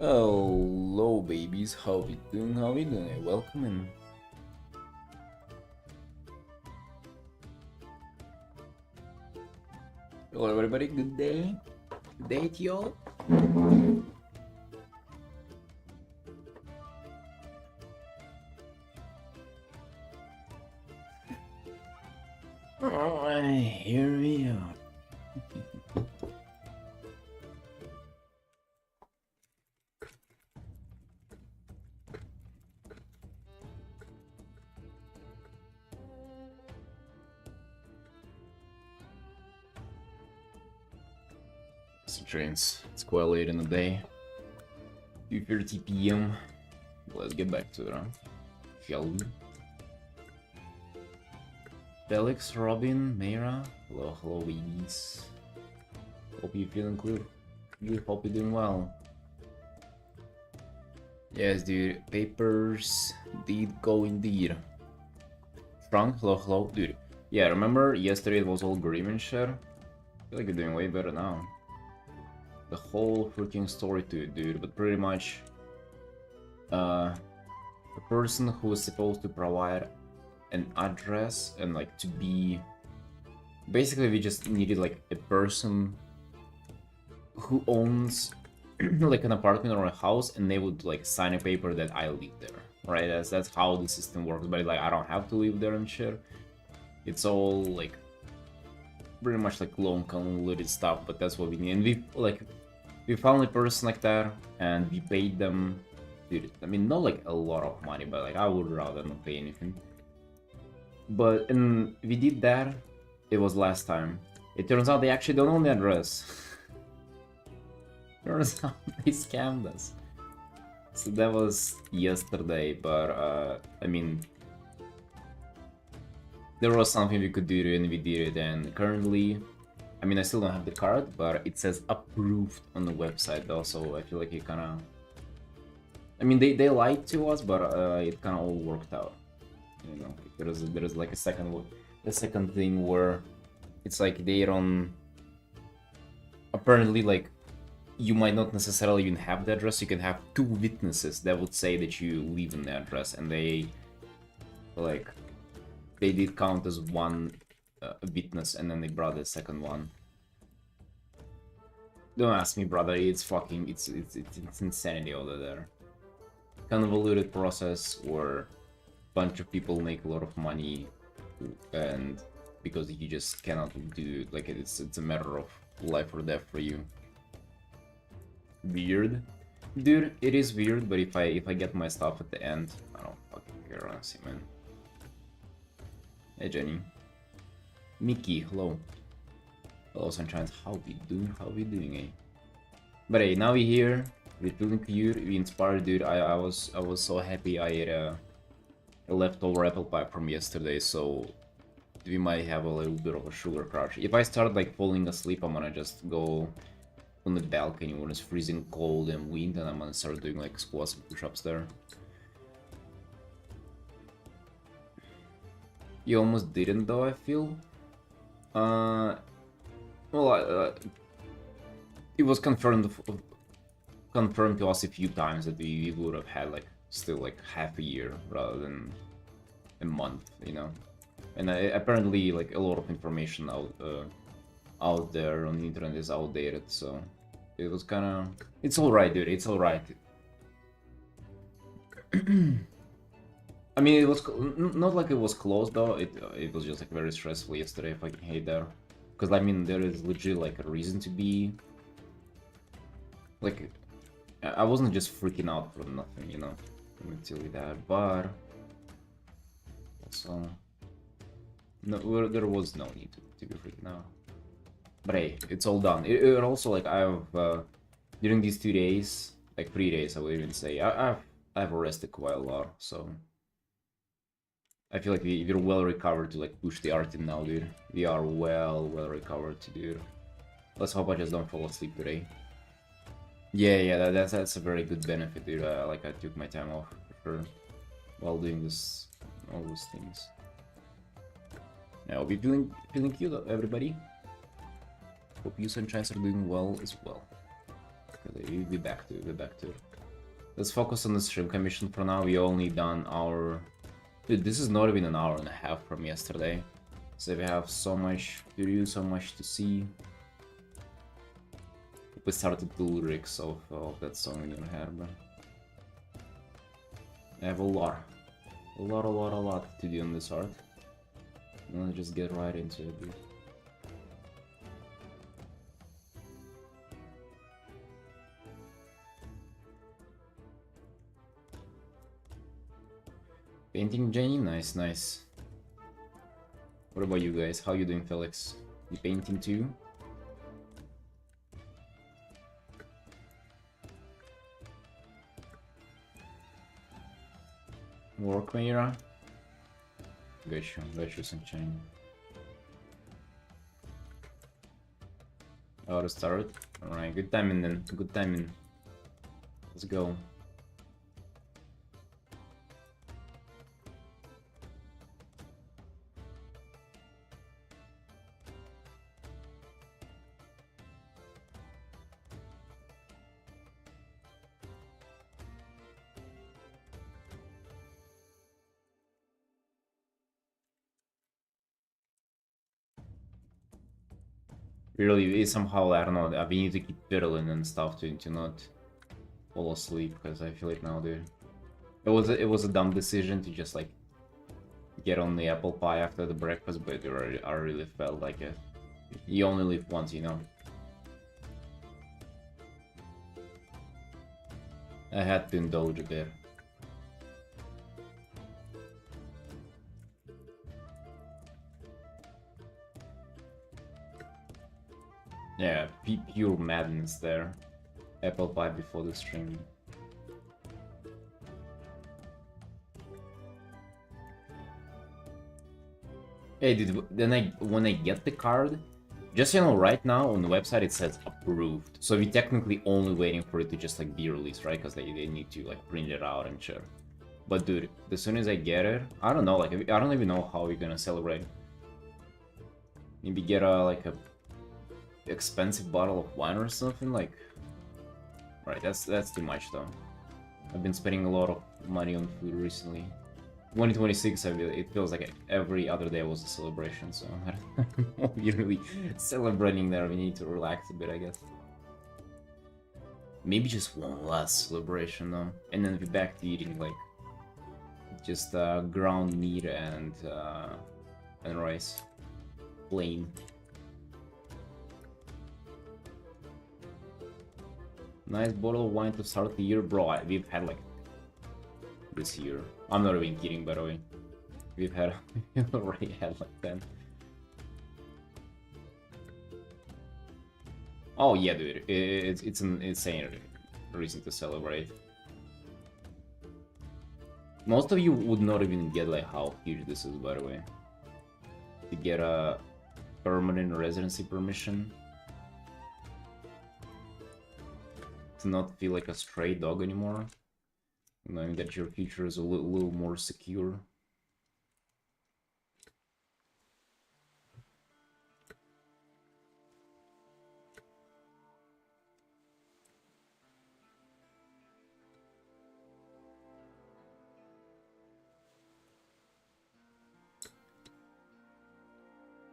Hello, babies. How we doing? How we doing? Welcome in. Hello, everybody. Good day. Good day to y'all. Alright, here we are. Some trains. It's quite late in the day. 2:30 p.m. Let's get back to it, huh? Shall we? Felix, Robin, Mayra. Hello, hello, babies. Hope you're feeling good. Hope you're doing well. Yes, dude. Papers did go indeed. Frank, hello, hello, dude. Yeah, remember yesterday it was all grim and shit? I feel like you're doing way better now. The whole freaking story to it, dude, but pretty much the person who was supposed to provide an address and like to be basically we just needed like a person who owns like an apartment or a house, and they would like sign a paper that I live there, right? That's how the system works, but like I don't have to live there and shit. It's all like pretty much like long convoluted stuff, but that's what we need. And we found a person like that, and we paid them, dude. I mean, not like a lot of money, but like I would rather not pay anything. But and we did that. It was last time. It turns out they actually don't own the address. Turns out they scammed us. So that was yesterday, but I mean, there was something we could do and we did it, and currently, I mean, I still don't have the card, but it says approved on the website though, so I feel like it kinda... I mean, they lied to us, but it kinda all worked out. You know, there's like a second thing where it's like they don't... Apparently, like, you might not necessarily even have the address, you can have two witnesses that would say that you live in the address, and they, like, they did count as one witness, and then they brought the second one. Don't ask me, brother, it's fucking, it's insanity over there. Convoluted process where a bunch of people make a lot of money, and because you just cannot do it, like it's a matter of life or death for you. Weird, dude. It is weird, but if I get my stuff at the end, I don't fucking care, honestly, man. Hey, Jenny. Mickey, hello. Hello, Sunshine. How we doing, eh? But hey, now we're here. We're feeling cute. We inspired, dude. I was so happy. I ate a leftover apple pie from yesterday, so we might have a little bit of a sugar crush. If I start like falling asleep, I'm gonna just go on the balcony when it's freezing cold and wind, and I'm gonna start doing like squats and push-ups there. You almost didn't though, I feel. Well, it was confirmed to us a few times that we would have had like still like half a year rather than a month, you know. And apparently like a lot of information out there on the internet is outdated, so it was kind of... It's alright, dude, it's alright. I mean, it was not like it was closed though, it was just like very stressful yesterday, if I can hate there. Because I mean, there is legit like a reason to be... Like, I wasn't just freaking out for nothing, you know. Let me tell you that, but... Also... No, there was no need to be freaking out. But hey, it's all done. It also, like, I've, during these 2 days, like 3 days, I would even say, I've rested quite a lot, so... I feel like we're well recovered to, like, push the Artin now, dude. We are well recovered to do it. Let's hope I just don't fall asleep today. Yeah, that's a very good benefit, dude. Like, I took my time off for sure while doing this, all those things. Now, we're feeling cute, everybody. Hope you sunshines are doing well as well. We'll be back to it. Let's focus on the stream commission for now. We only done our... Dude, this is not even an hour and a half from yesterday. So we have so much to do, so much to see. We started the lyrics of that song in your head, but... I have a lot to do on this art. Let's just get right into it, dude. Painting Jenny? Nice, nice. What about you guys? How you doing, Felix? You painting too? Work, Mira? Got you some chain. How to start? Alright, good timing then. Good timing. Let's go. Really, it's somehow, I don't know, we need to keep fiddling and stuff to not fall asleep, because I feel like now, dude. It was a dumb decision to just, like, get on the apple pie after the breakfast, but I really felt like it. You only live once, you know. I had to indulge a bit. Yeah, pure madness there. Apple pie before the stream. Hey, dude, then when I get the card, just you know, right now on the website it says approved. So we're technically only waiting for it to just like be released, right? Because they need to like print it out and share. But dude, as soon as I get it, I don't know, like I don't even know how we're gonna celebrate. Maybe get like a expensive bottle of wine or something, like... Right, that's too much though. I've been spending a lot of money on food recently. 2026, it feels like every other day was a celebration, so I don't know if you're really celebrating there. We need to relax a bit, I guess. Maybe just one last celebration though, and then be back to eating like just ground meat and rice, plain. Nice bottle of wine to start the year, bro. We've had like this year. I'm not even kidding, by the way. We've already had like 10. Oh yeah, dude. It's an insane reason to celebrate. Most of you would not even get like how huge this is, by the way. To get a permanent residency permission. To not feel like a stray dog anymore, knowing that your future is a little more secure.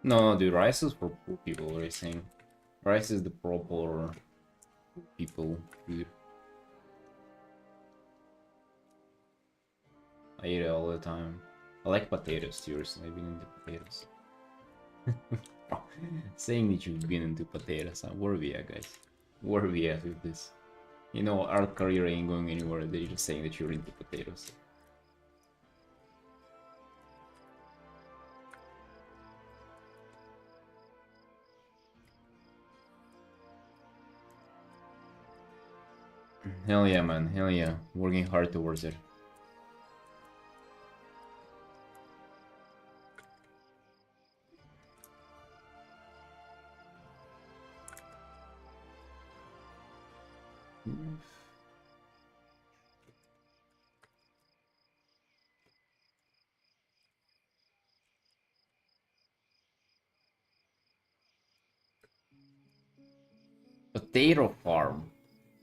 No, dude, rice is for poor people, what are you saying? Rice is the proper people food. I eat it all the time. I like potatoes too, so I've been into potatoes. Saying that you've been into potatoes, huh? Where are we at, guys? Where are we at with this? You know, our career ain't going anywhere, they're just saying that you're into potatoes. Hell yeah, man, hell yeah. Working hard towards it. Potato farm.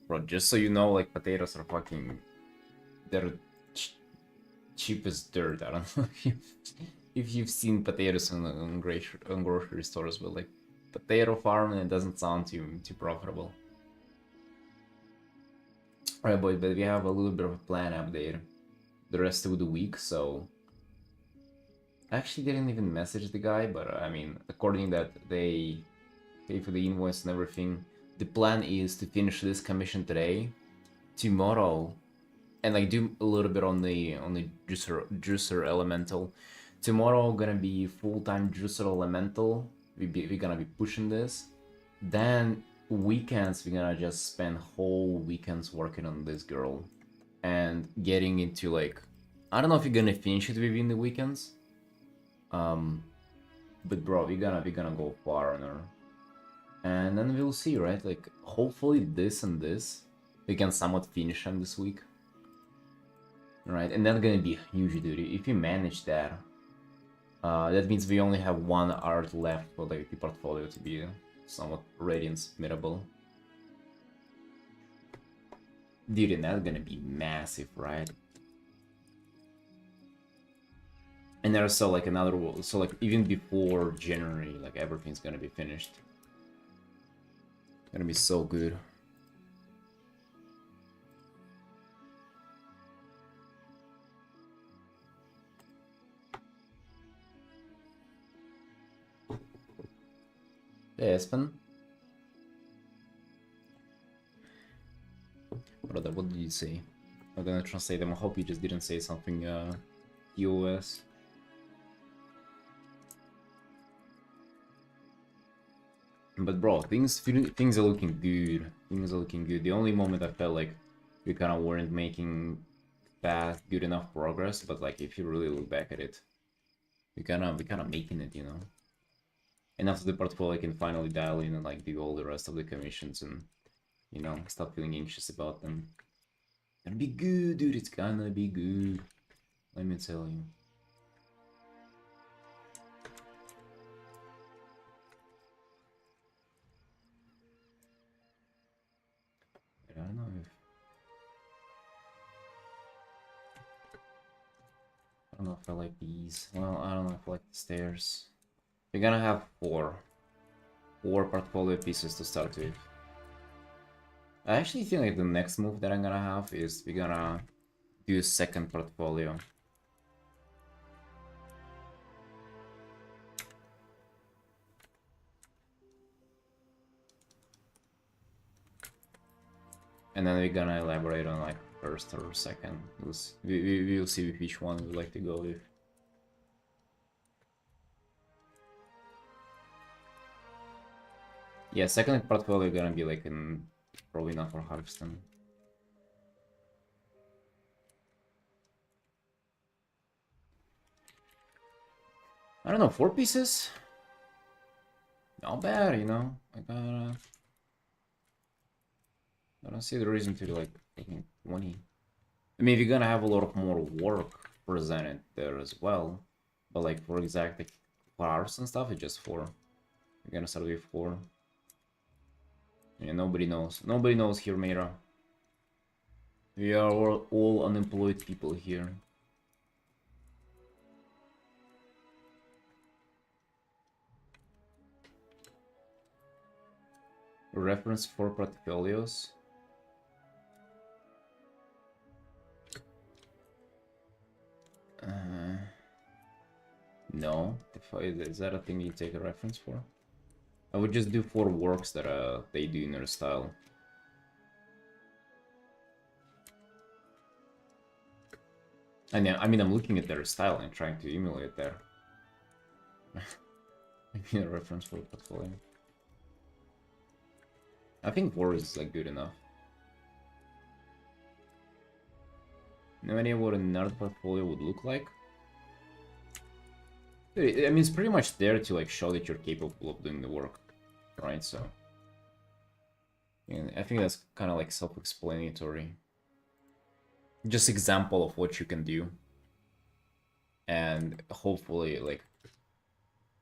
Bro, just so you know, like, potatoes are fucking they're cheap as dirt. I don't know if you've seen potatoes on grocery stores, but like potato farming, it doesn't sound too profitable. Alright, boys, but we have a little bit of a plan update the rest of the week, so I actually didn't even message the guy, but I mean, according that they pay for the invoice and everything, the plan is to finish this commission today, tomorrow, and like do a little bit on the juicer elemental. Tomorrow gonna be full-time juicer elemental. We're gonna be pushing this. Then weekends we're gonna just spend whole weekends working on this girl and getting into like, I don't know if you're gonna finish it within the weekends. But bro, we're gonna go far on her. And then we'll see, right? Like hopefully this and this we can somewhat finish them this week. Right, and that's gonna be a huge duty. If you manage that, that means we only have one art left for like, the portfolio to be somewhat ready and submittable. Dude, and that's gonna be massive, right? And there's so like another, so like even before January, like everything's gonna be finished. It's gonna be so good. Hey, Espen. Brother, what did you say? I'm gonna translate them. I hope you just didn't say something POS. But bro, things are looking good. Things are looking good. The only moment I felt like we kind of weren't making fast, good enough progress, but like if you really look back at it, we kind of making it, you know. And after the portfolio, I can finally dial in and like do all the rest of the commissions and, you know, stop feeling anxious about them. It's gonna be good, dude. It's gonna be good. Let me tell you. I don't know if I like these. Well, I don't know if I like the stairs. We're gonna have four portfolio pieces to start with. I actually think like the next move that I'm gonna have is we're gonna do a second portfolio. And then we're gonna elaborate on like first or second. We will see which one we like to go with. Yeah, second portfolio gonna be like in probably not for Harveston. I don't know, 4 pieces? Not bad, you know. Like I don't see the reason to like taking 20. I mean, we're gonna have a lot of more work presented there as well. But like for exact like, for hours and stuff, it's just 4. We're gonna start with 4. Yeah, nobody knows. Nobody knows here, Mira. We are all unemployed people here. Reference for portfolios. No. Is that a thing you take a reference for? I would just do 4 works that they do in their style. I mean, I'm looking at their style and trying to emulate there. Maybe a reference for a portfolio. I think 4 is like good enough. No idea what a nerd portfolio would look like. I mean, it's pretty much there to like show that you're capable of doing the work, right? So, yeah, I think that's kind of like self-explanatory. Just example of what you can do, and hopefully, like,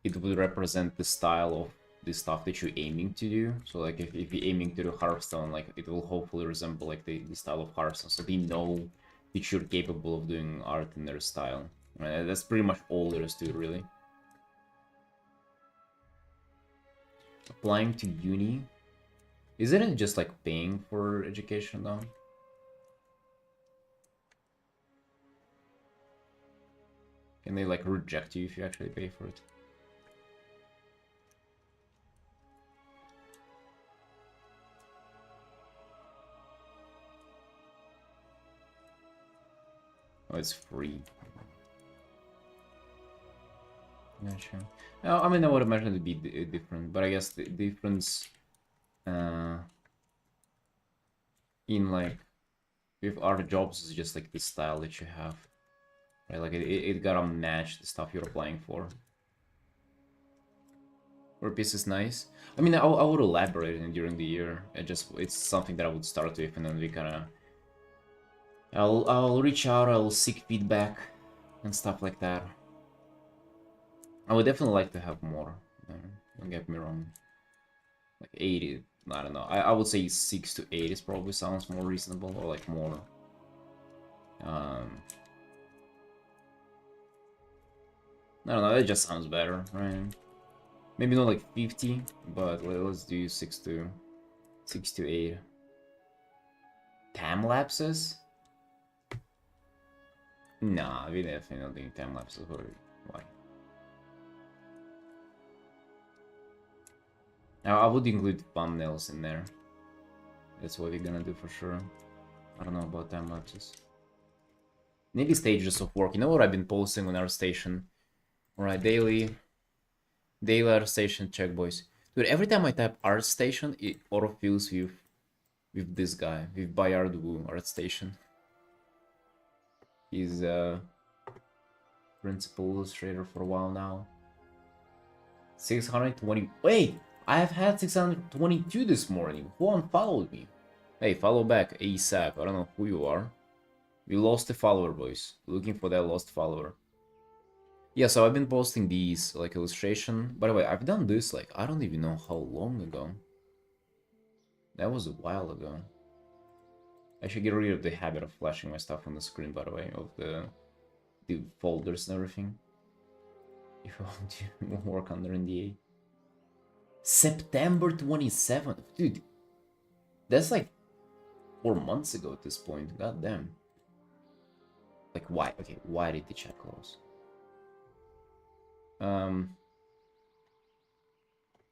it will represent the style of the stuff that you're aiming to do. So, like, if you're aiming to do Hearthstone, like, it will hopefully resemble like the style of Hearthstone, so they know teacher capable of doing art in their style. Right? That's pretty much all there is to it, really. Applying to uni? Isn't it just like paying for education though? Can they like reject you if you actually pay for it? Oh, it's free. Gotcha. No, I mean, I would imagine it'd be different, but I guess the difference in like with art jobs is just like the style that you have, right? Like it gotta match the stuff you're applying for. Piece is nice. I mean, I would elaborate it during the year. It's something that I would start with, and then we kind of I'll reach out, I'll seek feedback and stuff like that. I would definitely like to have more. Don't get me wrong. Like 80, I don't know. I would say 6 to 8 is probably sounds more reasonable, or like more. I don't know. It just sounds better, right? Maybe not like 50, but let's do 6 to 8. Time lapses? Nah, we definitely not doing time lapses. Why? Now I would include thumbnails in there. That's what we're gonna do for sure. I don't know about time lapses. Maybe stages of work. You know what I've been posting on our station? Alright, daily art station check, boys. Dude, every time I type art station, it autofills with this guy, with Bayard Wu art station. He's principal illustrator for a while now. 620. Wait, I have had 622 this morning. Who unfollowed me? Hey, follow back ASAP. I don't know who you are. We lost a follower, boys. Looking for that lost follower. Yeah, so I've been posting these, like, illustration. By the way, I've done this, like, I don't even know how long ago. That was a while ago. I should get rid of the habit of flashing my stuff on the screen, by the way, of the folders and everything. If I want to work under NDA. September 27th. Dude, that's like 4 months ago at this point. God damn. Like, why? Okay, why did the chat close?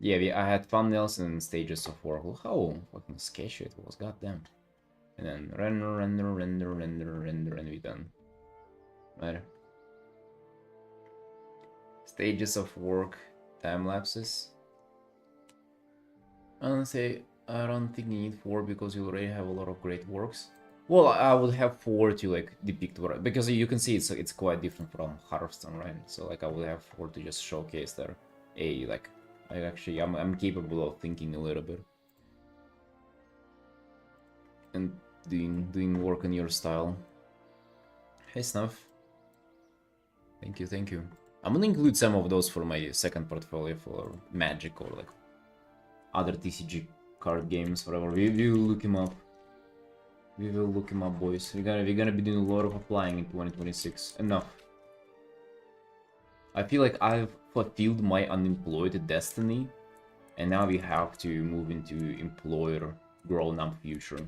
Yeah, I had thumbnails and stages of work. Look how fucking sketchy it was, goddamn. And then render, and we done. Right. Stages of work, time lapses. Honestly, I don't think you need 4 because you already have a lot of great works. Well, I would have 4 to like depict what, because you can see it's quite different from Hearthstone, right? So like I would have 4 to just showcase that, hey, like I'm capable of thinking a little bit and doing work on your style. Hey Snuff, thank you. I'm gonna include some of those for my second portfolio for Magic or like other TCG card games, whatever. We will look him up. We will look him up, boys. We're gonna be doing a lot of applying in 2026. Enough. I feel like I've fulfilled my unemployed destiny, and now we have to move into employer grown-up future.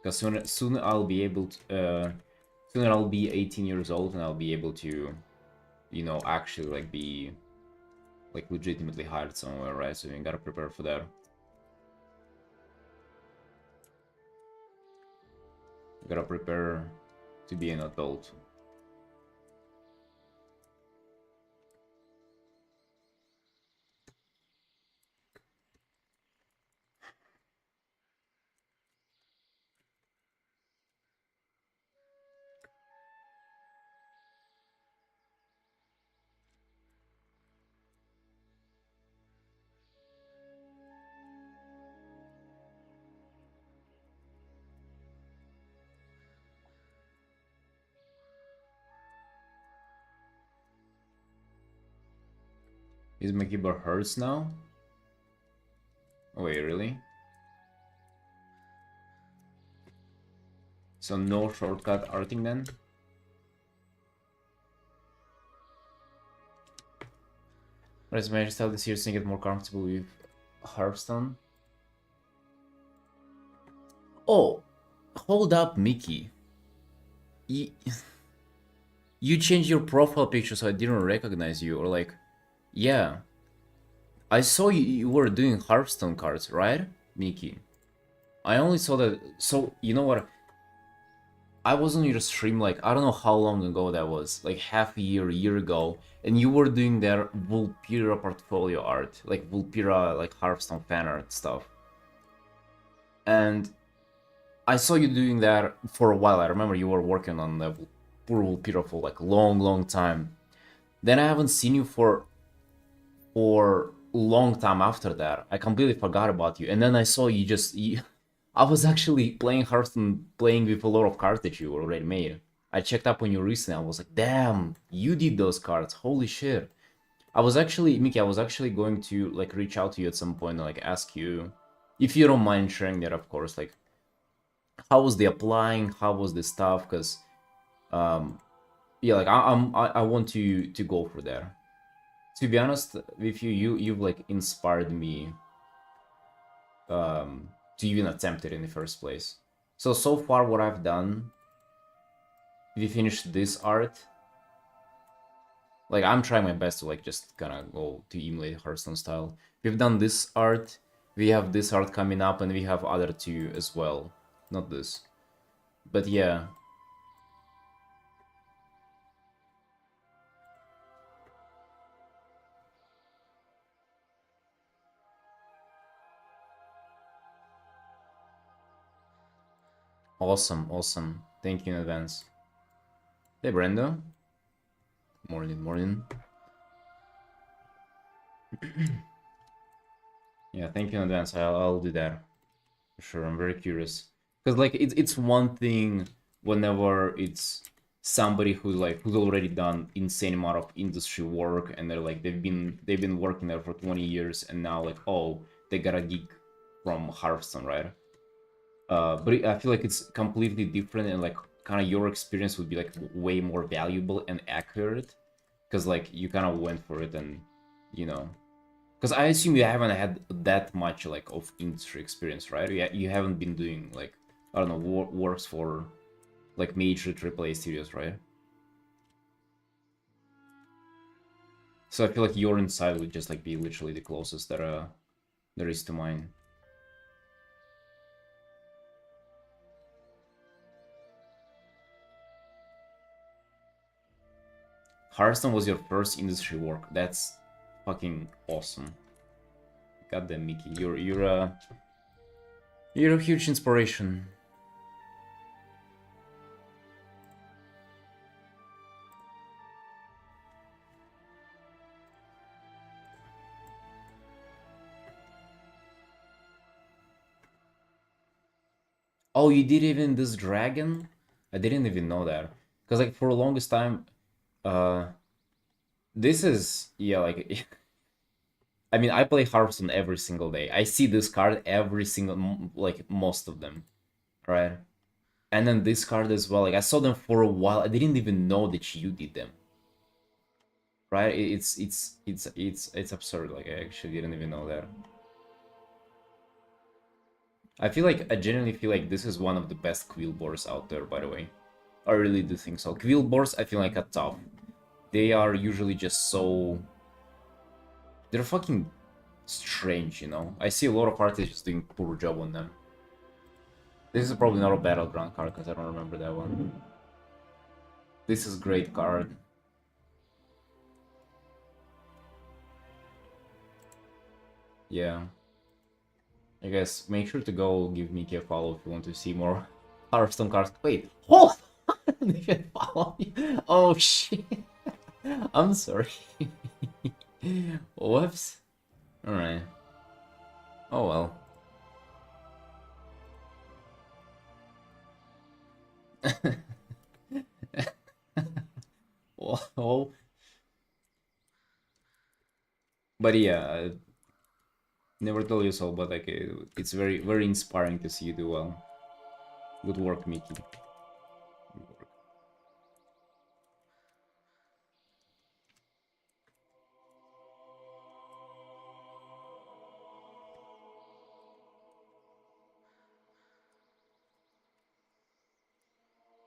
Because soon I'll be able to. Soon I'll be 18 years old, and I'll be able to, you know, actually like be like legitimately hired somewhere, right? So you gotta prepare for that. You gotta prepare to be an adult. Is my keyboard hurts now? Oh, wait, really? So no shortcut arting then? Let's manage style this year so you get more comfortable with Hearthstone. Oh, hold up, Mickey. You, you changed your profile picture so I didn't recognize you, or like, yeah. I saw you were doing Hearthstone cards, right, Mickey? I only saw that, so, you know what? I was on your stream, like, I don't know how long ago that was, like half a year ago, and you were doing their Vulpira portfolio art, like Vulpira, like Hearthstone fan art stuff. And I saw you doing that for a while. I remember you were working on the poor Vulpira for like long time. Then I haven't seen you for long time after that. I completely forgot about you. And then I saw you I was actually playing Hearthstone, playing with a lot of cards that you already made. I checked up on you recently. I was like, damn, you did those cards. Holy shit. I was actually, Mickey, I was actually going to like reach out to you at some point and like ask you, if you don't mind sharing that, of course, like how was the applying, how was the stuff, because yeah, like I want to go for that. To be honest with you, you've like inspired me to even attempt it in the first place. So far what I've done, we finished this art. Like I'm trying my best to like just kind of go to emulate Hearthstone style. We've done this art, we have this art coming up, and we have other two as well. Not this. But yeah. Awesome. Thank you in advance. Hey Brenda. Morning. Yeah, thank you in advance. I'll do that. For sure, I'm very curious. Because like it's one thing whenever it's somebody who's already done insane amount of industry work and they're like they've been working there for 20 years and now like oh they got a gig from Hearthstone, right? But I feel like it's completely different and like kind of your experience would be like way more valuable and accurate because like you kind of went for it and you know because I assume you haven't had that much like of industry experience, right? You haven't been doing like I don't know works for like major AAA studios, right? So I feel like your insight would just like be literally the closest that there is to mine. Hearthstone was your first industry work. That's fucking awesome. Goddamn, Mickey, you're a huge inspiration. Oh, you did even this dragon? I didn't even know that. Because like for the longest time, uh, this is yeah like I mean I play Hearthstone every single day. I see this card every single like most of them, right? And then this card as well. Like I saw them for a while. I didn't even know that you did them, right? It's absurd. Like I actually didn't even know that. I genuinely feel like this is one of the best quill boards out there, by the way. I really do think so. Quill boards, I feel like are tough. They are usually just so... They're fucking strange, you know? I see a lot of artists just doing poor job on them. This is probably not a battleground card, because I don't remember that one. This is great card. Yeah. I guess make sure to go give Mickey a follow if you want to see more Hearthstone cards. Wait, hold on! You can follow me. Oh shit. I'm sorry. Whoops. Alright. Oh well. Well, but yeah, never told you so, but like it's very inspiring to see you do well. Good work, Mickey.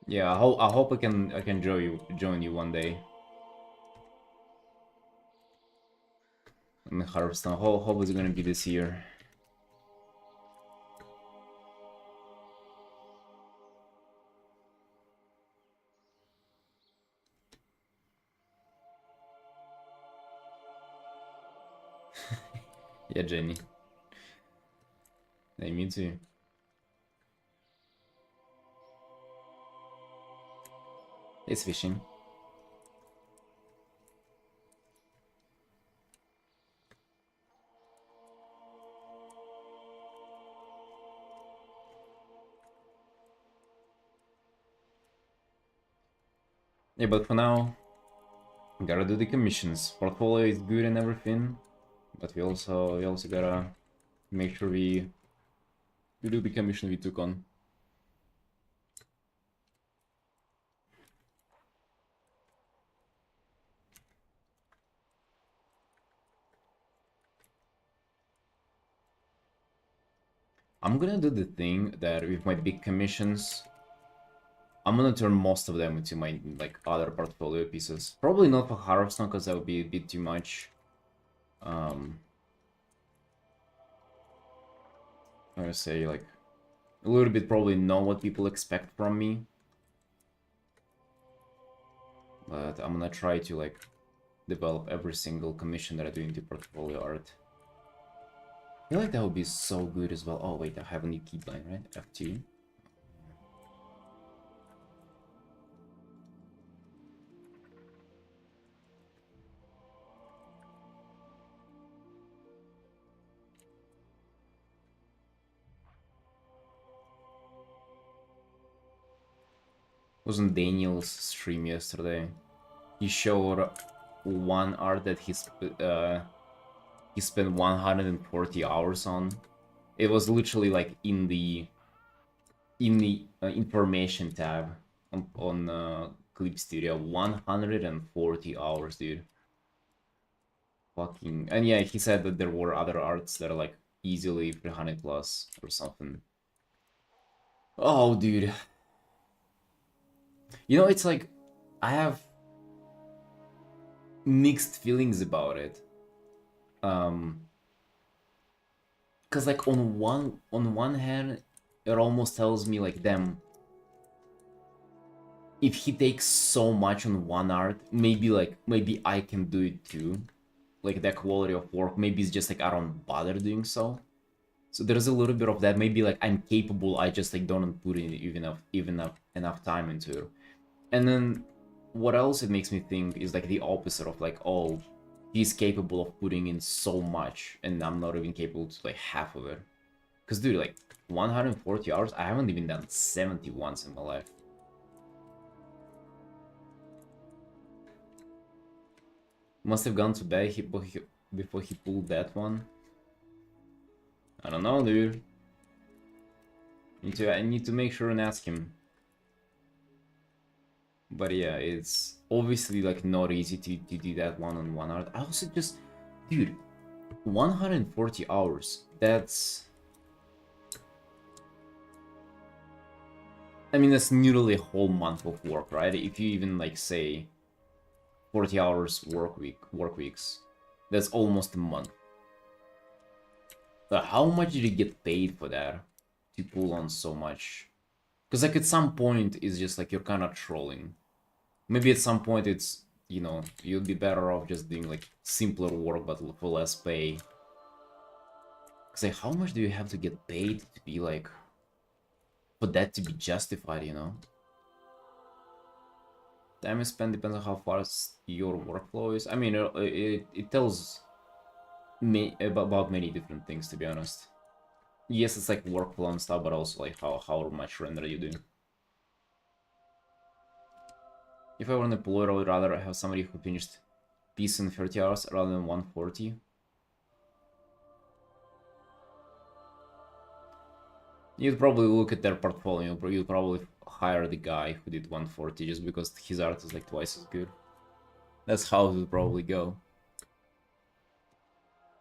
Yeah, I hope I can join you one day in Hearthstone. Hope it's gonna be this year. Yeah, Jenny. Hey, me too. It's fishing. Yeah, but for now, gotta do the commissions. Portfolio is good and everything, but we also gotta make sure we do the commission we took on. I'm gonna do the thing that with my big commissions, I'm gonna turn most of them into my like other portfolio pieces. Probably not for Hearthstone because that would be a bit too much. Um, I'm gonna say like a little bit probably know what people expect from me, but I'm gonna try to like develop every single commission that I do into portfolio art. I feel like that would be so good as well. Oh wait, I have a new keybind, right? F2. Was on Daniel's stream yesterday. He showed one art that he spent 140 hours on. It was literally like in the information tab on Clip Studio. 140 hours, dude. Fucking, and yeah, he said that there were other arts that are like easily 300 plus or something. Oh, dude. You know, it's like I have mixed feelings about it. Cause like on one hand, it almost tells me like, damn, if he takes so much on one art, maybe I can do it too. Like that quality of work, maybe it's just like I don't bother doing so. So there's a little bit of that. Maybe like I'm capable, I just like don't put in enough time into it. And then what else it makes me think is like the opposite of like, oh, he's capable of putting in so much and I'm not even capable to like half of it. Because dude, like 140 hours, I haven't even done 70 once in my life. Must have gone to bed before he pulled that one. I don't know, dude. I need to make sure and ask him. But yeah, it's obviously like not easy to do that one-on-one art. I also just, dude, 140 hours. I mean, that's nearly a whole month of work, right? If you even like say 40 hours work weeks, that's almost a month. But how much did you get paid for that to pull on so much? Because like at some point it's just like you're kind of trolling. Maybe at some point it's, you'd be better off just doing like simpler work but for less pay. Because like how much do you have to get paid to be like, for that to be justified, you know? Time spent depends on how fast your workflow is. I mean, it tells me about many different things, to be honest. Yes, it's like workflow and stuff, but also like how much render you do. If I were an employer, I would rather have somebody who finished piece in 30 hours rather than 140. You'd probably look at their portfolio, but you'd probably hire the guy who did 140 just because his art is like twice as good. That's how it would probably go.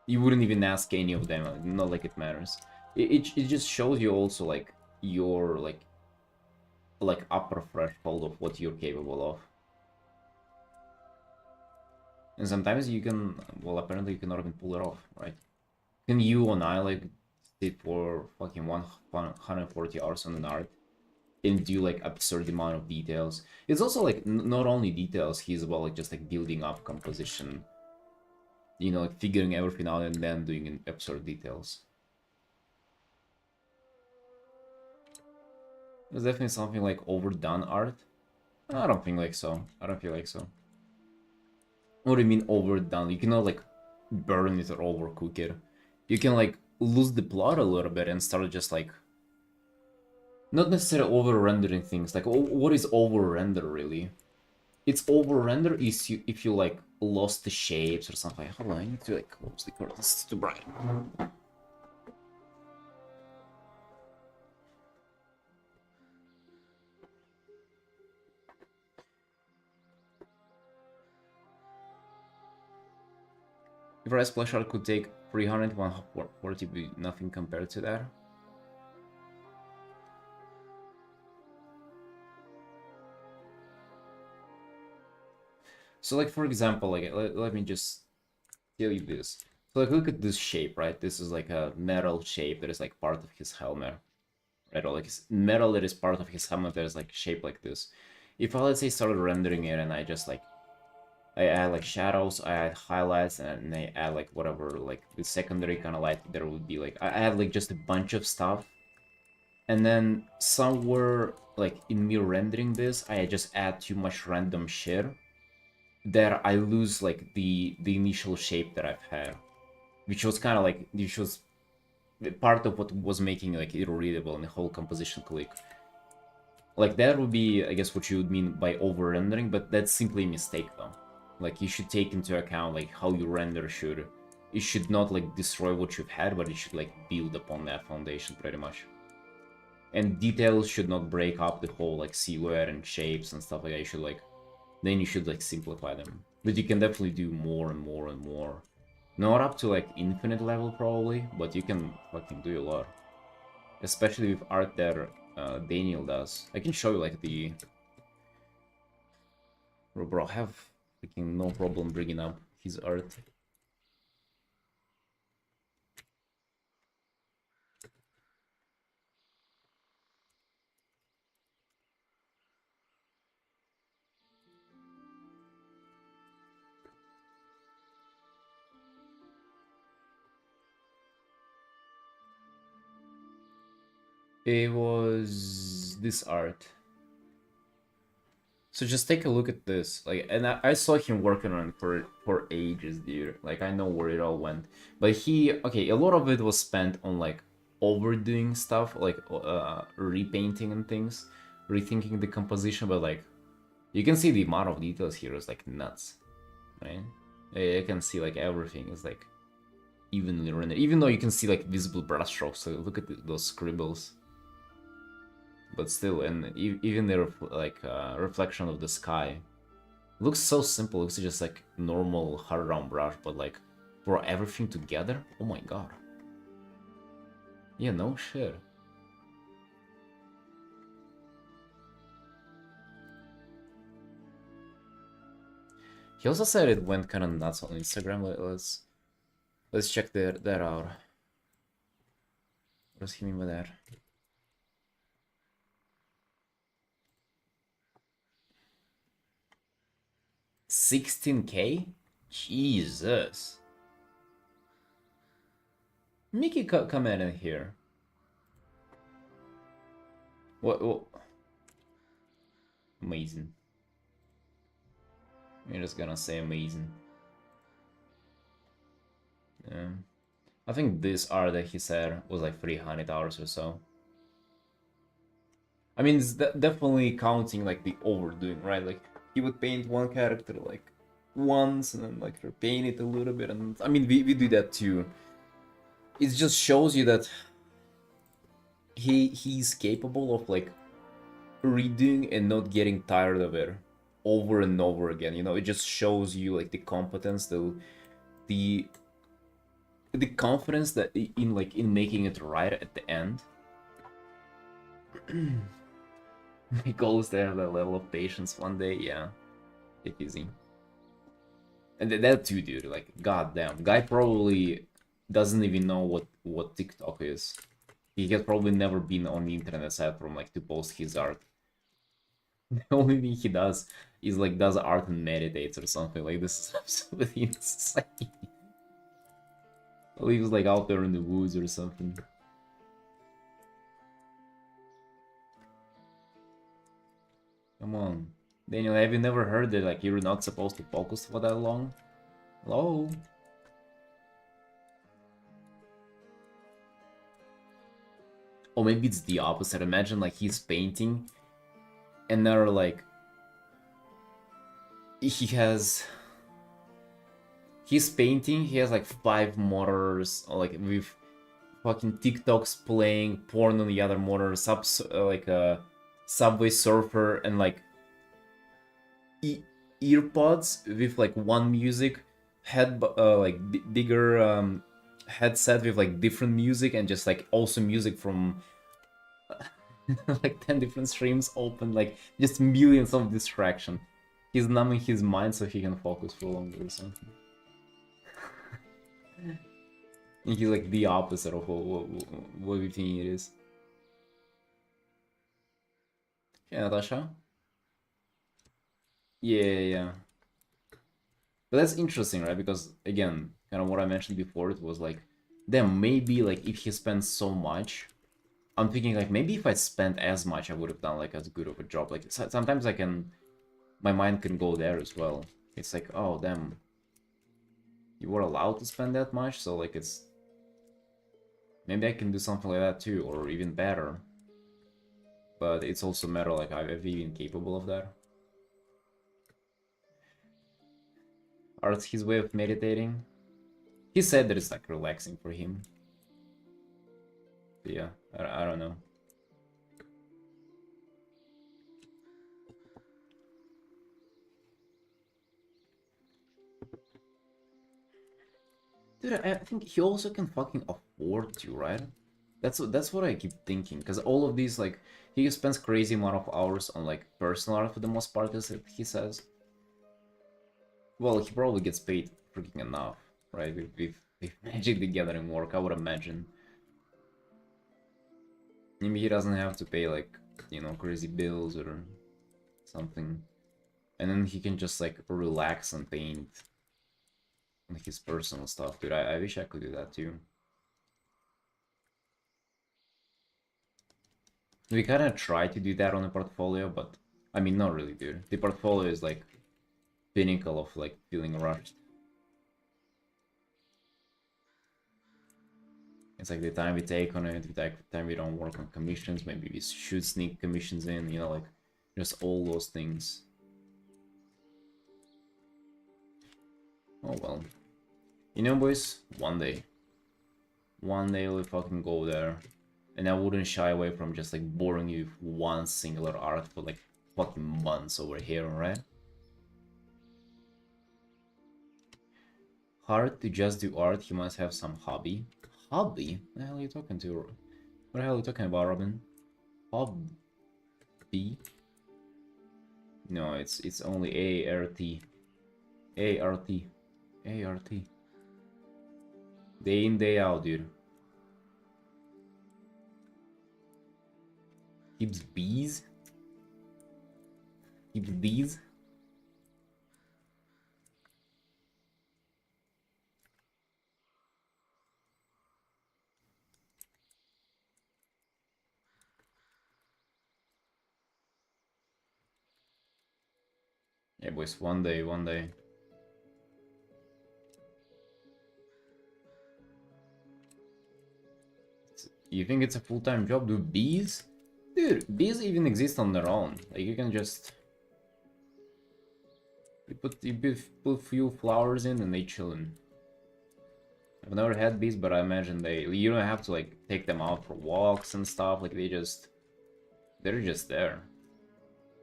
You wouldn't even ask any of them, not like it matters. It just shows you also like your like like upper threshold of what you're capable of. And sometimes you can, well, apparently you cannot even pull it off, right? Can you and I like sit for fucking 140 hours on an art and do like absurd amount of details? It's also like not only details, he's about like just like building up composition, you know, like figuring everything out and then doing absurd details. There's definitely something like overdone art. I don't think like so. I don't feel like so. What do you mean overdone? You cannot like burn it or overcook it. You can like lose the plot a little bit and start just like not necessarily over rendering things. Like what is over render really? It's over render is you if you like lost the shapes or something. Hold on, I need to like close the curtains. It's too bright. If our splash art could take 300, 140 be nothing compared to that. So like for example, like let me just tell you this. So like look at this shape, right? This is like a metal shape that is like part of his helmet. Right, or like metal that is part of his helmet that is like shaped like this. If I let's say started rendering it and I just like I add like shadows, I add highlights, and I add like whatever like the secondary kind of light there would be like I add like just a bunch of stuff, and then somewhere like in me rendering this, I just add too much random shit that I lose like the initial shape that I've had, which was kind of like which was part of what was making like it readable and the whole composition click. Like that would be, I guess, what you would mean by over-rendering, but that's simply a mistake though. Like you should take into account like how you render should. It should not like destroy what you've had, but it should like build upon that foundation pretty much. And details should not break up the whole like silhouette and shapes and stuff like that. You should like, then you should like simplify them. But you can definitely do more and more and more. Not up to like infinite level probably, but you can fucking do a lot. Especially with art that Daniel does. I can show you like the... Bro, I have freaking no problem bringing up his art. It was this art. So just take a look at this. Like, and I saw him working on it for ages, dude. Like, I know where it all went. But he, okay, a lot of it was spent on like overdoing stuff, like repainting and things, rethinking the composition. But like, you can see the amount of details here is like nuts, right? You can see like everything is like evenly rendered, even though you can see like visible brushstrokes. So look at those scribbles. But still, and even the like reflection of the sky looks so simple. Looks just like normal hard round brush, but like for everything together, oh my god. Yeah, no shit. He also said it went kind of nuts on Instagram. Let's check that out. What does he mean by that? $16K? Jesus. Mickey, come in here. What? Amazing. You're just gonna say amazing. Yeah. I think this art that he said was like 300 hours or so. I mean, it's definitely counting like the overdoing, right? Like he would paint one character like once and then like repaint it a little bit, and I mean we do that too. It just shows you that he's capable of like redoing and not getting tired of it over and over again. You know, it just shows you like the competence, the confidence that in making it right at the end. My goal is to have that level of patience one day, yeah. Take it easy. And that too, dude, like, goddamn. Guy probably doesn't even know what TikTok is. He has probably never been on the internet aside from, like, to post his art. The only thing he does is, like, does art and meditates or something. Like, this is absolutely insane. Lives, like, out there in the woods or something. Come on. Daniel, have you never heard that, like, you're not supposed to focus for that long? Hello? Or maybe it's the opposite. Imagine, like, he's painting, and they're, like... He's painting, he has, like, 5 monitors, like, with fucking TikToks playing, porn on the other monitor, like, a Subway Surfer, and, like, earpods with like one music, like bigger headset with like different music, and just like also music from like 10 different streams open, like just millions of distraction. He's numbing his mind so he can focus for longer or something. And he's like the opposite of what we think it is. Yeah, Natasha? Yeah. But that's interesting, right? Because again, kind of what I mentioned before, it was like, then maybe like if he spends so much, I'm thinking like maybe if I spent as much, I would have done like as good of a job. Like sometimes my mind can go there as well. It's like, oh damn, you were allowed to spend that much, so like maybe I can do something like that too, or even better. But it's also a matter like I've even capable of that. Art's his way of meditating. He said that it's like relaxing for him. But yeah, I don't know. Dude, I think he also can fucking afford to, right? That's what I keep thinking, because all of these, like, he spends crazy amount of hours on, like, personal art for the most part, as he says. Well, he probably gets paid freaking enough, right? With Magic the Gathering work, I would imagine. Maybe he doesn't have to pay, like, you know, crazy bills or something. And then he can just, like, relax and paint on his personal stuff. Dude, I wish I could do that too. We kind of try to do that on the portfolio, but I mean, not really, dude. The portfolio is like pinnacle of like feeling rushed. It's like the time we take on it, the time we don't work on commissions, maybe we should sneak commissions in, you know, like just all those things. Oh well. You know, boys, one day we'll fucking go there, and I wouldn't shy away from just like boring you with one singular art for like fucking months over here, right? Hard to just do art, he must have some hobby. Hobby? What the hell are you talking to? What the hell are you talking about, Robin? Hobby? No, it's only A-R-T. A-R-T. A-R-T. Day in, day out, dude. Keeps bees? Keeps bees? Yeah, boys, one day, one day. You think it's a full-time job? Do bees? Dude, bees even exist on their own. Like, you can just... You put few flowers in and they chillin'. I've never had bees, but I imagine you don't have to like take them out for walks and stuff. Like they're just there.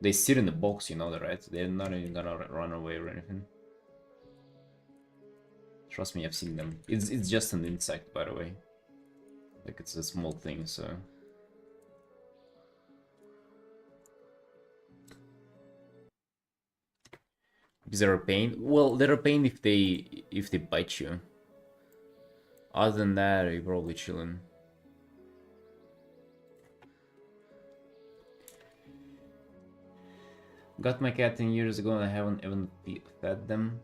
They sit in the box, you know that, right? They're not even gonna run away or anything. Trust me, I've seen them. It's just an insect, by the way. Like it's a small thing, so. Is there a pain? Well, they're a pain if they bite you. Other than that, you're probably chilling. Got my cat 10 years ago and I haven't even fed them.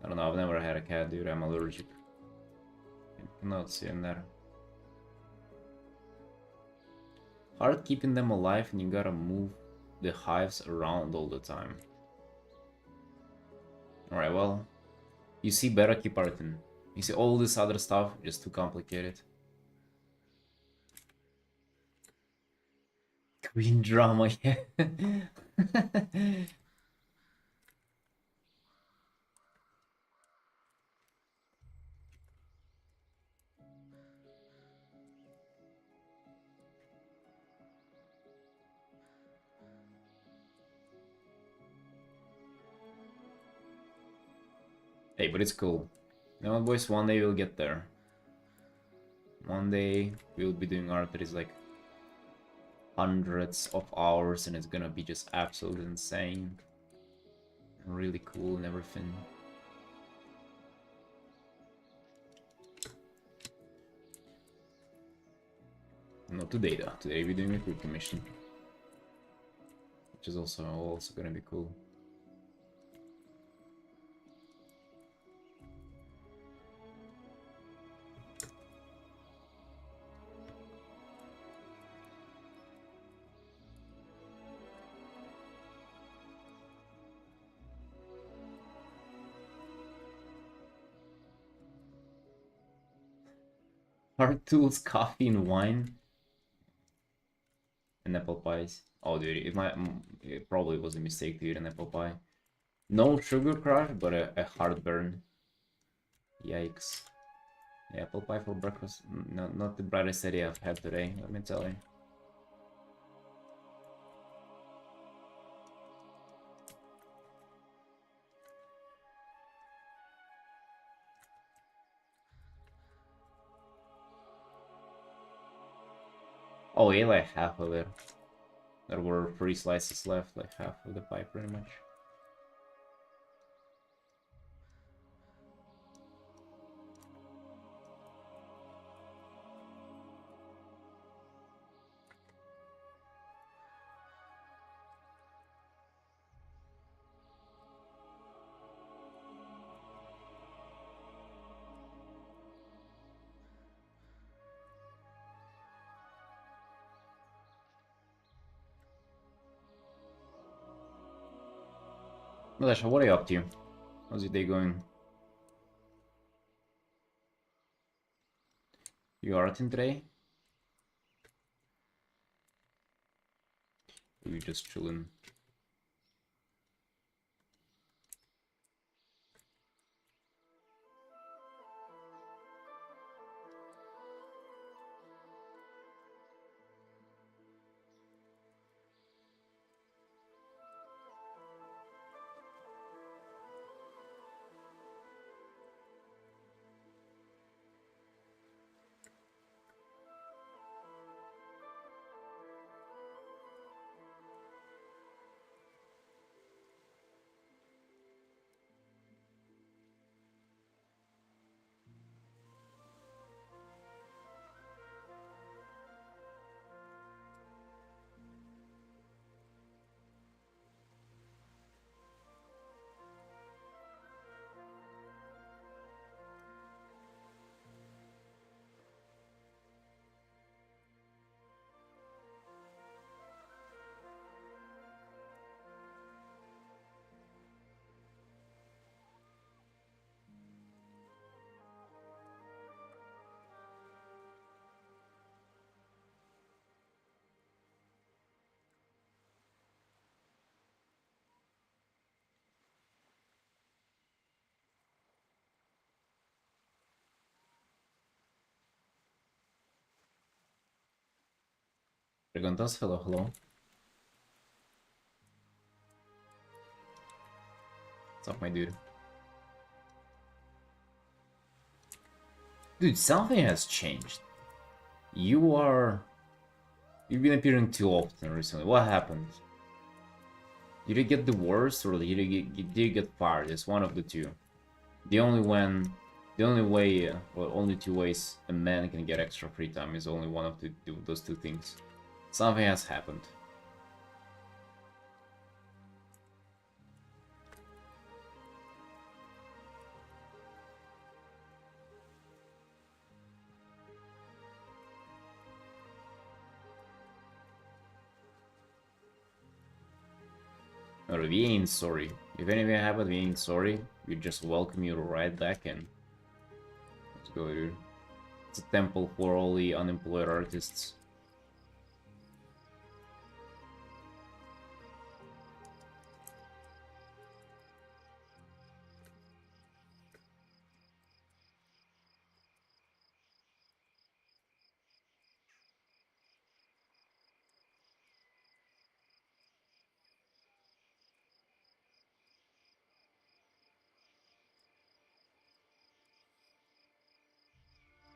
I don't know, I've never had a cat, dude. I'm allergic. Cannot see in there. Hard keeping them alive and you gotta move the hives around all the time. Alright, well, you see, better keep Artin. You see, all this other stuff, just too complicated. Queen drama, yeah. Hey, but it's cool. You know what, boys? One day we'll get there. One day we'll be doing art that is like hundreds of hours and it's gonna be just absolutely insane. Really cool and everything. Not today though. Today we're doing a quick mission. Which is also gonna be cool. Art tools, coffee, and wine. And apple pies. Oh, dude, it probably was a mistake to eat an apple pie. No sugar crush, but a heartburn. Yikes. Yeah, apple pie for breakfast. Not the brightest idea I've had today, let me tell you. Oh, yeah, like half of it. There were 3 slices left, like half of the pie pretty much. Natasha, what are you up to? How's your day going? You Artin today? Or you just chilling? Preguntas, hello, hello. What's up, my dude? Dude, something has changed. You've been appearing too often recently. What happened? Did you get divorced or did you get fired? It's one of the two. The only when, the only way, well, only two ways a man can get extra free time is only one of those two things. Something has happened. Or we ain't sorry. If anything happened, we ain't sorry. We just welcome you right back in. Let's go, dude. It's a temple for all the unemployed artists.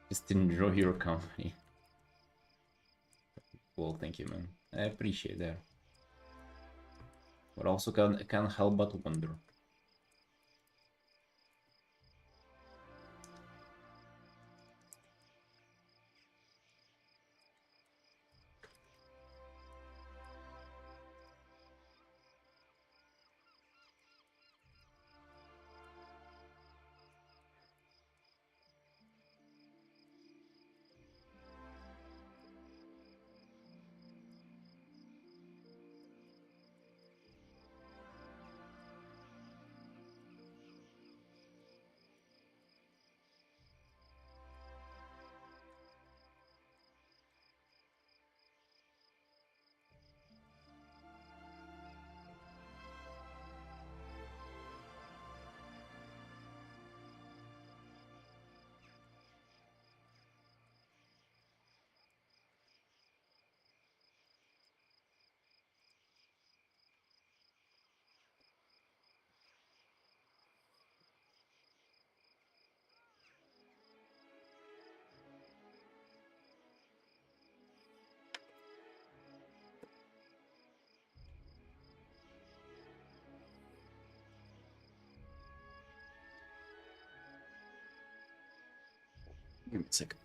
Just enjoy your company. Well, thank you, man. I appreciate that. But also can't help but wonder. Give me a second.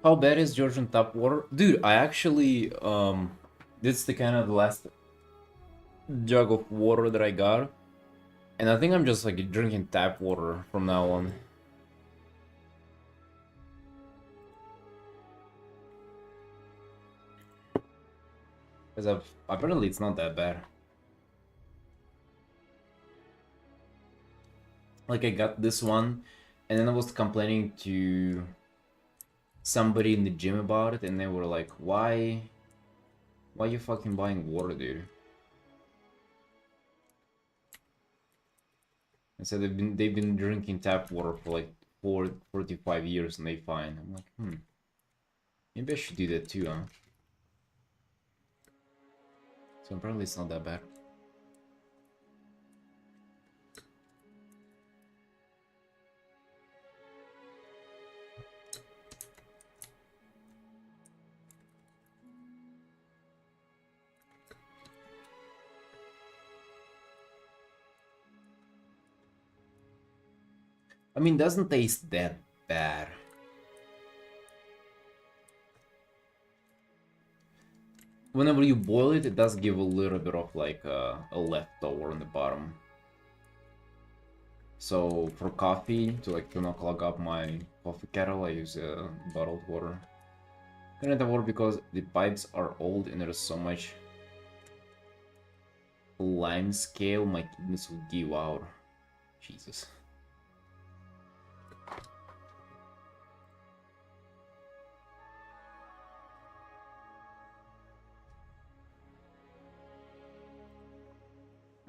How bad is Georgian tap water? Dude, I actually, this is the kind of the last jug of water that I got. And I think I'm just like drinking tap water from now on. Because apparently it's not that bad. Like I got this one, and then I was complaining to somebody in the gym about it, and they were like, why you fucking buying water, dude? I said they've been drinking tap water for like 45 years and they fine. I'm like, maybe I should do that too, huh? So apparently it's not that bad. I mean, doesn't taste that bad. Whenever you boil it, it does give a little bit of like a leftover on the bottom. So for coffee, to like to not clog up my coffee kettle, I use bottled water. I don't have water because the pipes are old and there's so much lime scale, my kidneys will give out. Jesus.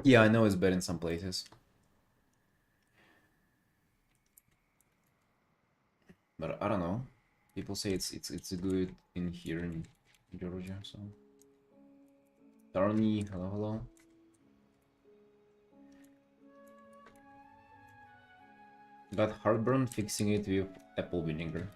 Yeah, I know it's bad in some places. But I don't know. People say it's good in here in Georgia, so. Darny, hello, hello. Got heartburn fixing it with apple vinegar.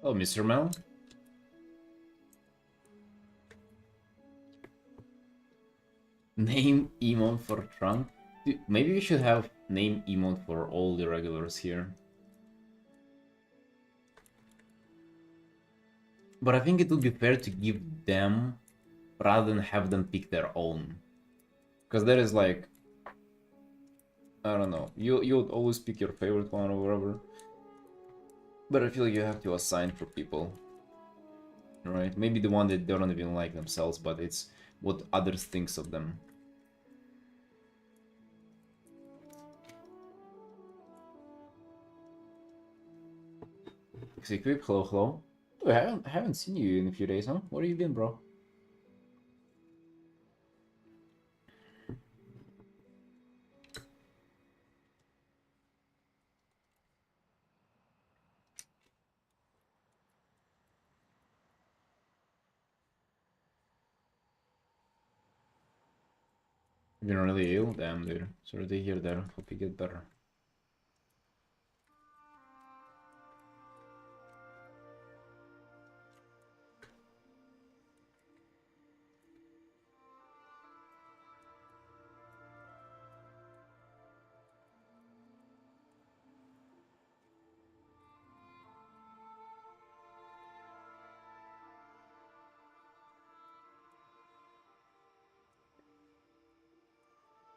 Oh, Mr. Mel? Name emote for Trump? Dude, maybe we should have name emote for all the regulars here. But I think it would be fair to give them rather than have them pick their own. Because there is like, I don't know, you'll always pick your favorite one or whatever. But I feel like you have to assign for people. Right? Maybe the one that they don't even like themselves, but it's what others thinks of them. Equip, hello, hello. Oh, I haven't seen you in a few days, huh? Where have you been, bro? You've been really ill? Damn, dude. Sorry to hear that. Hope you get better.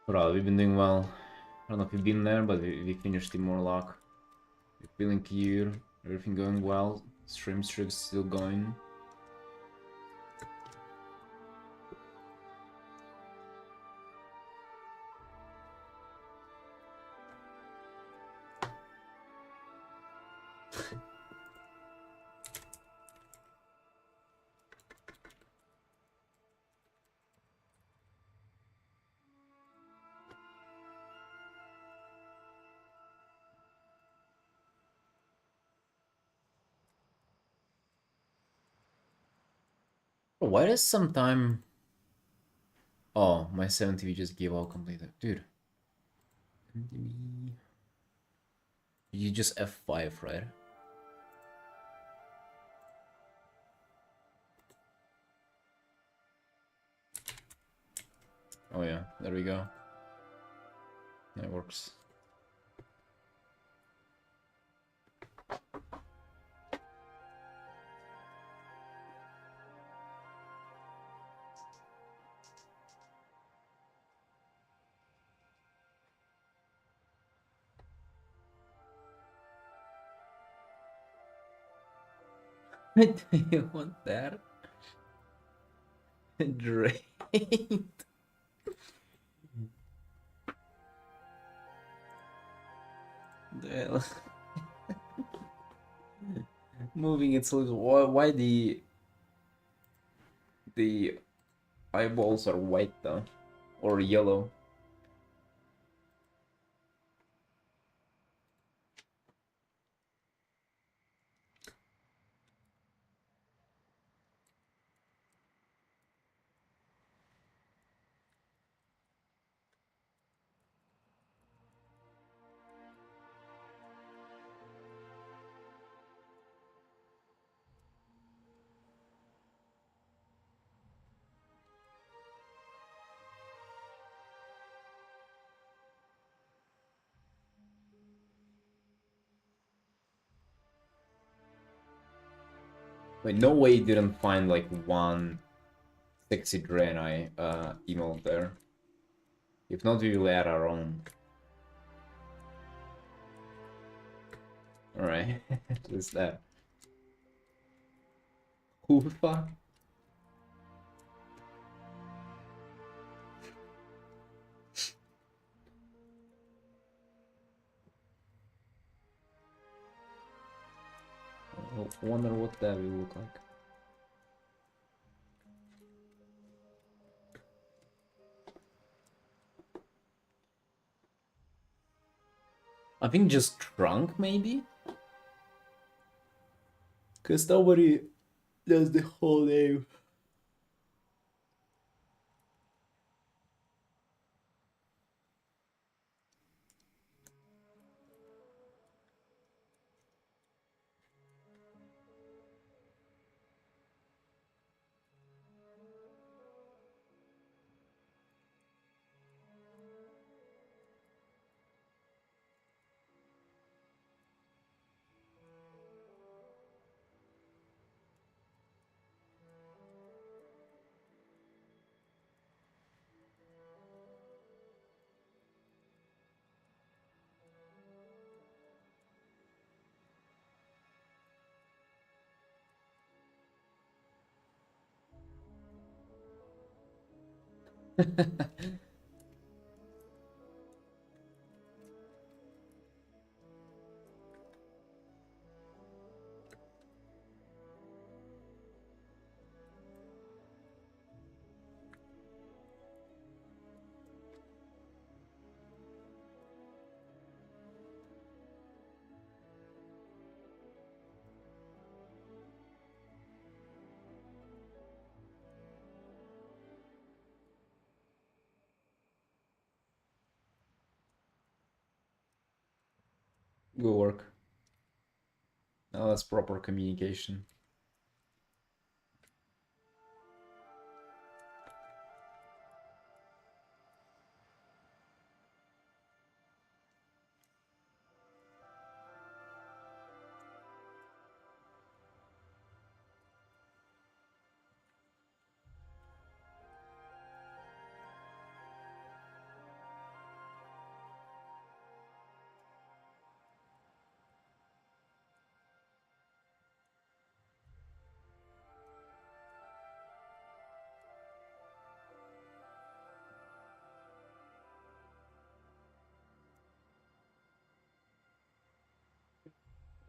Bro, we've been doing well. I don't know if you've been there, but we finished the Morlock. We're feeling clear. Everything going well. Stream streak's still going. Bro, why does sometime... Oh, my 7TV just gave out completely. Dude. You just F5, right? Oh yeah, there we go. That works. Do you want that? Drained. The hell? Moving its lips. Why the eyeballs are white though, or yellow? Wait, no way you didn't find like one sexy Draenei emote there. If not, we will add our own. Alright, who's that? Hoofa? I wonder what that will look like. I think just trunk, maybe? Because nobody does the whole name. Good work. Now that's proper communication.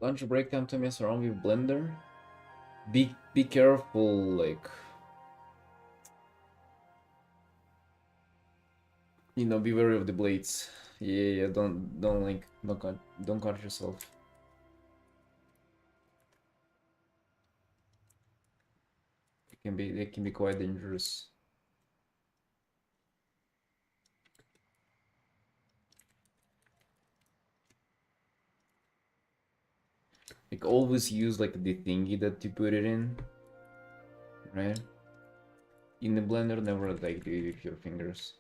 Lunch break time to mess around with Blender. Be careful, like, you know, be wary of the blades. Yeah, don't like don't cut yourself. They can be quite dangerous. Like always use like the thingy that you put it in, right? In the blender, never like do it with your fingers.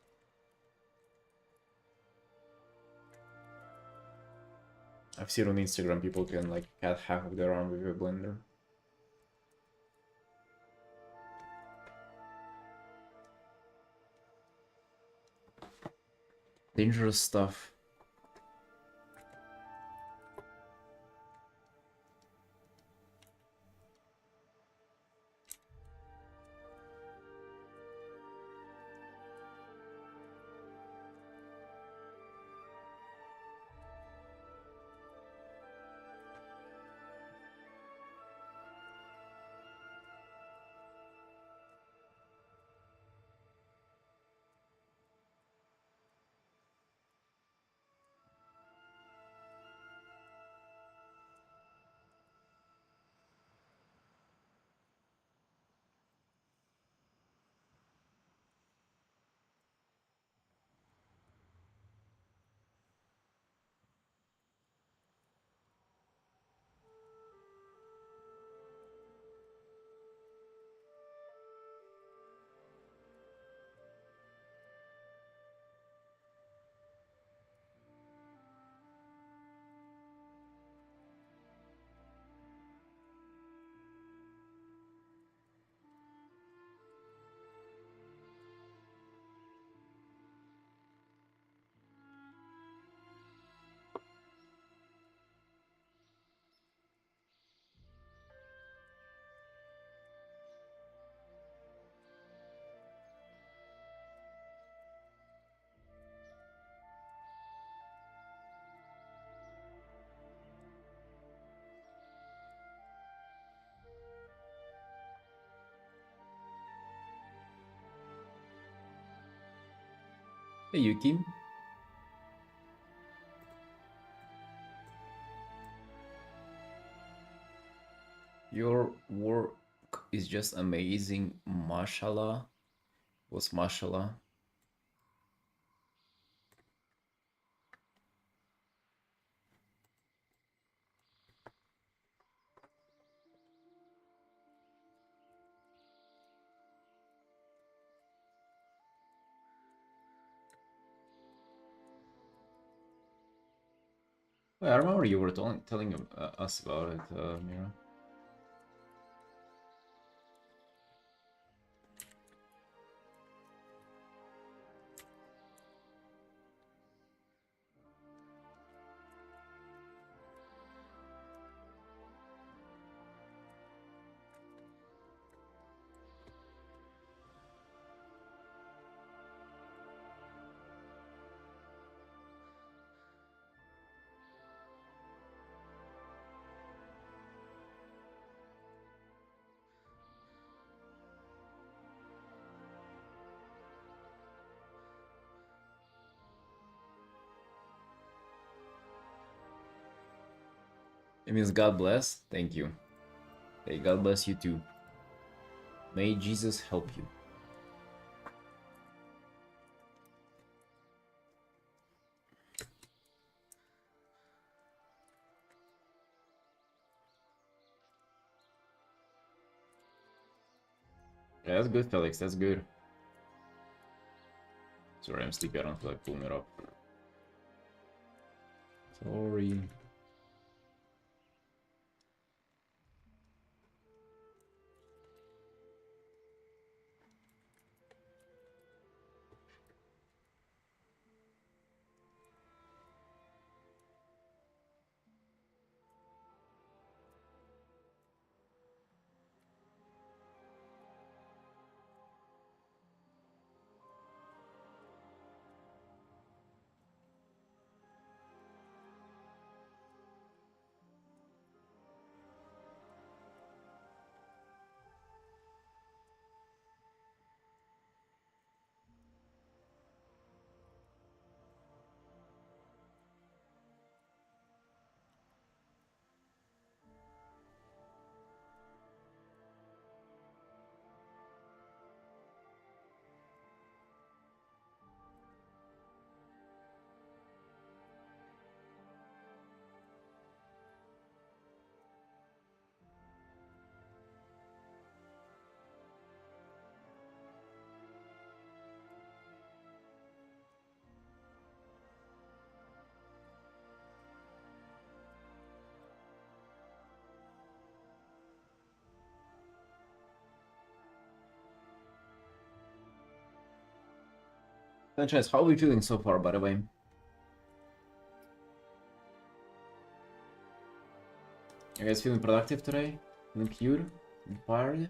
I've seen on Instagram people can like cut half of their arm with a blender. Dangerous stuff. Hey, Yuki. Your work is just amazing. Mashallah. What's mashallah? Wait, I remember you were telling us about it, Mira. It means God bless. Thank you. Hey, God bless you too. May Jesus help you. Yeah, that's good, Felix. That's good. Sorry, I'm sleepy. I don't feel like pulling it up. Sorry. Franchise, how are we feeling so far, by the way? You guys feeling productive today? Feeling cute? Inspired?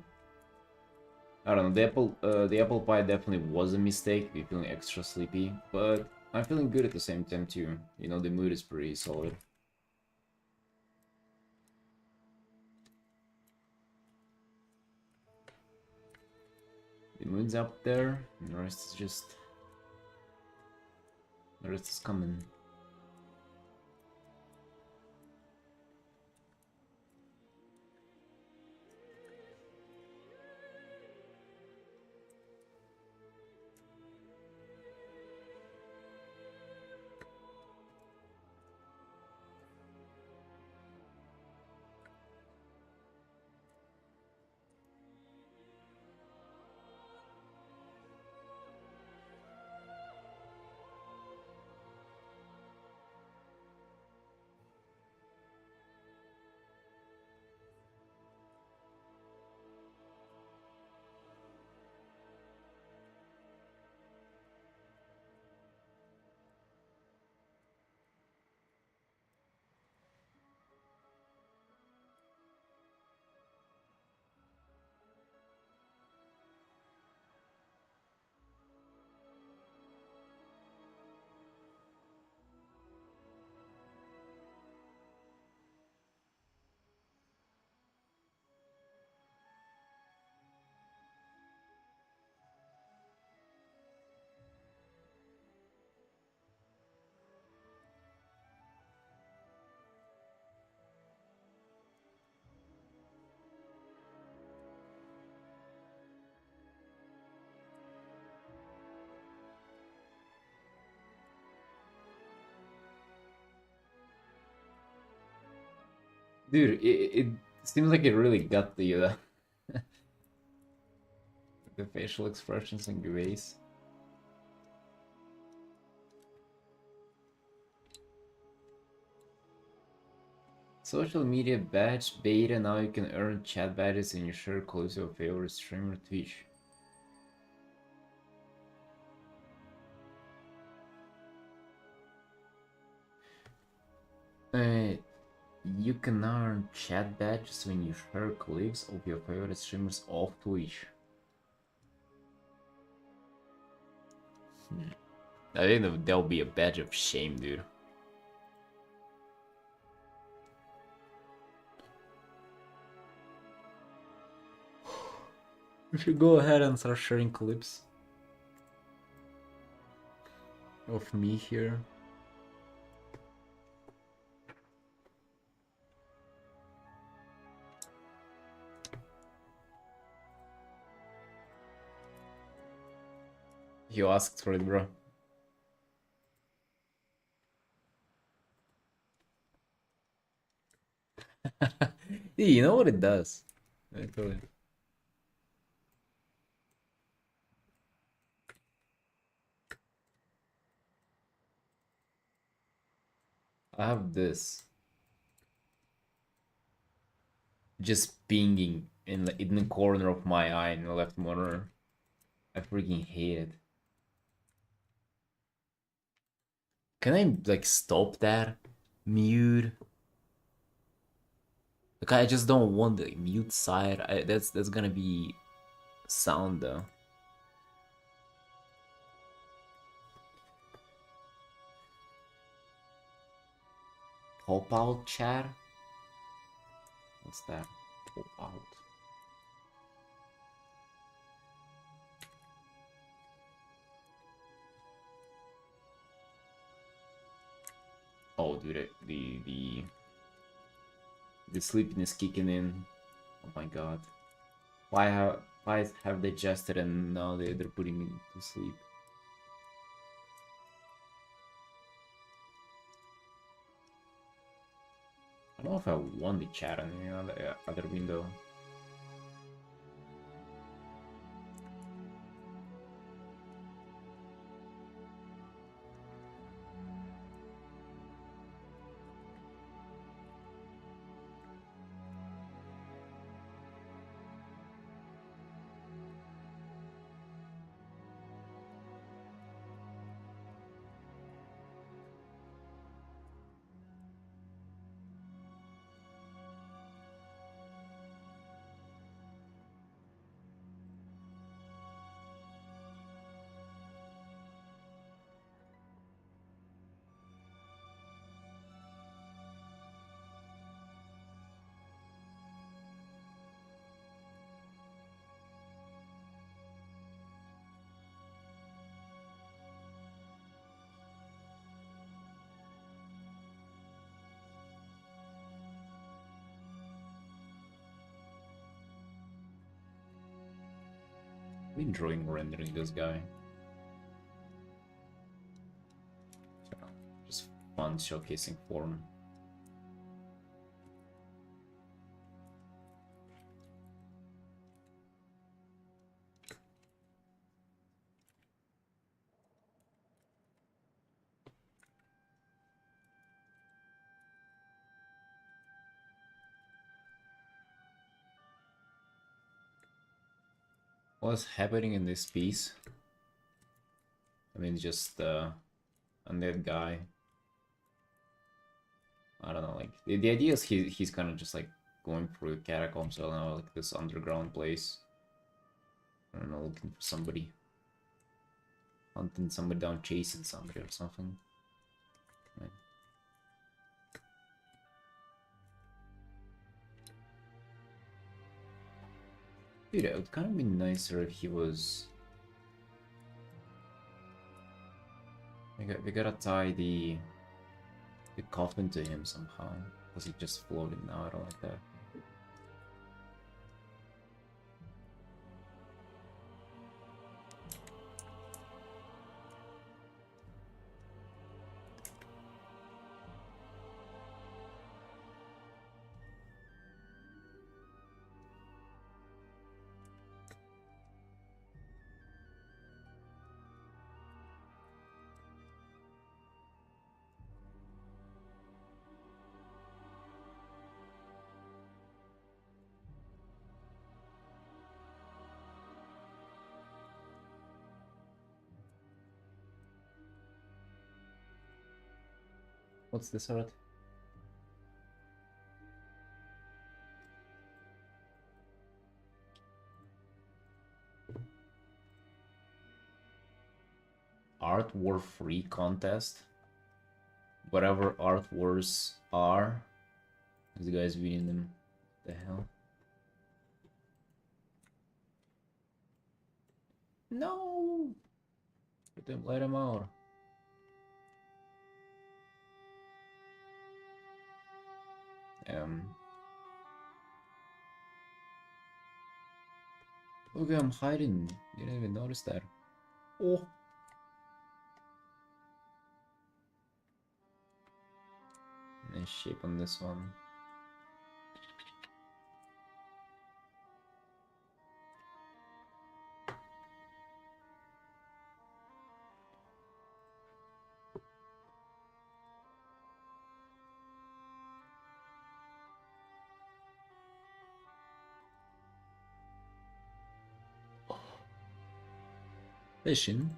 I don't know, the apple pie definitely was a mistake, be feeling extra sleepy, but I'm feeling good at the same time too. You know, the mood is pretty solid. The moon's up there, and the rest is just... The rest is coming. Dude, it seems like it really got the the facial expressions and grace. Social media badge beta. Now you can earn chat badges and you share close your favorite streamer Twitch. You can earn chat badges when you share clips of your favorite streamers off Twitch. I think that'll be a badge of shame, dude. We should go ahead and start sharing clips of me here. You asked for it, bro. Yeah, you know what it does? Actually. I have this just pinging in the corner of my eye in the left monitor. I freaking hate it. Can I like stop that? Mute. Like I just don't want the mute side. That's gonna be sound though. Pop out chat? What's that? Pop out. Oh dude, the sleepiness kicking in. Oh my god. Why have they jested and now they're putting me to sleep? I don't know if I want the chat on the other window. I'm enjoying rendering this guy. Just fun showcasing form. What's happening in this piece? I mean, just undead guy. I don't know. Like the idea is he's kind of just like going through catacombs. I don't know, like this underground place. I don't know, looking for somebody, hunting somebody down, chasing somebody or something. Right. Dude, it would kind of be nicer if he was. We gotta tie the coffin to him somehow, because he just floated now. I don't like that. What's this art? Art War free contest. Whatever art wars are, these guys winning them. What the hell? No! Let him out. Look, I'm hiding. Didn't even notice that. Oh! Nice shape on this one. Fishing.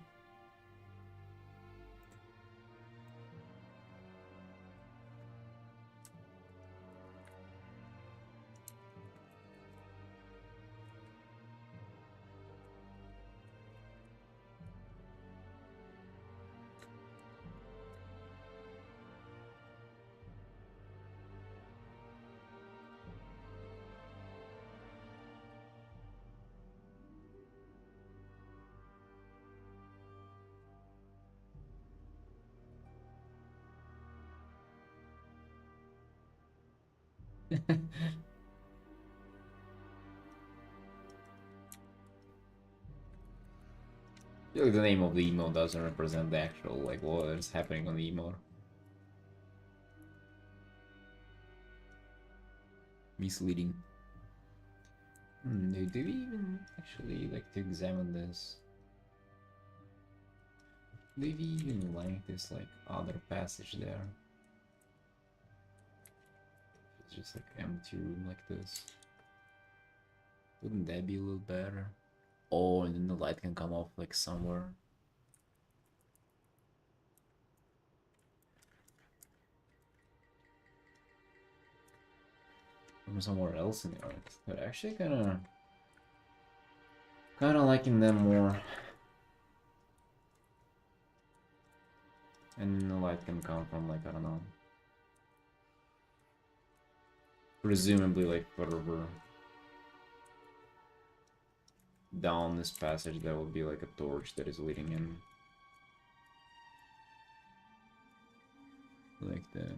I feel like the name of the emote doesn't represent the actual, like, what is happening on the emote. Misleading. Do we even actually like to examine this? Do we even like this, like, other passage there? It's just like empty room like this. Wouldn't that be a little better? Oh, and then the light can come off like somewhere. From somewhere else in the art. But actually kinda liking them more. And the light can come from, like, I don't know. Presumably like further down this passage there will be like a torch that is leading in. Like that.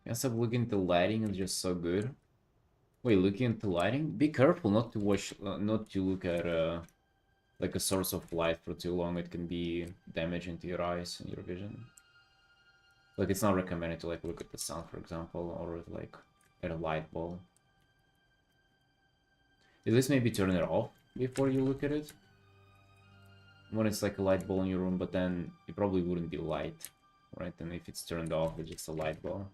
Yes, I'm looking at the lighting is just so good. Wait, looking at the lighting? Be careful not to watch, not to look at like a source of light for too long. It can be damaging to your eyes and your vision. Like, it's not recommended to like look at the sun, for example, or like at a light bulb. At least maybe turn it off before you look at it. When it's like a light bulb in your room, but then it probably wouldn't be light, right? And if it's turned off, it's just a light bulb.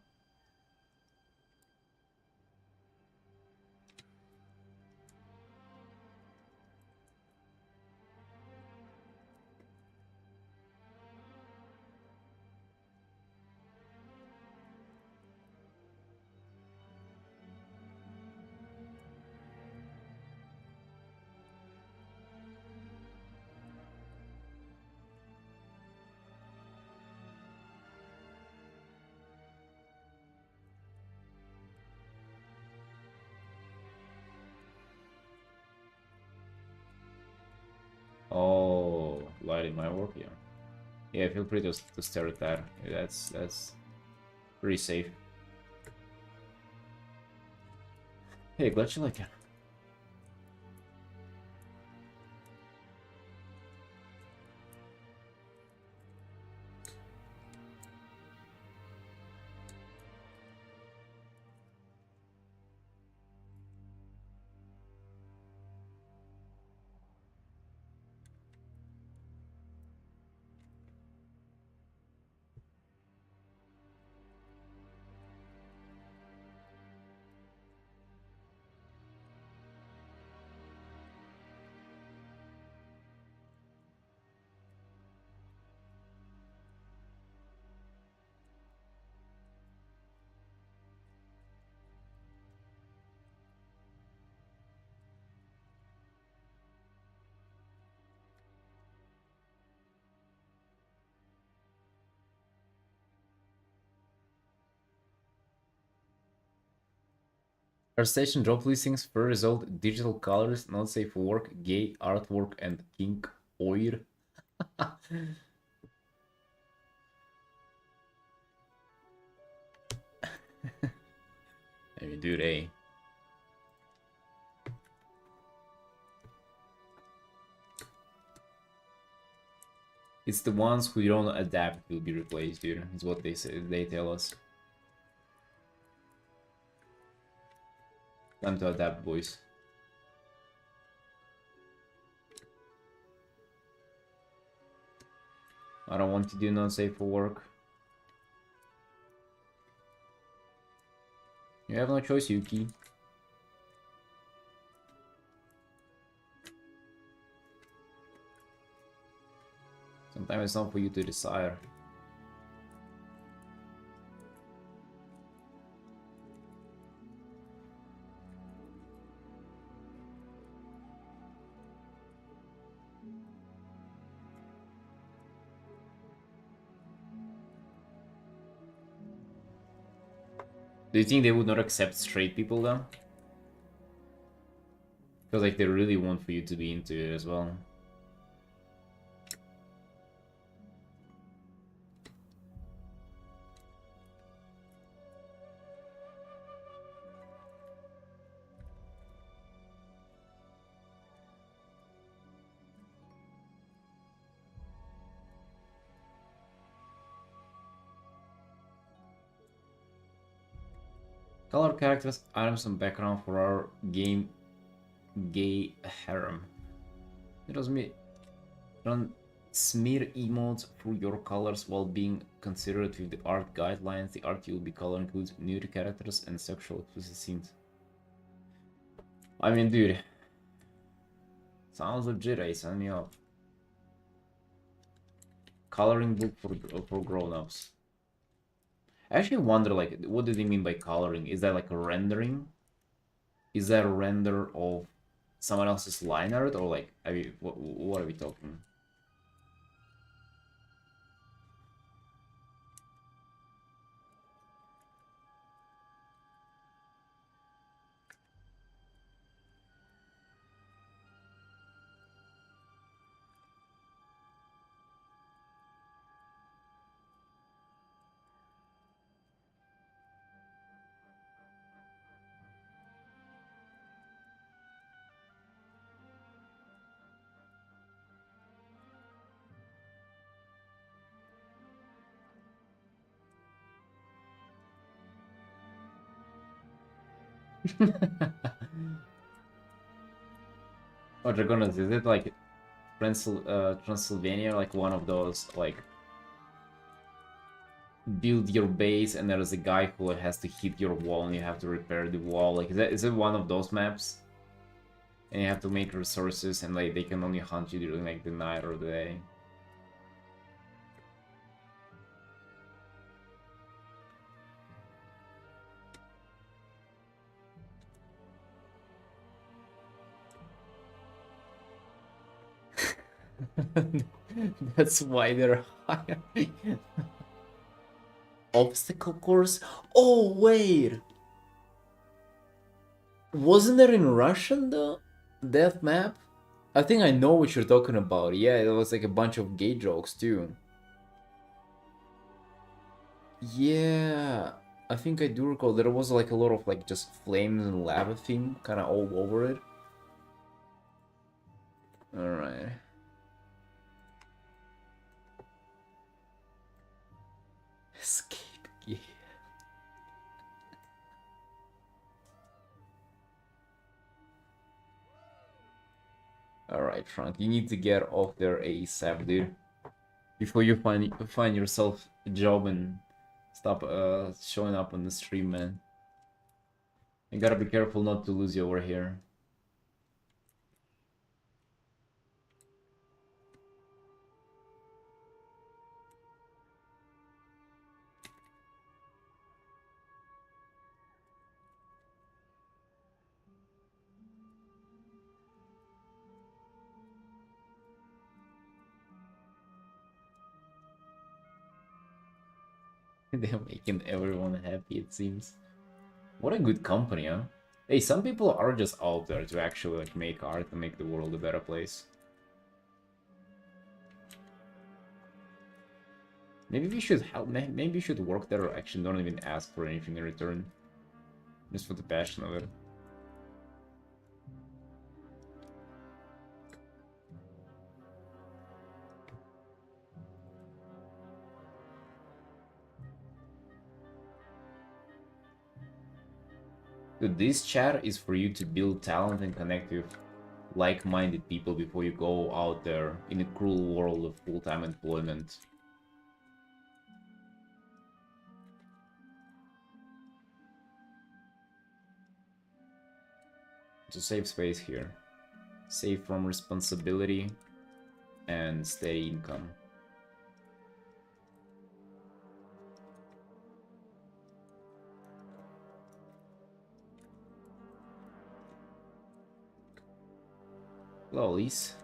Oh, lighting might work, yeah. Yeah, feel free to stare at that. That's pretty safe. Hey, glad you like it. ArtStation drop listings for result digital colors, not safe for work, gay artwork, and kink oir. I mean, dude, hey. It's the ones who don't adapt will be replaced, dude. Is what they say. They tell us. Time to adapt, boys. I don't want to do non-safe for work. You have no choice, Yuki. Sometimes it's not for you to decide. Do you think they would not accept straight people though? Because like they really want for you to be into it as well. Color characters, items, and background for our game gay harem. It was me. Run smear emotes through your colors while being considerate with the art guidelines. The art you'll be color includes nude characters and sexual explicit scenes. I mean, dude. Sounds legit, eh? Sign me up. Coloring book for grown-ups. I actually wonder, like, what do they mean by coloring? Is that like a rendering? Is that a render of someone else's line art, or like, I mean, what are we talking? Oh, Dragonas, is it like Transylvania, like one of those, like, build your base and there's a guy who has to hit your wall and you have to repair the wall? Like, is it one of those maps? And you have to make resources and like they can only hunt you during like the night or the day. That's why they're hiring. Obstacle course? Oh, wait! Wasn't there in Russian, the death map? I think I know what you're talking about. Yeah, it was like a bunch of gay jokes, too. Yeah, I think I do recall there was like a lot of like just flames and lava theme kind of all over it. Alright. Escape gay. Alright, Trunk, you need to get off there ASAP, dude. Before you find yourself a job and stop showing up on the stream, man. You gotta be careful not to lose you over here. They're making everyone happy, it seems. What a good company, huh? Hey, some people are just out there to actually like make art and make the world a better place. Maybe we should help. Maybe we should work there or actually don't even ask for anything in return. Just for the passion of it. Dude, this chat is for you to build talent and connect with like-minded people before you go out there in a cruel world of full-time employment. It's a safe space here. Safe from responsibility and steady income. Hello, Elise.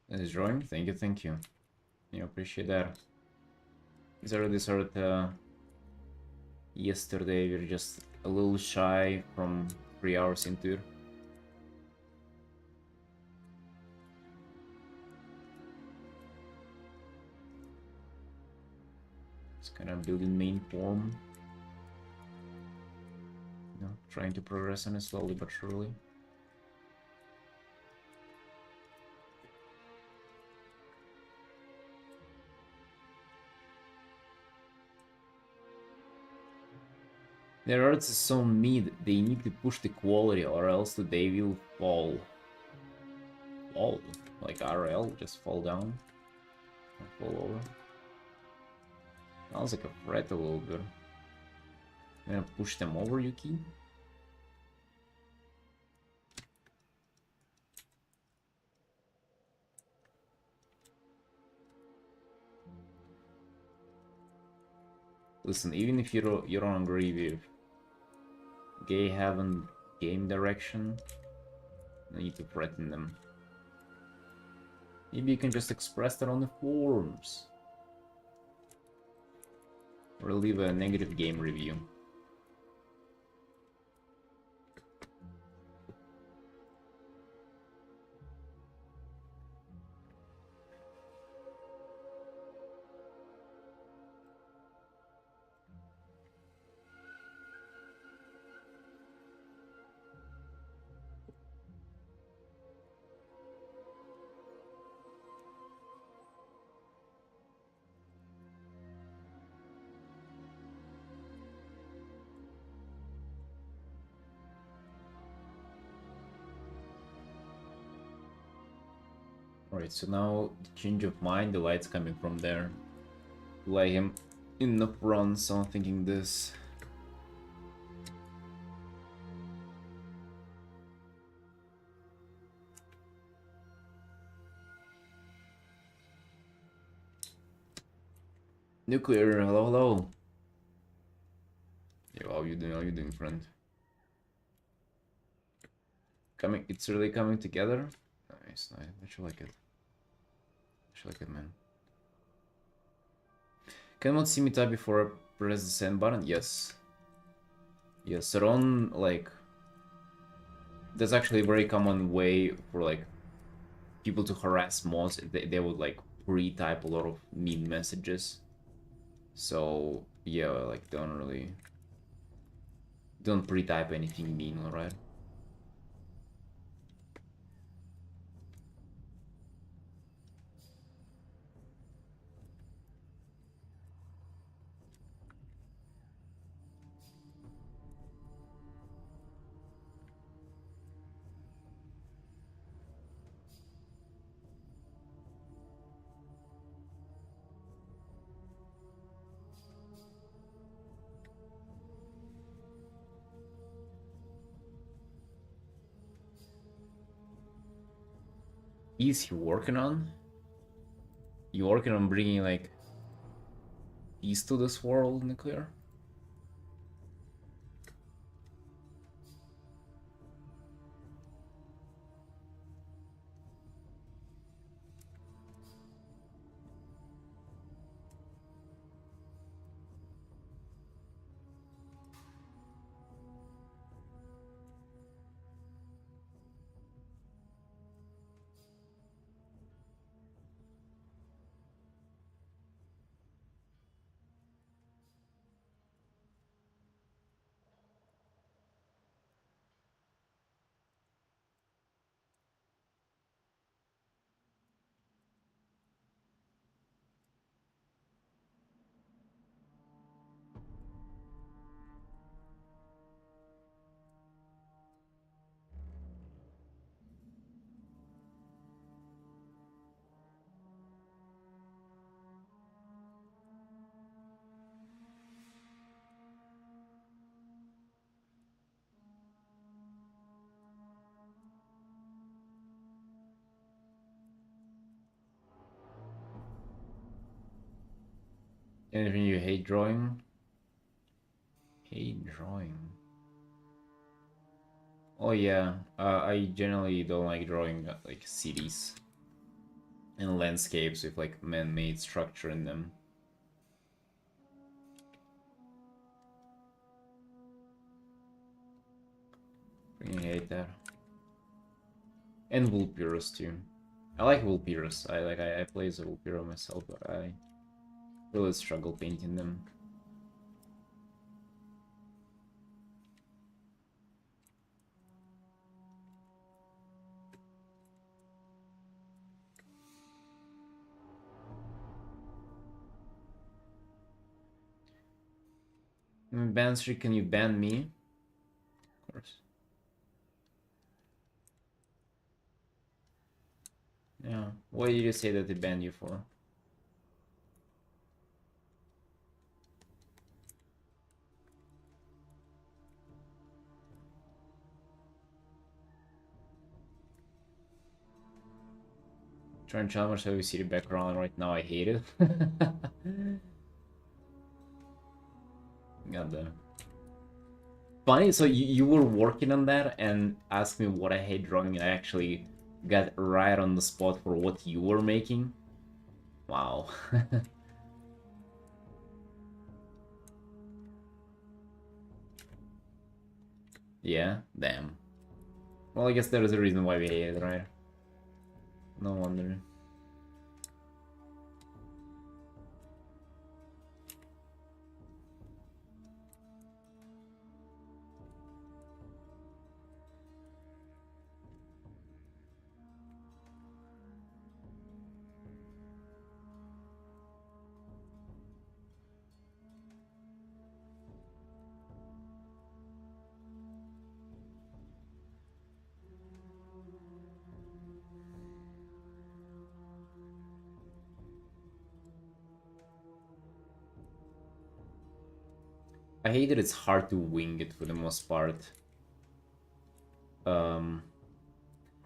That is drawing. Thank you, thank you. You appreciate that. It's already started yesterday. We're just a little shy from 3 hours into it. Just kind of building main form. You know, trying to progress on it slowly but surely. Their arts is so mid, they need to push the quality or else they will fall. Fall? Like RL, just fall down? Or fall over? Sounds like a threat a little bit. I'm gonna push them over, Yuki? Listen, even if you don't agree with gay haven't game direction, I need to threaten them. Maybe you can just express that on the forums. Or leave a negative game review. Alright, so now the change of mind, the light's coming from there. Lay him in the front, so I'm thinking this. Nuclear, hello, hello. Yo, how you doing? How you doing, friend? Coming, it's really coming together. Nice, nice. I should like it. I should like it, man. Cannot see me type before I press the send button. Yes. Yes, Ron, like, That's actually a very common way for like people to harass mods. They would like pre-type a lot of mean messages. So yeah, like don't pre-type anything mean, alright? Is he working on? You working on bringing like peace to this world, nuclear? Anything you hate drawing? Hate drawing. Oh yeah, I generally don't like drawing like cities and landscapes with like man-made structure in them. I hate that. And Vulpyrus too. I like Vulpyrus. I play as a Vulpyro myself, but I really struggle painting them. Ban streak, can you ban me? Of course. Yeah. What did you say that they banned you for? Trying to challenge how you see the background right now. I hate it. God damn. Funny, so you were working on that and asked me what I hate drawing, and I actually got right on the spot for what you were making. Wow. Yeah, damn. Well, I guess there is a reason why we hate it, right? No wonder. I hate that it's hard to wing it for the most part. Um,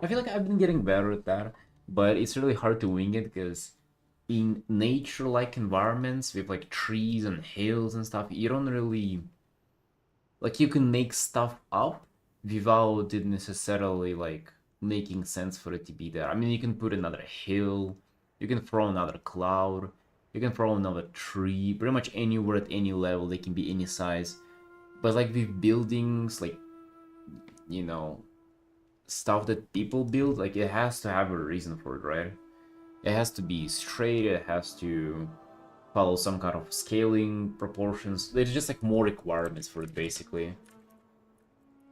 I feel like I've been getting better at that, but it's really hard to wing it because in nature-like environments with like trees and hills and stuff, you don't really like you can make stuff up without it necessarily like making sense for it to be there. I mean, you can put another hill, you can throw another cloud, you can throw another tree, pretty much anywhere at any level, they can be any size. But like with buildings, like, you know, stuff that people build, like it has to have a reason for it, right? It has to be straight, it has to follow some kind of scaling proportions. There's just like more requirements for it basically.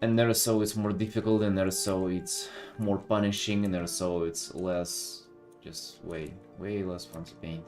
And there so it's more difficult, and there so it's more punishing, and there so it's less, just way less fun to paint.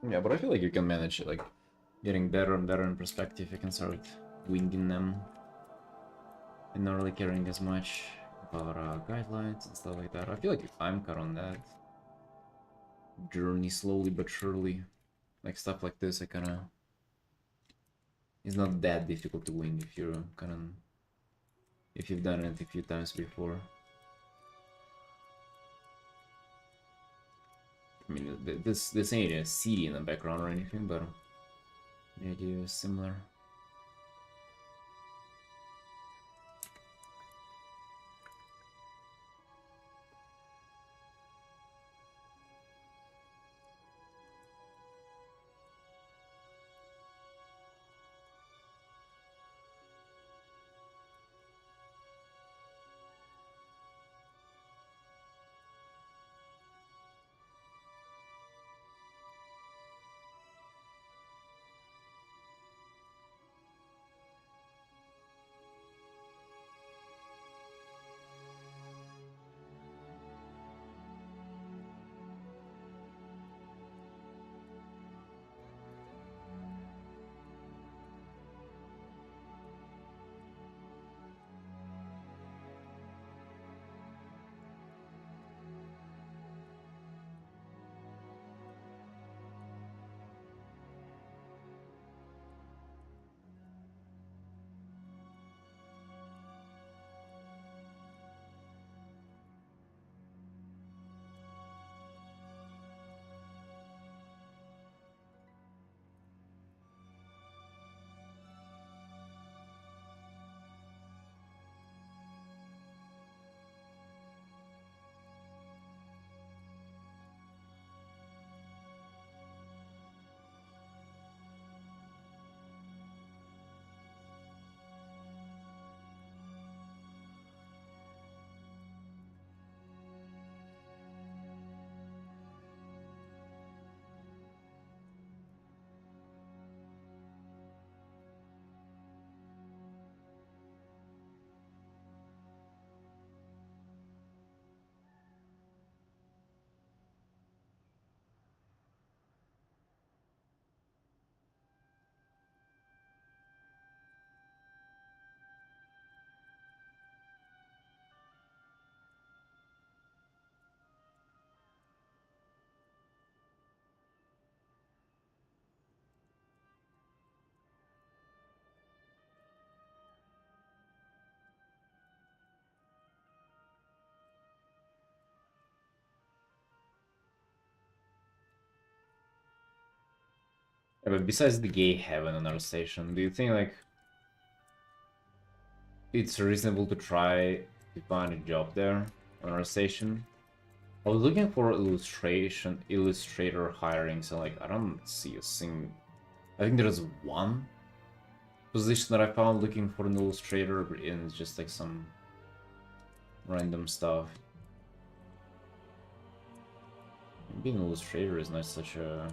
Yeah, but I feel like you can manage it, like getting better and better in perspective. You can start winging them and not really caring as much about guidelines and stuff like that. I feel like if I'm cut on that journey slowly but surely, like stuff like this, I kind of, it's not that difficult to wing if you're kind of, if you've done it a few times before. I mean, this ain't a CD in the background or anything, but the idea is similar. Yeah, but besides the gay heaven on our station, do you think like it's reasonable to try to find a job there on our station? I was looking for illustrator hiring, so like I don't see a single. I think there's one position that I found looking for an illustrator, and it's just like some random stuff. Being an illustrator is not such a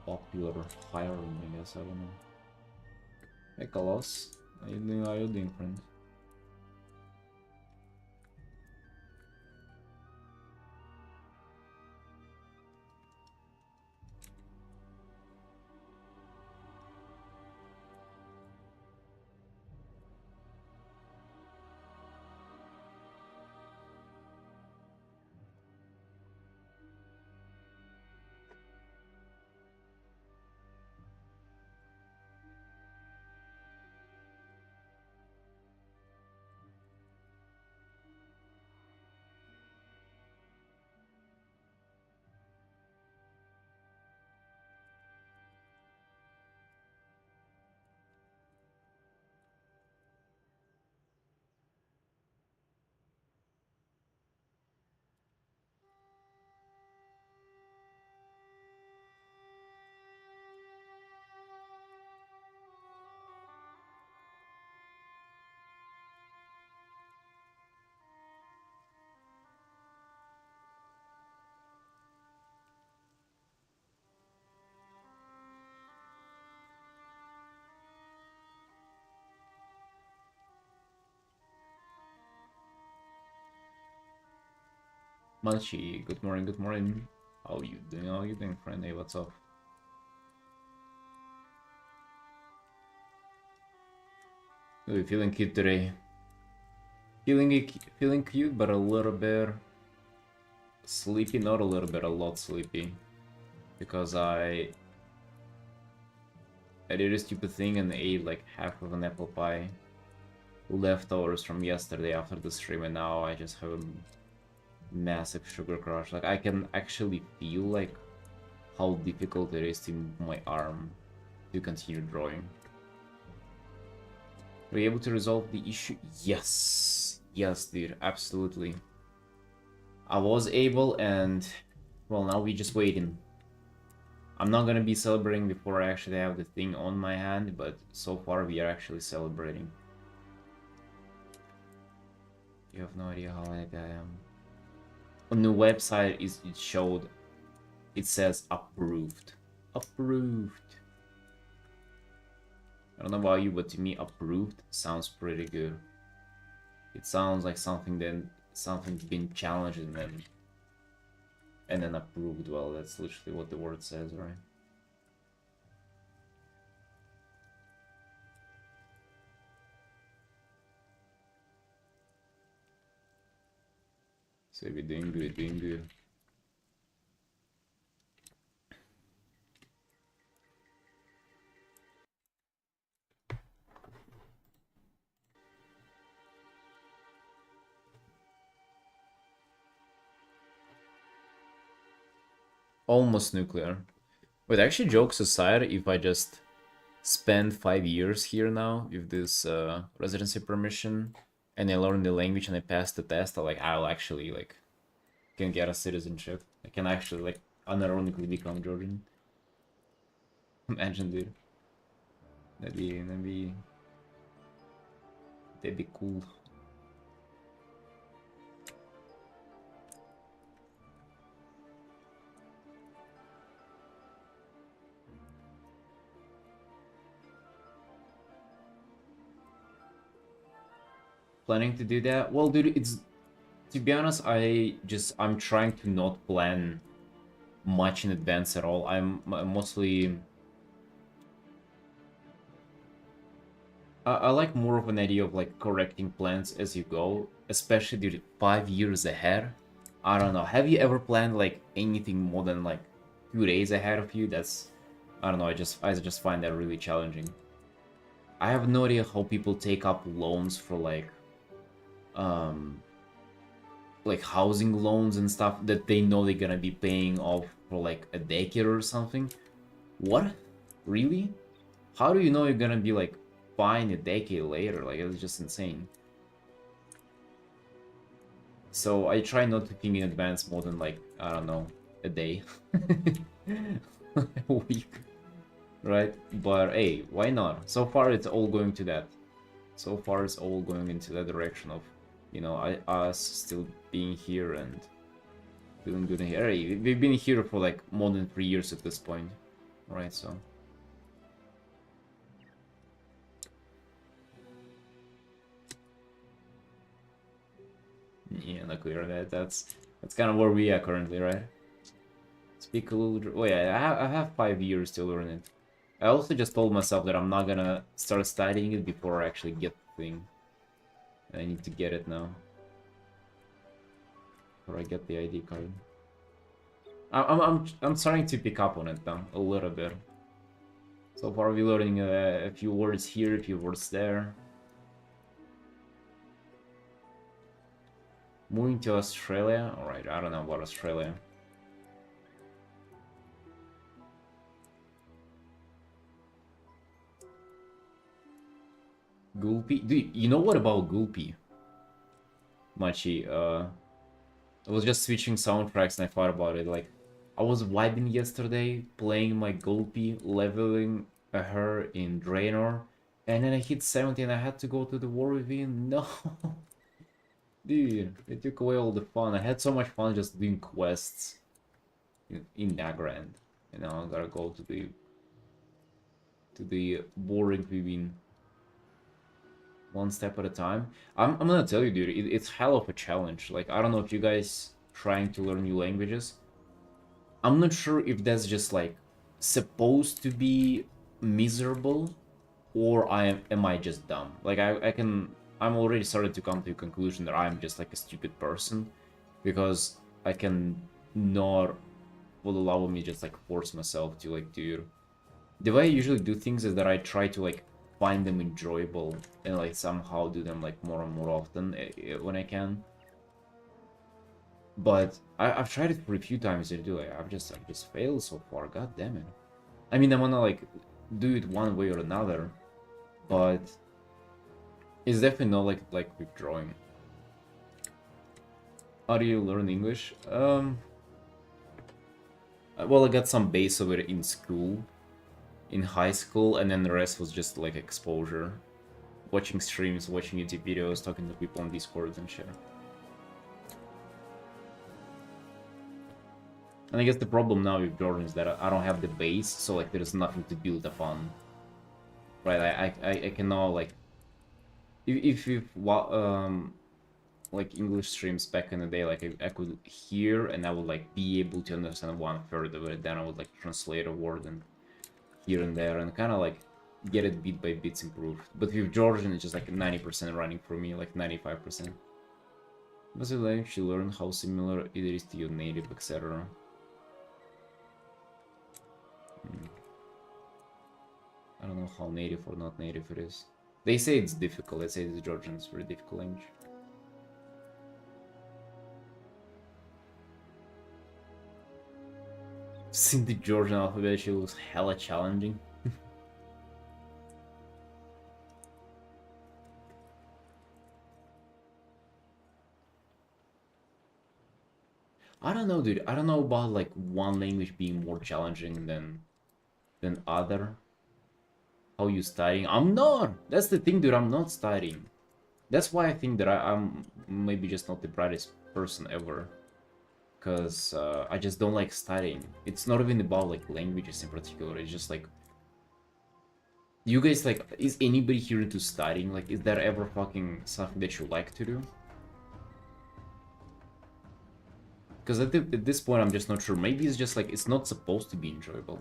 popular hiring, I guess. I don't know. Hey, Kalos, how you doing? How you doing, friend? Manchi, good morning, good morning. How you doing? How you doing, friend? Hey, what's up? Are you feeling cute today? Feeling cute, but a little bit sleepy. Not a little bit, a lot sleepy, because I did a stupid thing and ate like half of an apple pie, leftovers from yesterday after the stream, and now I just have a massive sugar crush. Like I can actually feel like how difficult it is to move my arm to continue drawing. Were you able to resolve the issue? Yes. Yes, dude, absolutely. I was able, and well, now we just waiting. I'm not gonna be celebrating before I actually have the thing on my hand, but so far we are actually celebrating. You have no idea how happy I am. On the website, it says approved. Approved. I don't know about you, but to me, approved sounds pretty good. It sounds like something's been challenged and then approved. Well, that's literally what the word says, right? So we're doing good, doing good. Almost nuclear. But actually, jokes aside, if I just spend 5 years here now with this residency permission, and I learn the language and I pass the test, I'll actually like can get a citizenship. I can actually like unironically become Georgian. Imagine, dude. That'd be cool. Planning to do that? Well, dude, it's to be honest, I'm trying to not plan much in advance at all. I'm mostly I like more of an idea of like correcting plans as you go, especially dude 5 years ahead. I don't know. Have you ever planned like anything more than like 2 days ahead of you? That's I don't know. I just find that really challenging. I have no idea how people take up loans for like housing loans and stuff that they know they're gonna be paying off for like a decade or something. What? Really? How do you know you're gonna be like fine a decade later? Like, it's just insane. So I try not to think in advance more than like, I don't know, a day. A week. Right? But hey, why not? So far it's all going to that. So far it's all going into that direction of, you know, us still being here and doing good here. Hey, we've been here for like more than 3 years at this point. Right, so... Yeah, not clear. That's kind of where we are currently, right? Speak a little... Oh yeah, I have 5 years to learn it. I also just told myself that I'm not gonna start studying it before I actually get the thing. I need to get it now. Before I get the ID card. I'm starting to pick up on it now, a little bit. So far we're learning a few words here, a few words there. Moving to Australia? Alright, I don't know about Australia. Gulpy? Dude, you know what about Gulpy? Machi, I was just switching soundtracks and I thought about it, like, I was vibing yesterday, playing my Gulpy, leveling her in Draenor, and then I hit 70 and I had to go to the war within. No! Dude, it took away all the fun. I had so much fun just doing quests in Nagrand. And now I gotta go to the boring within. One step at a time. I'm gonna tell you, dude, it's hell of a challenge. Like, I don't know if you guys trying to learn new languages. I'm not sure if that's just like supposed to be miserable, or am I just dumb? Like, I'm already started to come to a conclusion that I'm just like a stupid person, because I can not will allow me just like force myself to like do. The way I usually do things is that I try to like find them enjoyable and like somehow do them like more and more often when I can. But I've tried it for a few times to do it. I've just failed so far. God damn it. I mean, I wanna like do it one way or another, but it's definitely not like with drawing. How do you learn English? Well, I got some base of it in school, in high school, and then the rest was just like exposure. Watching streams, watching YouTube videos, talking to people on Discord and shit. And I guess the problem now with Jordan is that I don't have the base, so like there's nothing to build upon. Right, I cannot like... If like English streams back in the day, like I could hear and I would like be able to understand 1/3 of it, then I would like translate a word and here and there and kind of like get it bit by bits improved. But with Georgian, it's just like 90% running for me, like 95%. Does it let you learn how similar it is to your native, etc.? I don't know how native or not native it is. They say it's difficult. They say it's Georgian is a very difficult language. Since the Georgian alphabet actually looks hella challenging. I don't know, dude. I don't know about like one language being more challenging than other. How you studying? I'm not. That's the thing, dude. I'm not studying. That's why I think that I'm maybe just not the brightest person ever. Because I just don't like studying. It's not even about like languages in particular. It's just like... You guys like... Is anybody here into studying? Like, is there ever fucking something that you like to do? Because at this point I'm just not sure. Maybe it's just like it's not supposed to be enjoyable.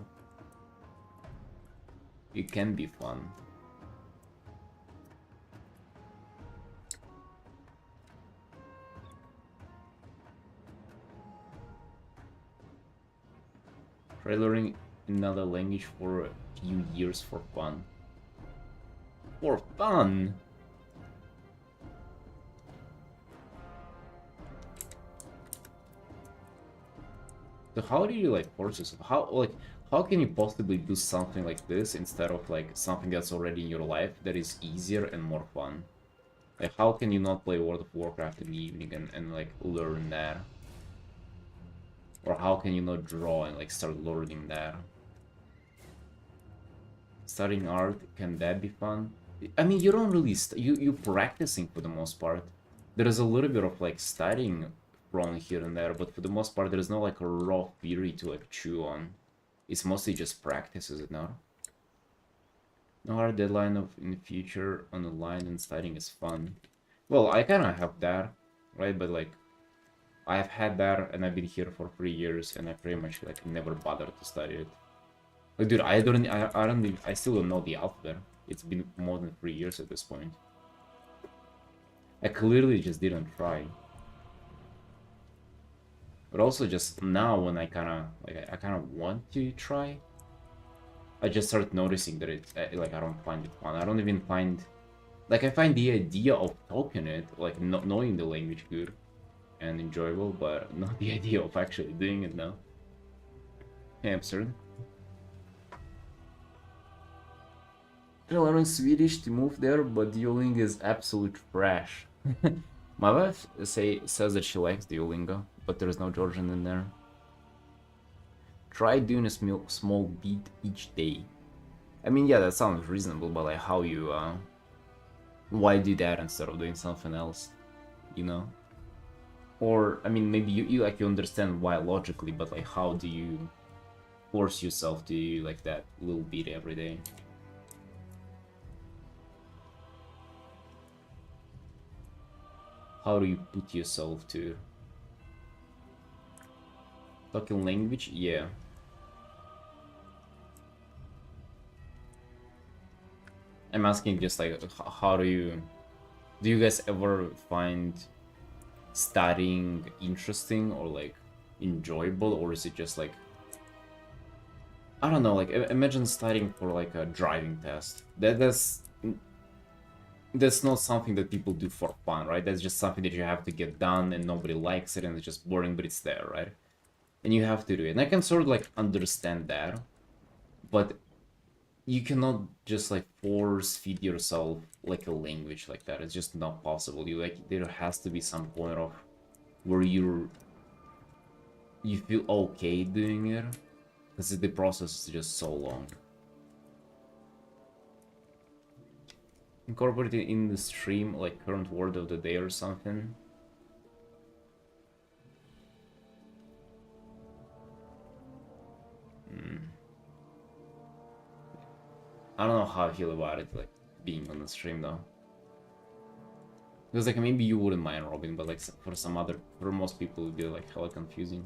It can be fun. Try learning another language for a few years for fun. For fun? So how do you like force yourself? How can you possibly do something like this instead of like something that's already in your life that is easier and more fun? Like how can you not play World of Warcraft in the evening and like learn that? Or how can you not draw and like start learning that? Studying art, can that be fun? I mean, you don't really you practicing for the most part. There is a little bit of like studying from here and there, but for the most part, there is no like a raw theory to like chew on. It's mostly just practice, is it not? No hard deadline of in the future on the line and studying is fun. Well, I kind of have that, right? But like, I've had that and I've been here for 3 years and I pretty much like never bothered to study it. Like, dude, I still don't know the alphabet. It's been more than 3 years at this point. I clearly just didn't try. But also just now when I kind of want to try, I just start noticing that it's like I don't find it fun. I don't even find like I find the idea of talking it, like not knowing the language good and enjoyable, but not the idea of actually doing it now. Hey, absurd. I learned Swedish to move there, but Duolingo is absolute trash. My wife says that she likes Duolingo, but there's no Georgian in there. Try doing a small beat each day. I mean, yeah, that sounds reasonable, but like how you, why do that instead of doing something else, you know? Or, I mean, maybe you understand why logically, but like how do you force yourself to do like that little beat every day? How do you put yourself to talking language? Yeah. I'm asking just like how do you guys ever find studying interesting or like enjoyable, or is it just like I don't know, like imagine studying for like a driving test. That's not something that people do for fun, right? That's just something that you have to get done and nobody likes it and it's just boring, but it's there, right? And you have to do it. And I can sort of like understand that, but you cannot just like force feed yourself like a language like that. It's just not possible. You like there has to be some point of where you feel okay doing it, because the process is just so long. Incorporate it in the stream, like current word of the day or something. I don't know how I feel about it, like being on the stream though. Because like maybe you wouldn't mind Robin, but like for most people it would be like hella confusing.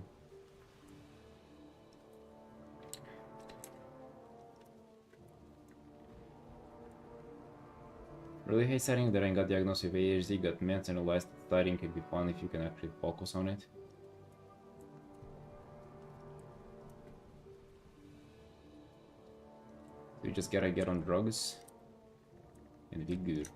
Really hate studying that I got diagnosed with ADHD, got meds, and realized studying can be fun if you can actually focus on it. You just gotta get on drugs and be good.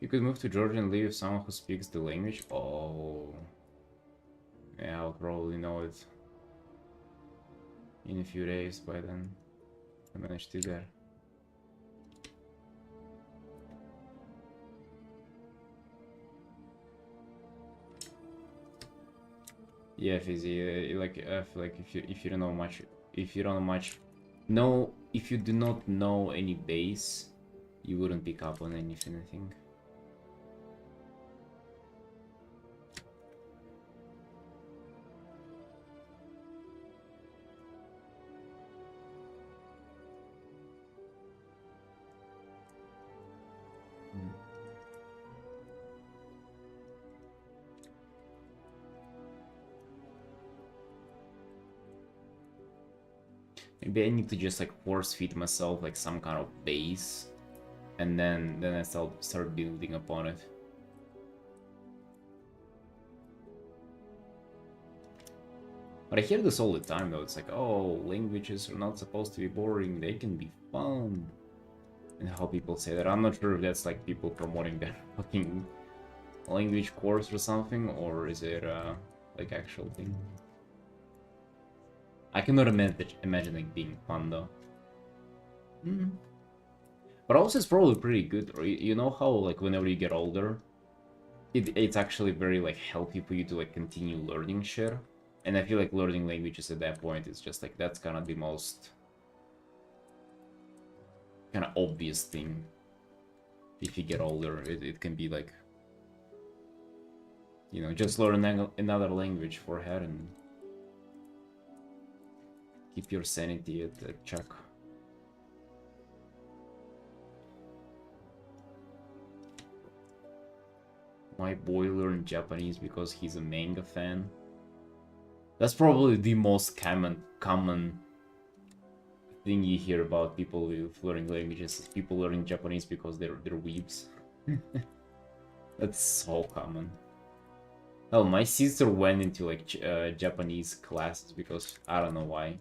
You could move to Georgia and live with someone who speaks the language. Oh, yeah, I'll probably know it in a few days by then. I managed to do that. Yeah, Fizzy, like if you don't know much, if you don't know much, if you do not know any base, you wouldn't pick up on anything, I think. Maybe I need to just like force feed myself like some kind of base, and then I start building upon it. But I hear this all the time though. It's like, oh, languages are not supposed to be boring. They can be fun. And how people say that. I'm not sure if that's like people promoting their fucking language course or something, or is it like actual thing? I cannot imagine it being fun though. Mm. But also it's probably pretty good. Or you know how like whenever you get older, it's actually very like healthy for you to like continue learning shit. And I feel like learning languages at that point is just like that's kind of the most kind of obvious thing. If you get older, it can be like, you know, just learn another language for her and keep your sanity at check. My boy learned Japanese because he's a manga fan. That's probably the most common thing you hear about people with learning languages is people learning Japanese because they're weebs. That's so common. Oh, my sister went into like Japanese classes because I don't know why.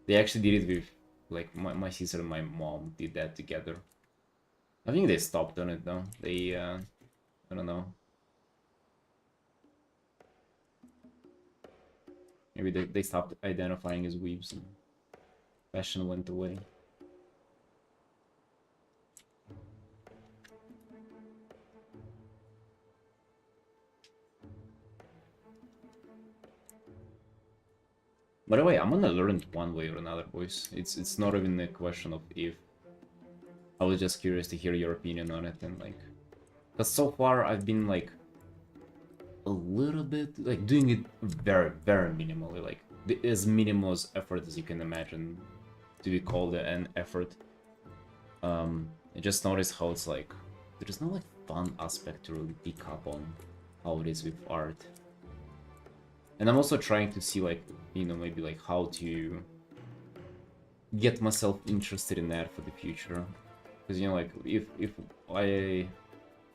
They actually did it with like my sister and my mom did that together. I think they stopped on it though. They I don't know. Maybe they stopped identifying as weebs and fashion went away. By the way, I'm gonna learn it one way or another, boys. It's not even a question of if. I was just curious to hear your opinion on it and like, because so far I've been like a little bit like doing it very minimally, like as minimal as effort as you can imagine to be called an effort. I just noticed how it's like there's no like fun aspect to really pick up on how it is with art. And I'm also trying to see like, you know, maybe like how to get myself interested in that for the future. Because, you know, like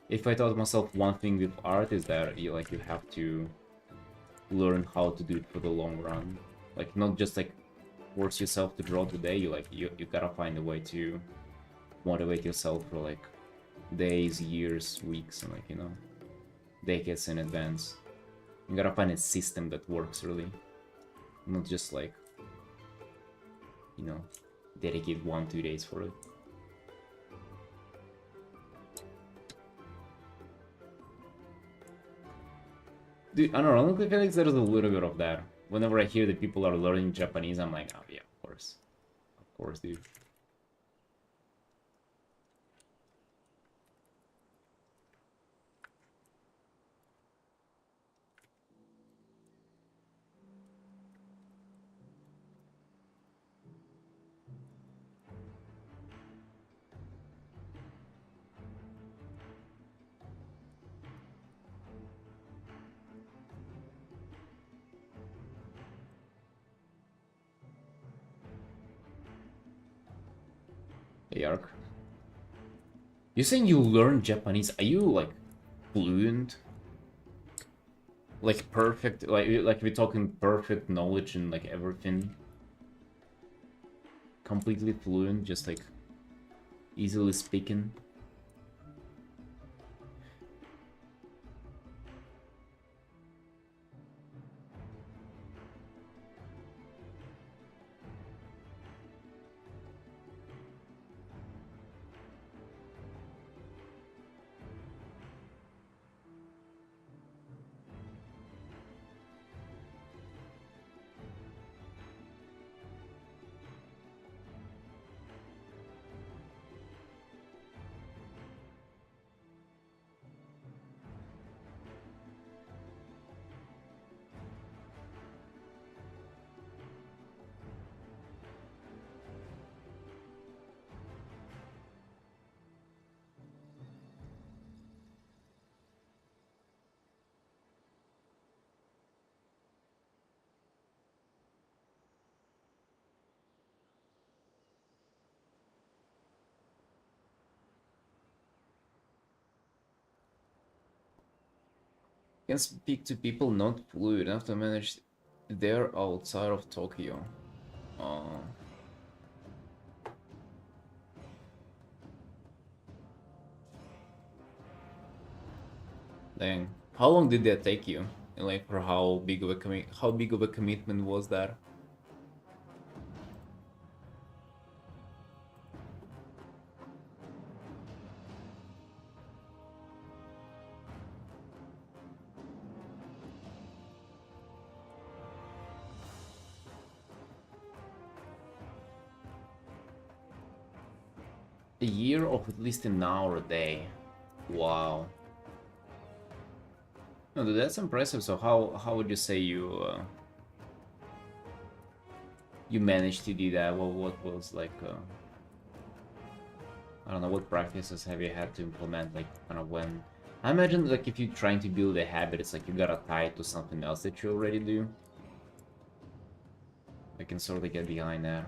if I taught myself one thing with art is that you like you have to learn how to do it for the long run. Like not just like force yourself to draw today, you gotta find a way to motivate yourself for like days, years, weeks, and like, you know, decades in advance. You gotta find a system that works really. Not just like, you know, dedicate 1-2 days for it. Dude, I don't know, I feel like there's a little bit of that. Whenever I hear that people are learning Japanese, I'm like, oh yeah, of course. Of course, dude. Hey, Ark. You saying you learn Japanese? Are you like fluent? Like perfect? Like we're talking perfect knowledge and like everything? Completely fluent, just like easily speaking? Can speak to people not fluent enough to manage there outside of Tokyo. Uh, Dang. How long did that take you? And like for how big of a commitment was that? A year of at least an hour a day. Wow. No, dude, that's impressive. So how would you say you managed to do that? What was like I don't know, what practices have you had to implement, like kind of when? I imagine like if you're trying to build a habit, it's like you gotta tie it to something else that you already do. I can sort of get behind that.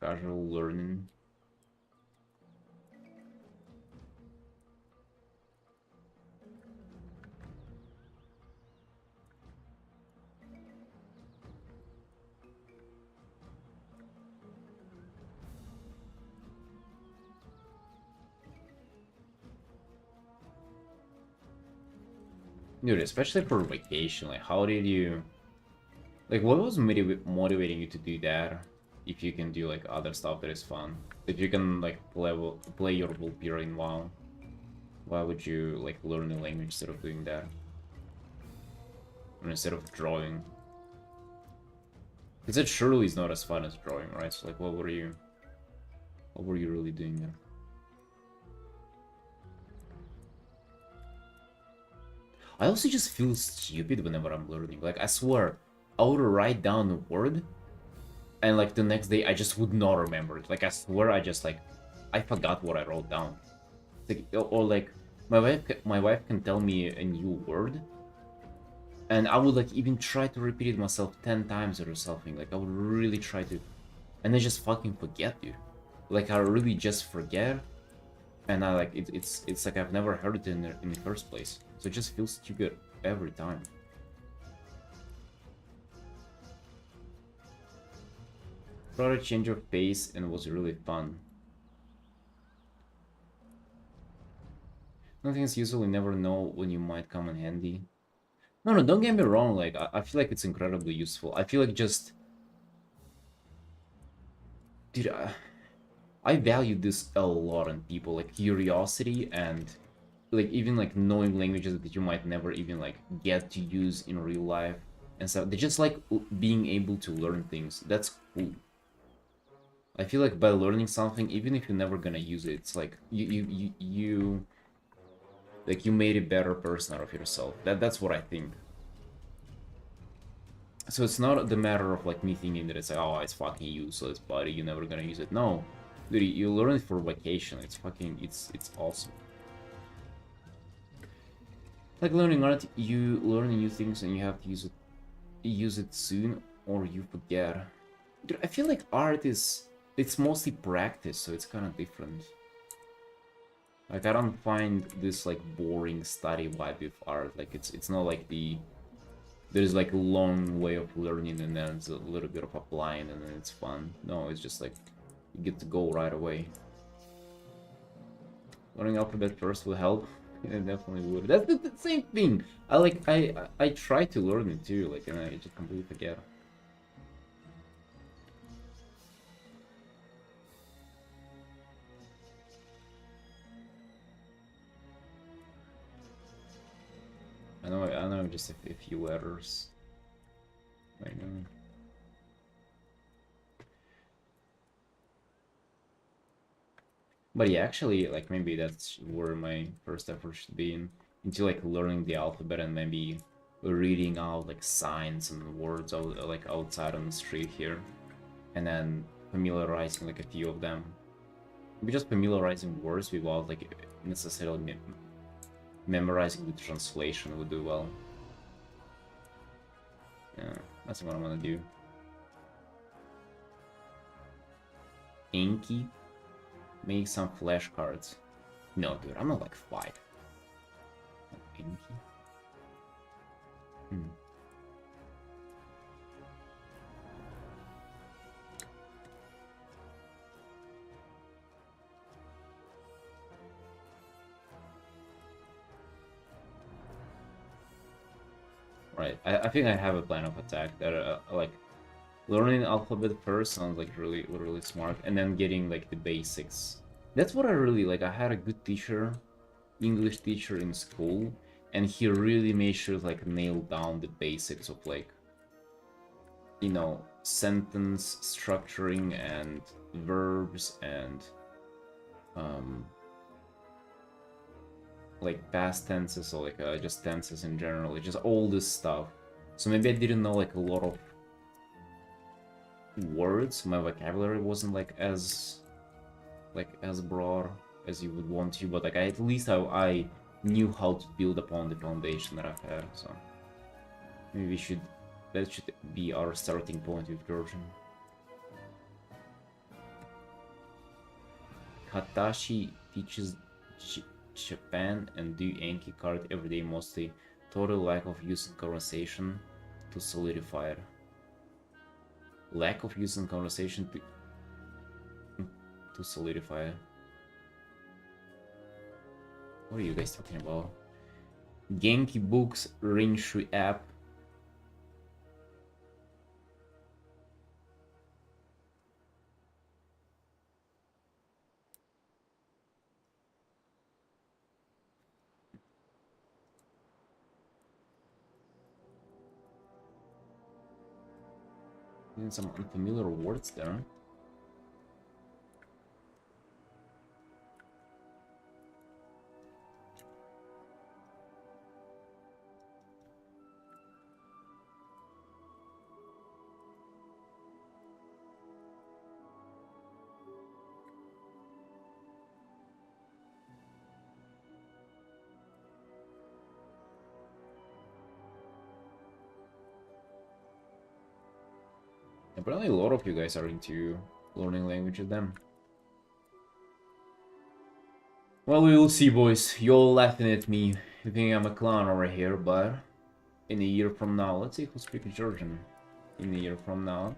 Casual learning. Dude, especially for vacation, like how did you like what was motivating you to do that if you can do like other stuff that is fun? If you can like play your Vulpira in WoW, why would you like learn a language instead of doing that? Or instead of drawing? Because it surely is not as fun as drawing, right? So like what were you really doing there? I also just feel stupid whenever I'm learning. Like I swear, I would write down a word and like the next day I just would not remember it. Like I swear I just like I forgot what I wrote down. Like, or like my wife can tell me a new word and I would like even try to repeat it myself 10 times or something. Like I would really try to and I just fucking forget, dude. Like I really just forget and I like it's like I've never heard it in the first place. So it just feels stupid every time. Brought a change of pace and was really fun. Nothing's useful, you never know when you might come in handy. No, no, don't get me wrong, like, I feel like it's incredibly useful. I feel like just... Dude, I value this a lot in people, like, curiosity and, like, even, like, knowing languages that you might never even, like, get to use in real life and stuff. They just like being able to learn things. That's cool. I feel like by learning something, even if you're never gonna use it, it's like, you like, you made a better person out of yourself. That's what I think. So it's not the matter of like me thinking that it's like, oh, it's fucking useless, buddy, you're never gonna use it. No, dude, you learn it for vacation. It's fucking, it's awesome. Like learning art, you learn new things and you have to use it soon, or you forget. Dude, I feel like art is, it's mostly practice, so it's kind of different. Like I don't find this like boring study vibe with art. Like it's not like there's like a long way of learning and then it's a little bit of applying and then it's fun. No, it's just like you get to go right away. Learning alphabet first will help. Yeah, definitely would. That's the same thing. I try to learn it too, like, and I just completely forget. I know just a few letters. I know. But yeah, actually, like maybe that's where my first effort should be into like learning the alphabet and maybe reading out like signs and words out, like outside on the street here, and then familiarizing like a few of them. Maybe just familiarizing words without like necessarily memorizing the translation would do well. Yeah, that's what I'm gonna do. Inky, make some flashcards. No, dude, I'm not like 5. Pinky. Hmm. Right, I think I have a plan of attack that like learning alphabet first sounds like really smart, and then getting like the basics. That's what I really like. I had a good teacher, English teacher in school, and he really made sure to like nail down the basics of like, you know, sentence structuring and verbs and like past tenses or like just tenses in general, just all this stuff. So maybe I didn't know like a lot of words. My vocabulary wasn't like as broad as you would want to, but like at least I knew how to build upon the foundation that I've had. So maybe that should be our starting point with Georgian. Hatashi teaches Japan and do Yankee card every day mostly. Total lack of use in conversation to solidify it. Lack of use in conversation to solidify it. What are you guys talking about? Genki Books Rinshu app. And some unfamiliar words there. Apparently a lot of you guys are into learning languages then. Well, we will see, boys. You're all laughing at me. You think I'm a clown over here, but in a year from now, let's see who speaks Georgian. In a year from now.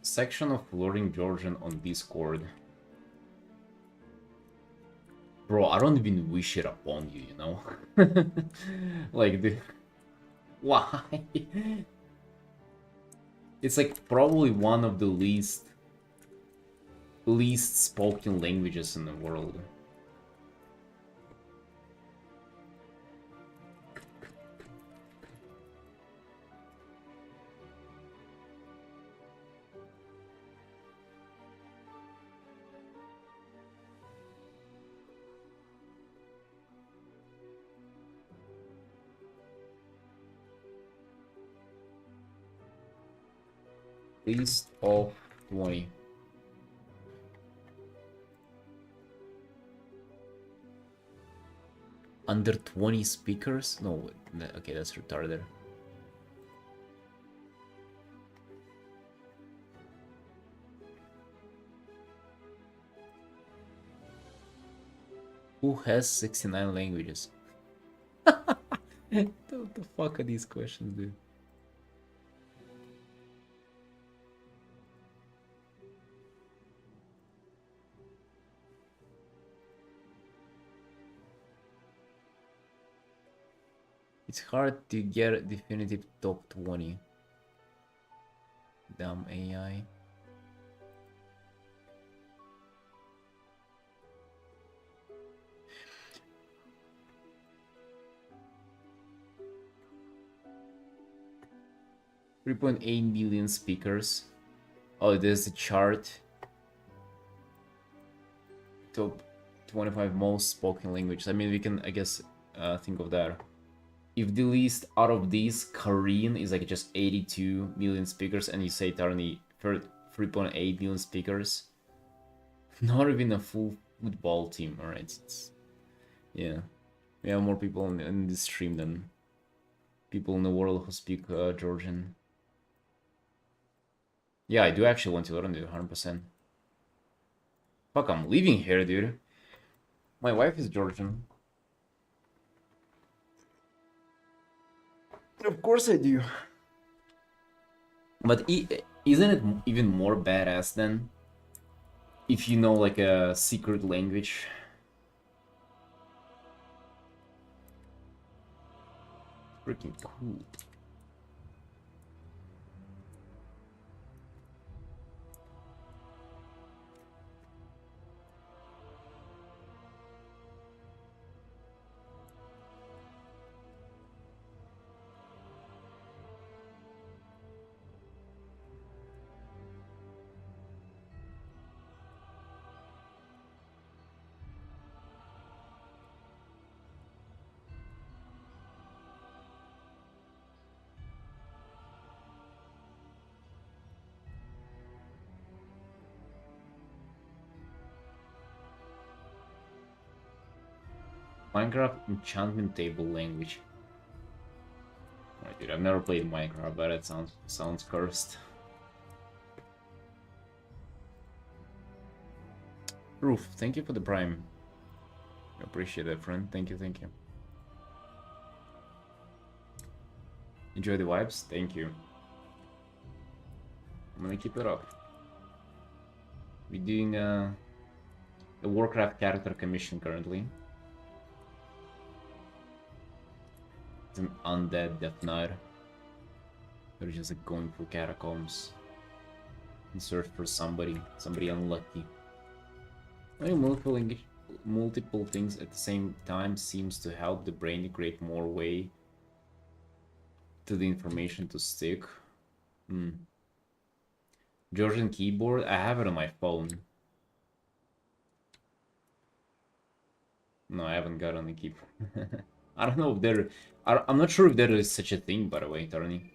Section of learning Georgian on Discord. Bro, I don't even wish it upon you, you know? Like, the... Why? It's like probably one of the least spoken languages in the world. Least of 20. Under 20 speakers? No, okay, that's retarded. Who has 69 languages? What the fuck are these questions, dude? It's hard to get a definitive top 20. Dumb AI. $3.8 million speakers. Oh, there's a chart. Top 25 most spoken languages. I mean, we can, I guess, think of that. If the list out of these, Korean is like just 82 million speakers, and you say it only 3.8 million speakers. Not even a full football team, alright? Yeah. We have more people in this stream than people in the world who speak Georgian. Yeah, I do actually want to learn it 100%. Fuck, I'm leaving here, dude. My wife is Georgian. Of course I do. But isn't it even more badass then if you know like a secret language? Freaking cool. Minecraft enchantment table language. Alright, dude, I've never played Minecraft, but it sounds cursed. Roof, thank you for the prime. I appreciate it, friend. Thank you, thank you. Enjoy the vibes? Thank you. I'm gonna keep it up. We're doing a Warcraft character commission currently. It's an undead Death Knight. They're just like going through catacombs and search for somebody unlucky. Knowing multiple things at the same time seems to help the brain to create more way to the information to stick. Georgian keyboard, I have it on my phone. No, I haven't got on the keyboard. I don't know if there... I'm not sure if there is such a thing, by the way, Tony.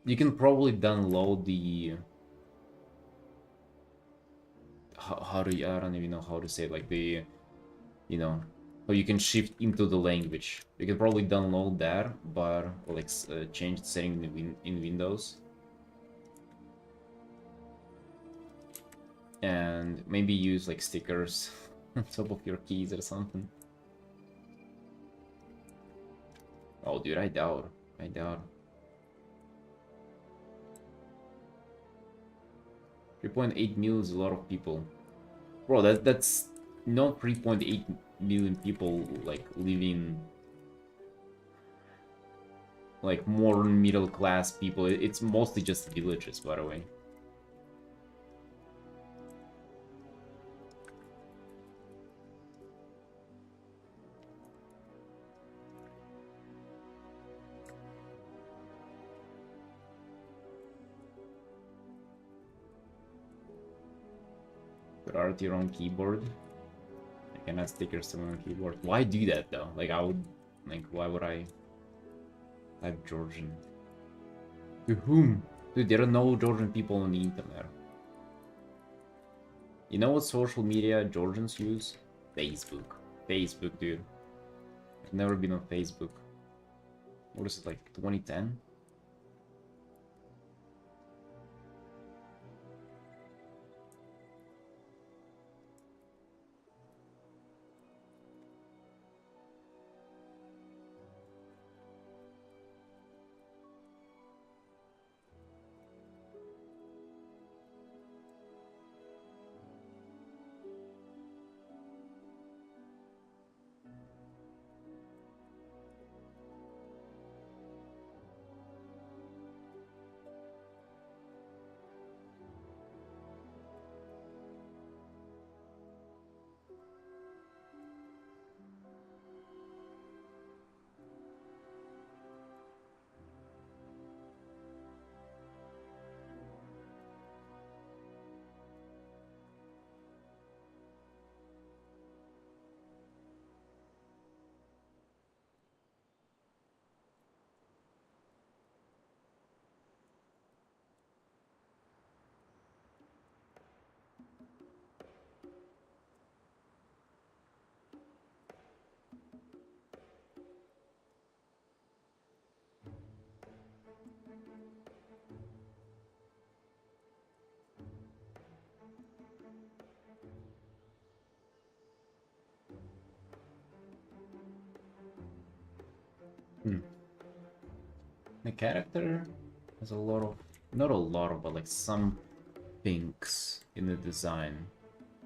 You can probably download the... How do you... I don't even know how to say it, like the... You know, how you can shift into the language. You can probably download that, but like change the setting in Windows. And maybe use like stickers on top of your keys or something. Oh, dude, I doubt. 3.8 million is a lot of people. Bro, that's not 3.8 million people like living like more middle class people. It's mostly just villages, by the way. Put Artin on keyboard. I cannot stickers on keyboard. Why do that though? Like why would I type Georgian? To whom? Dude, there are no Georgian people on the internet. You know what social media Georgians use? Facebook. Facebook, dude. I've never been on Facebook. What is it, like 2010? The character has a lot of, not a lot of, but like some pinks in the design.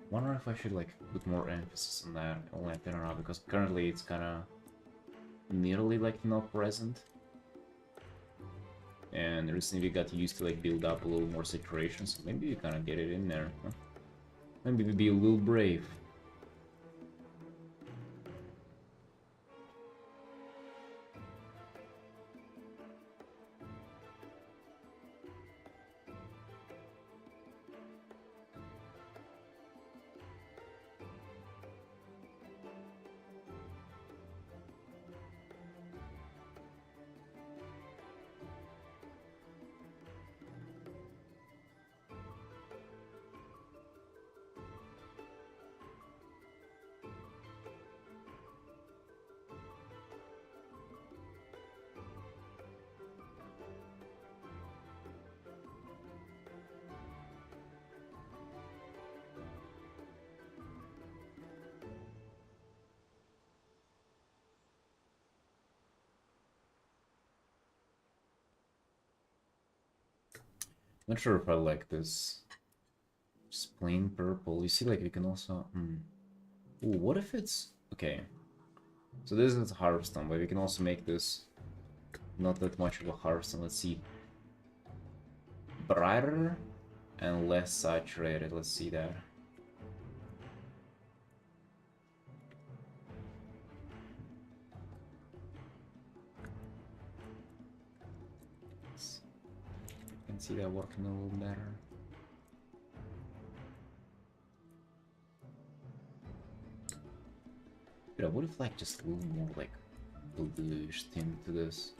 Wonder if I should like put more emphasis on that or let it around, because currently it's kind of nearly like not present. And recently we got used to like build up a little more saturation, so maybe we kind of get it in there. Huh? Maybe we be a little brave. Not sure if I like this. Just plain purple. You see, like, we can also... Ooh, what if it's... Okay. So this is Hearthstone, but we can also make this not that much of a Hearthstone. Let's see. Brighter and less saturated. Let's see that. I can see that working a little better. But I would have liked just a little more like bluish tint to this.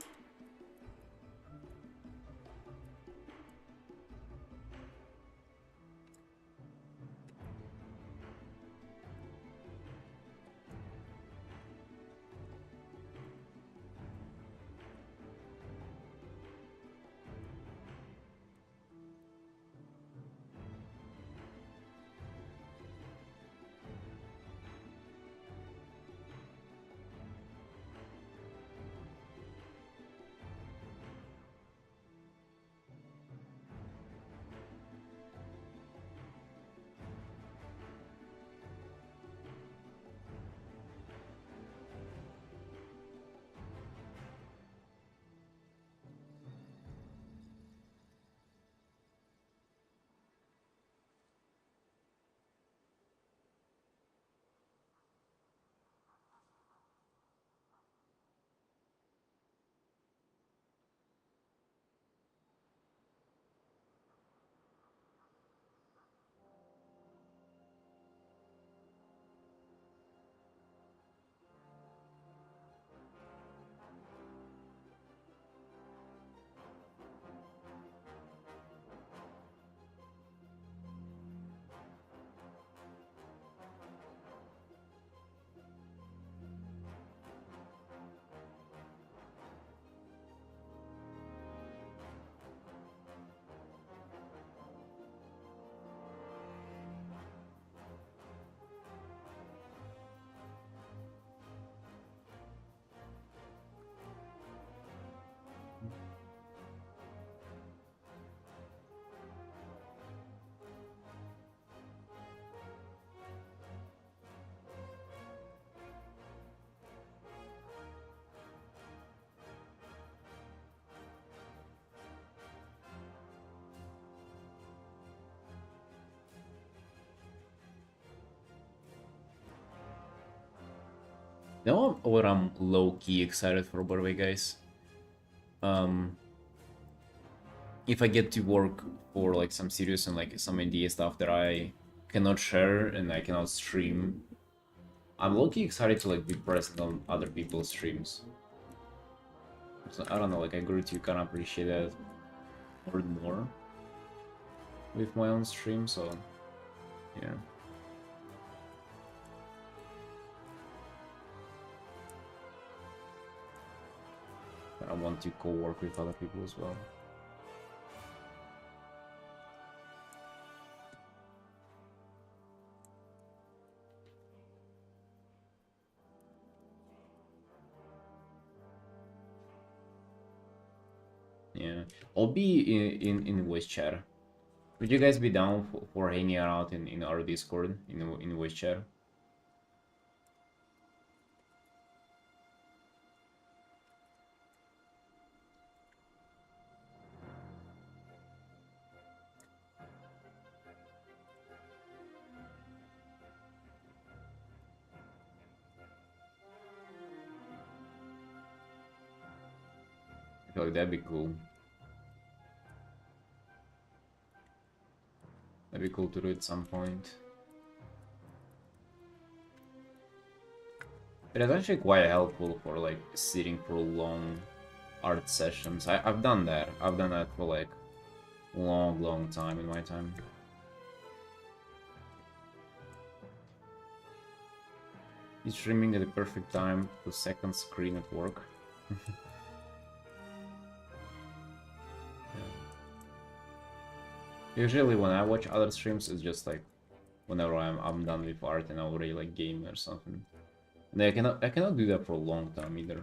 You know what I'm low-key excited for, by the way, guys? Um, if I get to work for like some serious and like some NDA stuff that I cannot share and I cannot stream, I'm low-key excited to like be present on other people's streams. So I don't know, like I grew to kind of appreciate that more and more with my own stream, so yeah. I want to co-work with other people as well. Yeah, I'll be in voice chat. Would you guys be down for hanging out in our Discord in voice chat? I feel like that'd be cool. That'd be cool to do at some point. It is actually quite helpful for like sitting for long art sessions. I've done that. I've done that for like long time in my time. He's streaming at the perfect time, the second screen at work. Usually when I watch other streams, it's just like whenever I'm done with art and already like gaming or something. And I cannot do that for a long time either.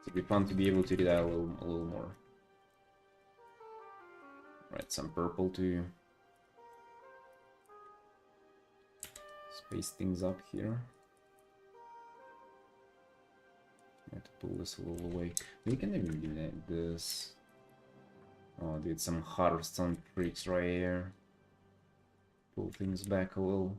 It'd be fun to be able to do that a little more. Right, some purple to space things up here. I have to pull this a little away. We can even do like this. Oh, did some Hearthstone tricks right here. Pull things back a little.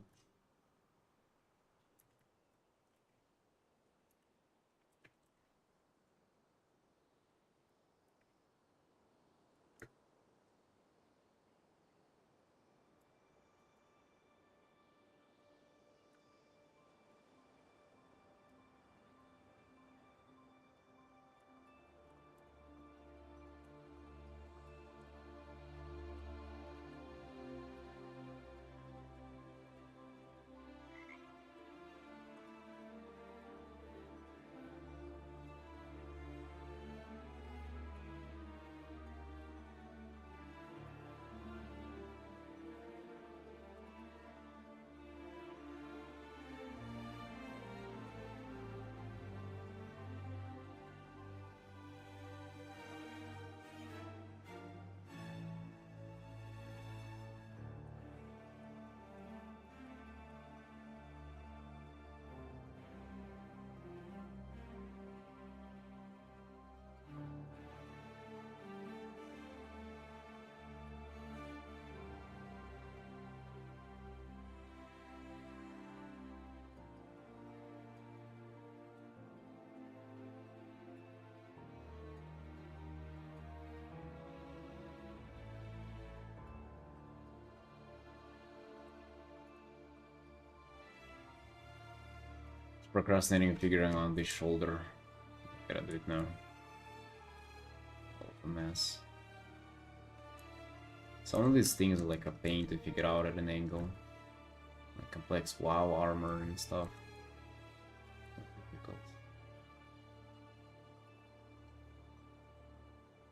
Procrastinating figuring out this shoulder. Gotta do it now. All a mess. Some of these things are like a pain to figure out at an angle. Like complex WoW armor and stuff. Difficult.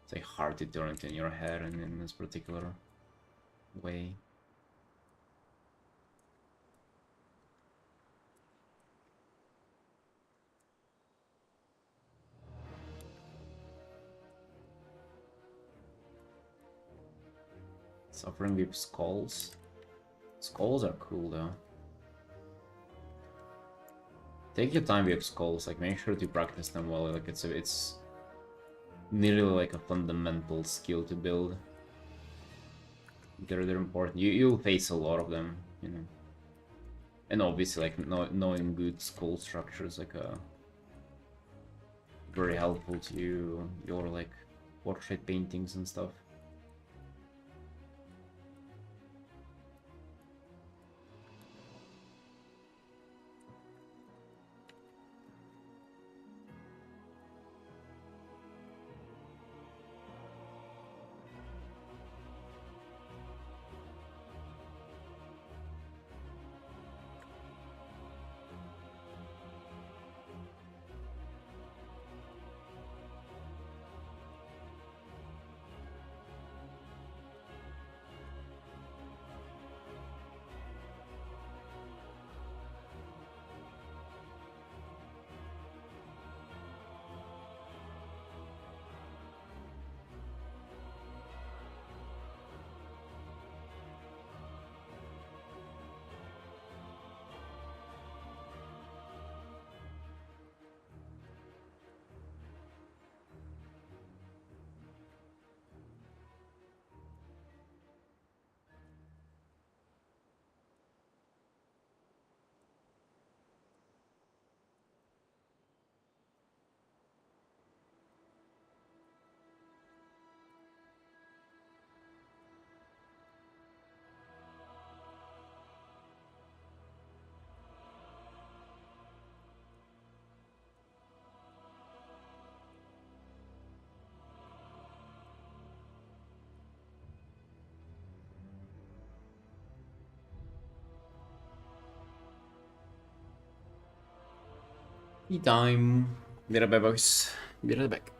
It's like hard to turn it in your head and in this particular way. Suffering with skulls. Skulls are cool though. Take your time with skulls, like make sure to practice them well, like it's nearly like a fundamental skill to build. They're important. You'll face a lot of them, you know. And obviously like knowing good skull structures like very helpful to your like portrait paintings and stuff. Tea time. Be right back, boys. Be right back.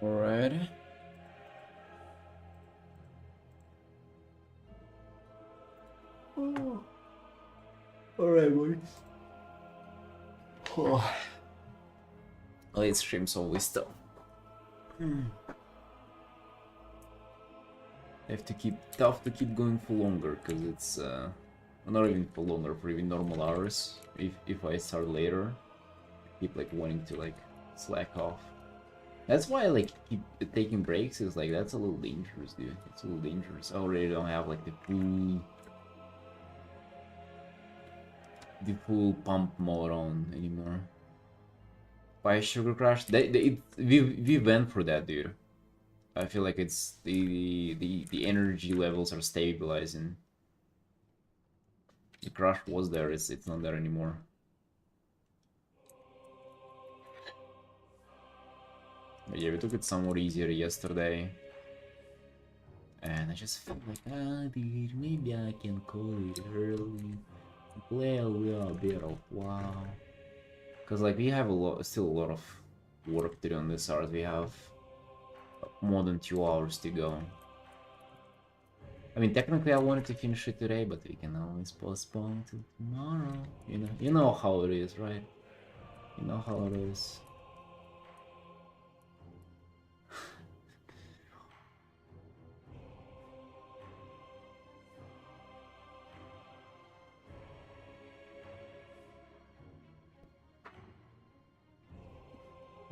Alright. Oh. Alright, boys. Oh. Late streams always tough. Have to keep going for longer because it's not even for longer, for even normal hours. If I start later, I keep like wanting to like slack off. That's why I like keep taking breaks. Is like that's a little dangerous, dude. It's a little dangerous. I already don't have like the full pump mode on anymore. Why Sugar Crash? We went for that, dude. I feel like it's the energy levels are stabilizing. The crash was there, it's not there anymore. But yeah, we took it somewhat easier yesterday. And I just felt like, dude, maybe I can call it early. Play a little bit of WoW. Cause like we have still a lot of work to do on this art. We have more than 2 hours to go. I mean, technically I wanted to finish it today, but we can always postpone to tomorrow. You know how it is, right? You know how it is.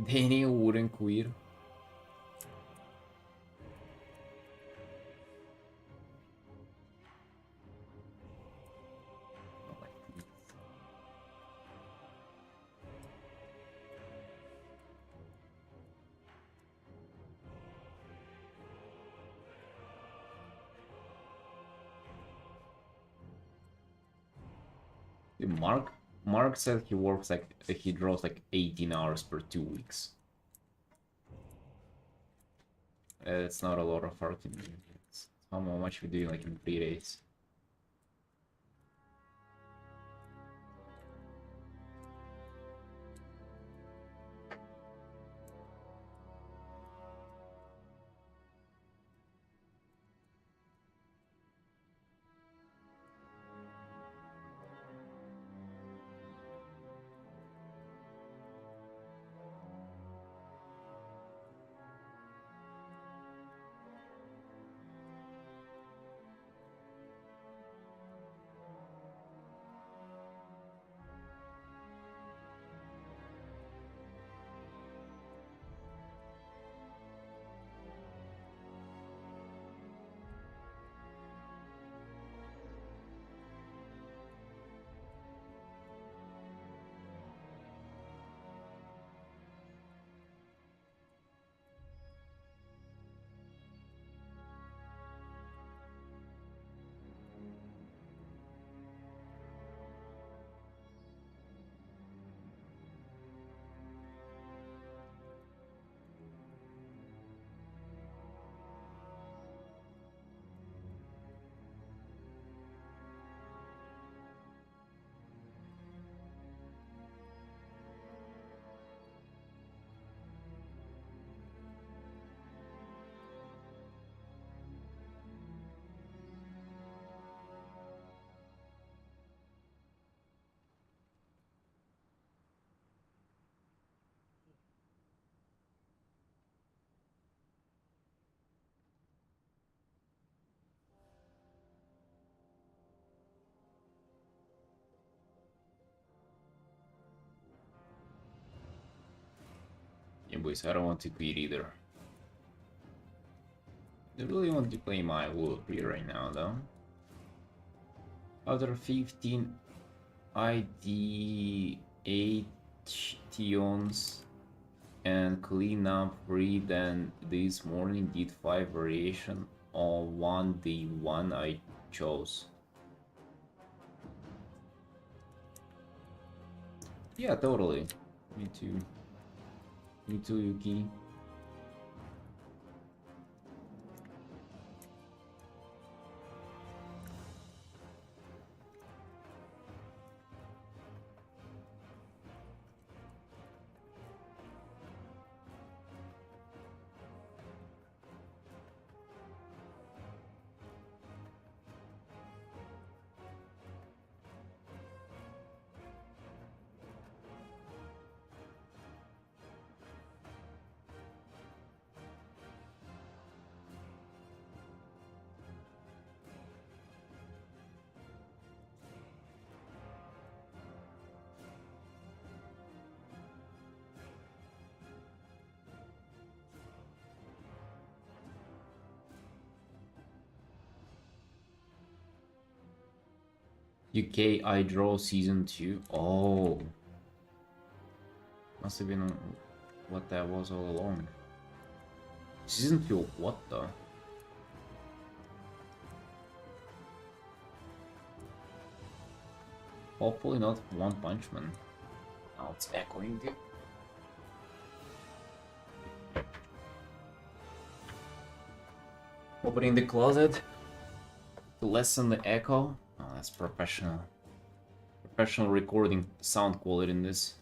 Daniel wouldn't quit. Mark said he draws like 18 hours per 2 weeks. It's not a lot of Artin. It's how much we do like in 3 days. Yeah, boys, I don't want to quit either. I really want to play my World Free right now, though. After 15 ID8 tions and clean up read, and this morning did 5 variation on 1D1 I chose. Yeah, totally. Me too. Me too, Yuki. UK I Draw Season 2. Oh, must have been what that was all along. Season 2 of what the? Hopefully not One Punch Man. Now it's echoing. Opening the closet to lessen the echo. Oh, that's professional. Professional recording sound quality in this.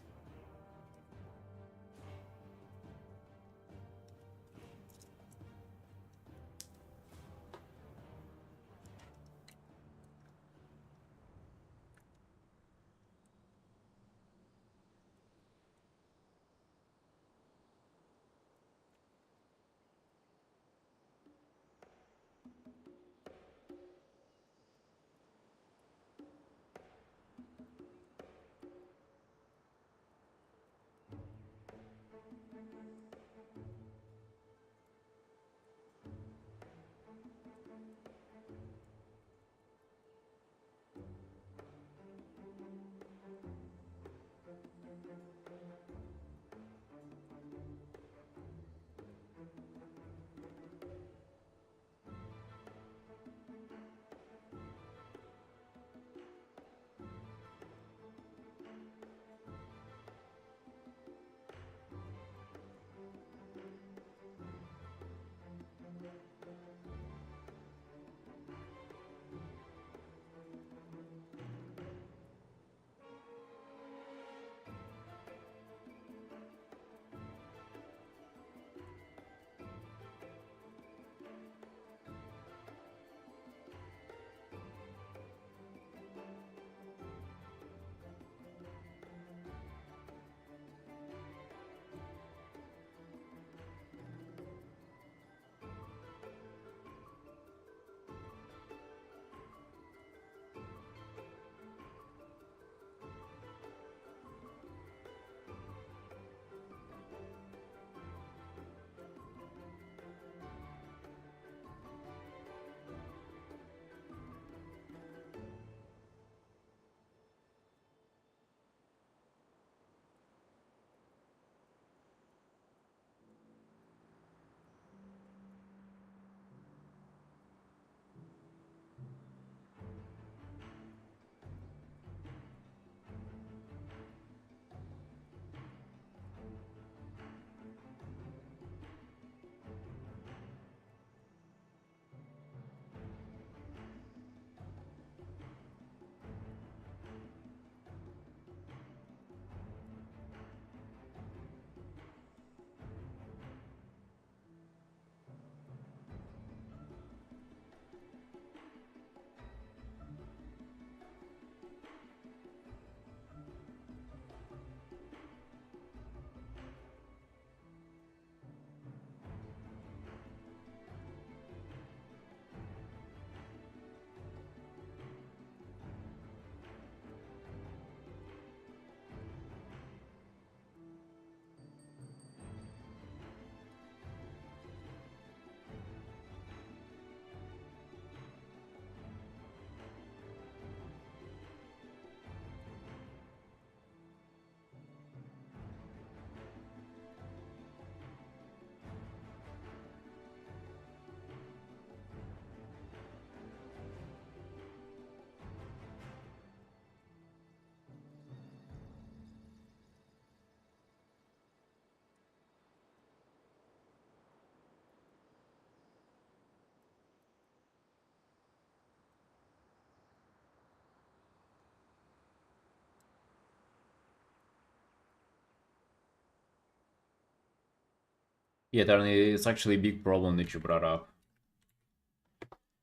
Yeah, Darren, it's actually a big problem that you brought up.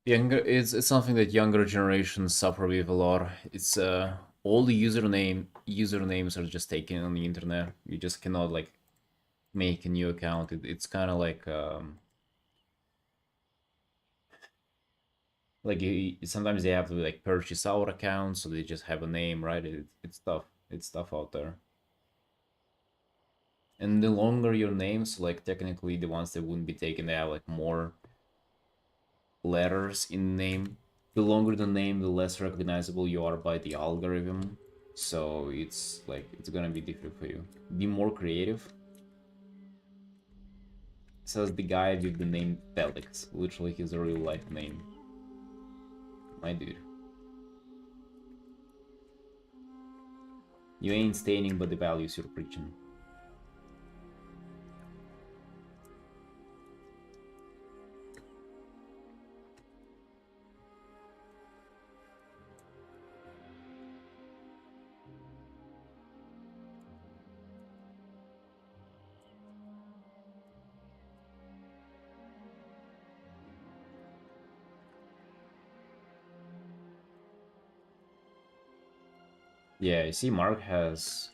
It's something that younger generations suffer with a lot. It's all the usernames are just taken on the internet. You just cannot like make a new account. It's kind of like sometimes they have to like purchase our account, so they just have a name, right? It's tough. It's tough out there. And the longer your names, like technically the ones that wouldn't be taken, they have like more letters in the name the longer the name, the less recognizable you are by the algorithm. So it's like, it's gonna be difficult for you. Be more creative. Says the guy with the name Felix, literally his real life name. My dude. You ain't staining but the values you're preaching. Yeah, you see Mark has...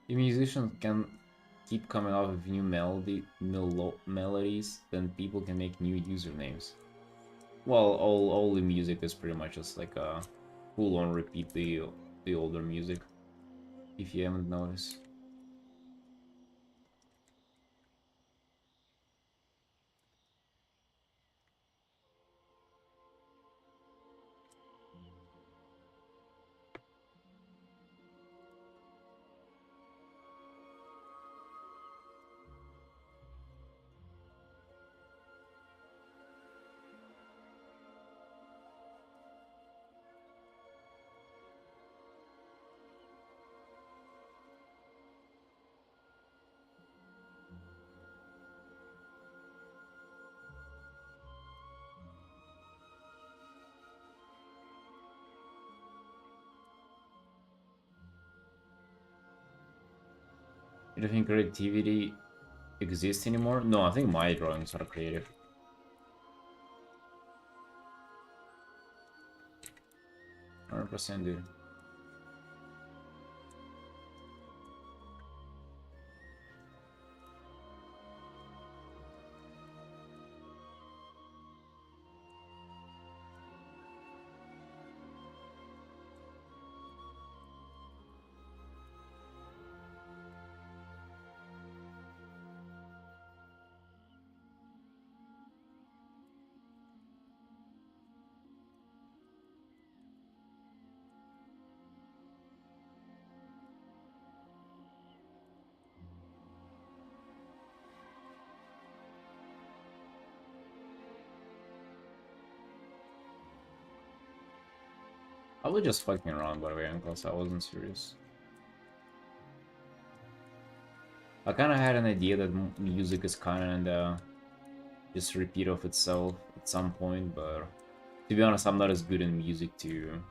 The musician can keep coming up with new melodies, then people can make new usernames. Well, all the music is pretty much just like a full-on repeat the older music, if you haven't noticed. You don't think creativity exists anymore? No, I think my drawings are creative. 100%, dude. I was just fucking around, by the way, Uncles. I wasn't serious. I kind of had an idea that music is kind of just repeat of itself at some point, but to be honest, I'm not as good in music to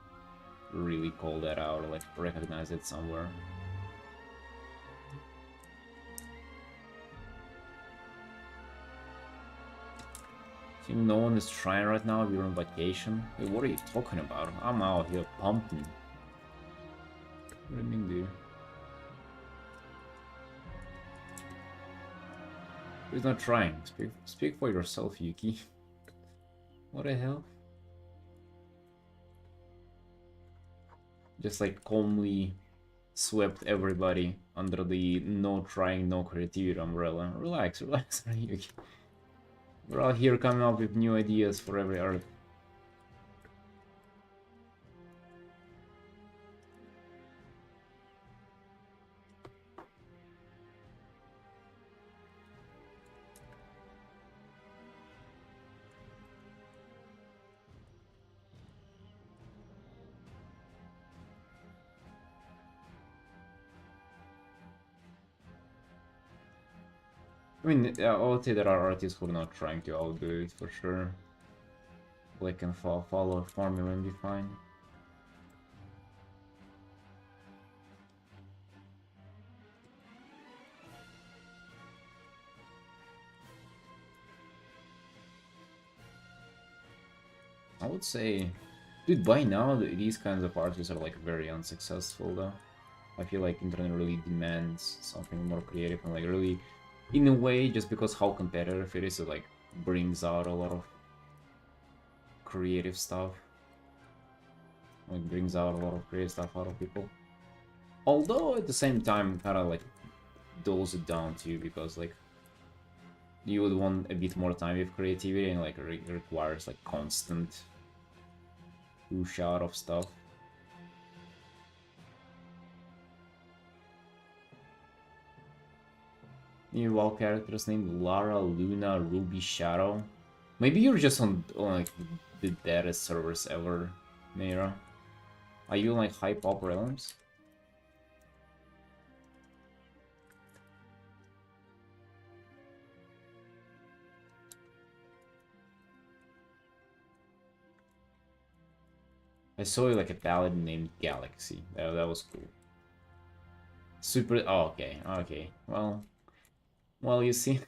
really call that out or like recognize it somewhere. See, no one is trying right now. We're on vacation. Wait, what are you talking about? I'm out here pumping. What do you mean, dude? Who's not trying? Speak for yourself, Yuki. What the hell? Just like calmly swept everybody under the no trying, no creativity umbrella. Relax, relax, Yuki. We're all here coming up with new ideas for every art. I mean, I would say there are artists who are not trying to outdo it for sure. They can follow a formula and be fine. I would say, dude, by now these kinds of artists are like very unsuccessful though. I feel like internet really demands something more creative and like really, in a way, just because how competitive it is, it like brings out a lot of creative stuff. Like brings out a lot of creative stuff out of people. Although at the same time, kind of like dulls it down too, because like you would want a bit more time with creativity, and like requires like constant push out of stuff. New WoW characters named Lara, Luna, Ruby, Shadow. Maybe you're just on like the deadest servers ever, Mira. Are you like high pop realms? I saw like a paladin named Galaxy. That was cool. Super. Oh, okay. Okay. Well, you see.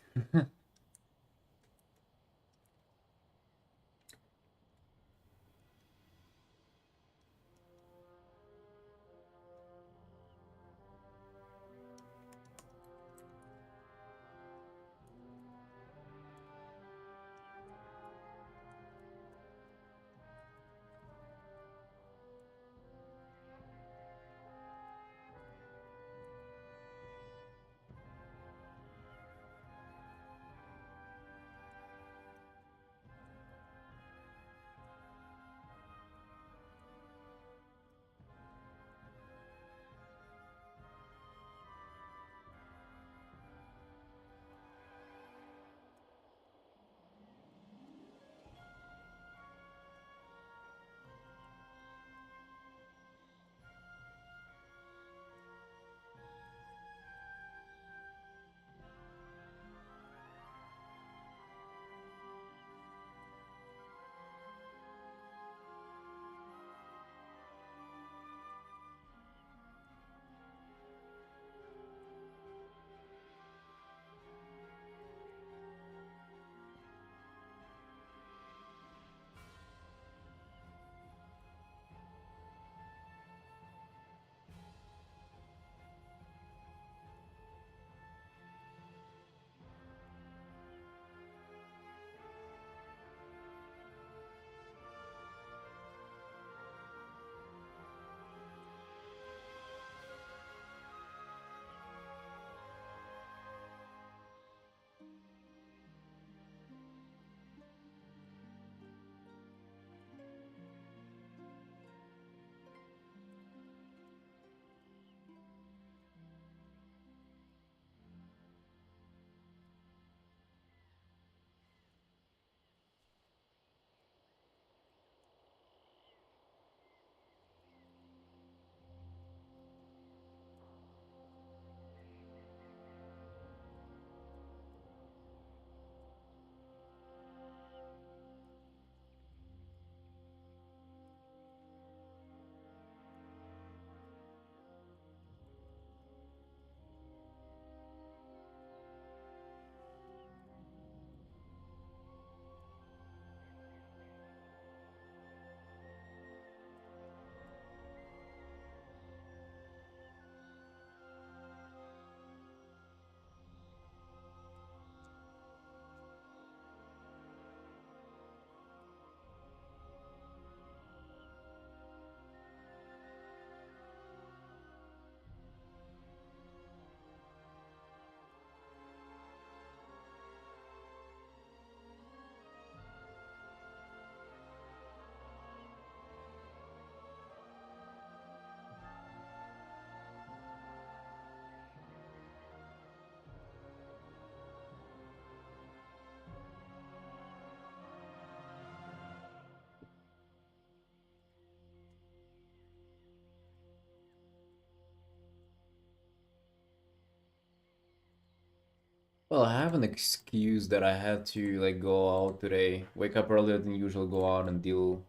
Well, I have an excuse that I had to like go out today. Wake up earlier than usual, go out and deal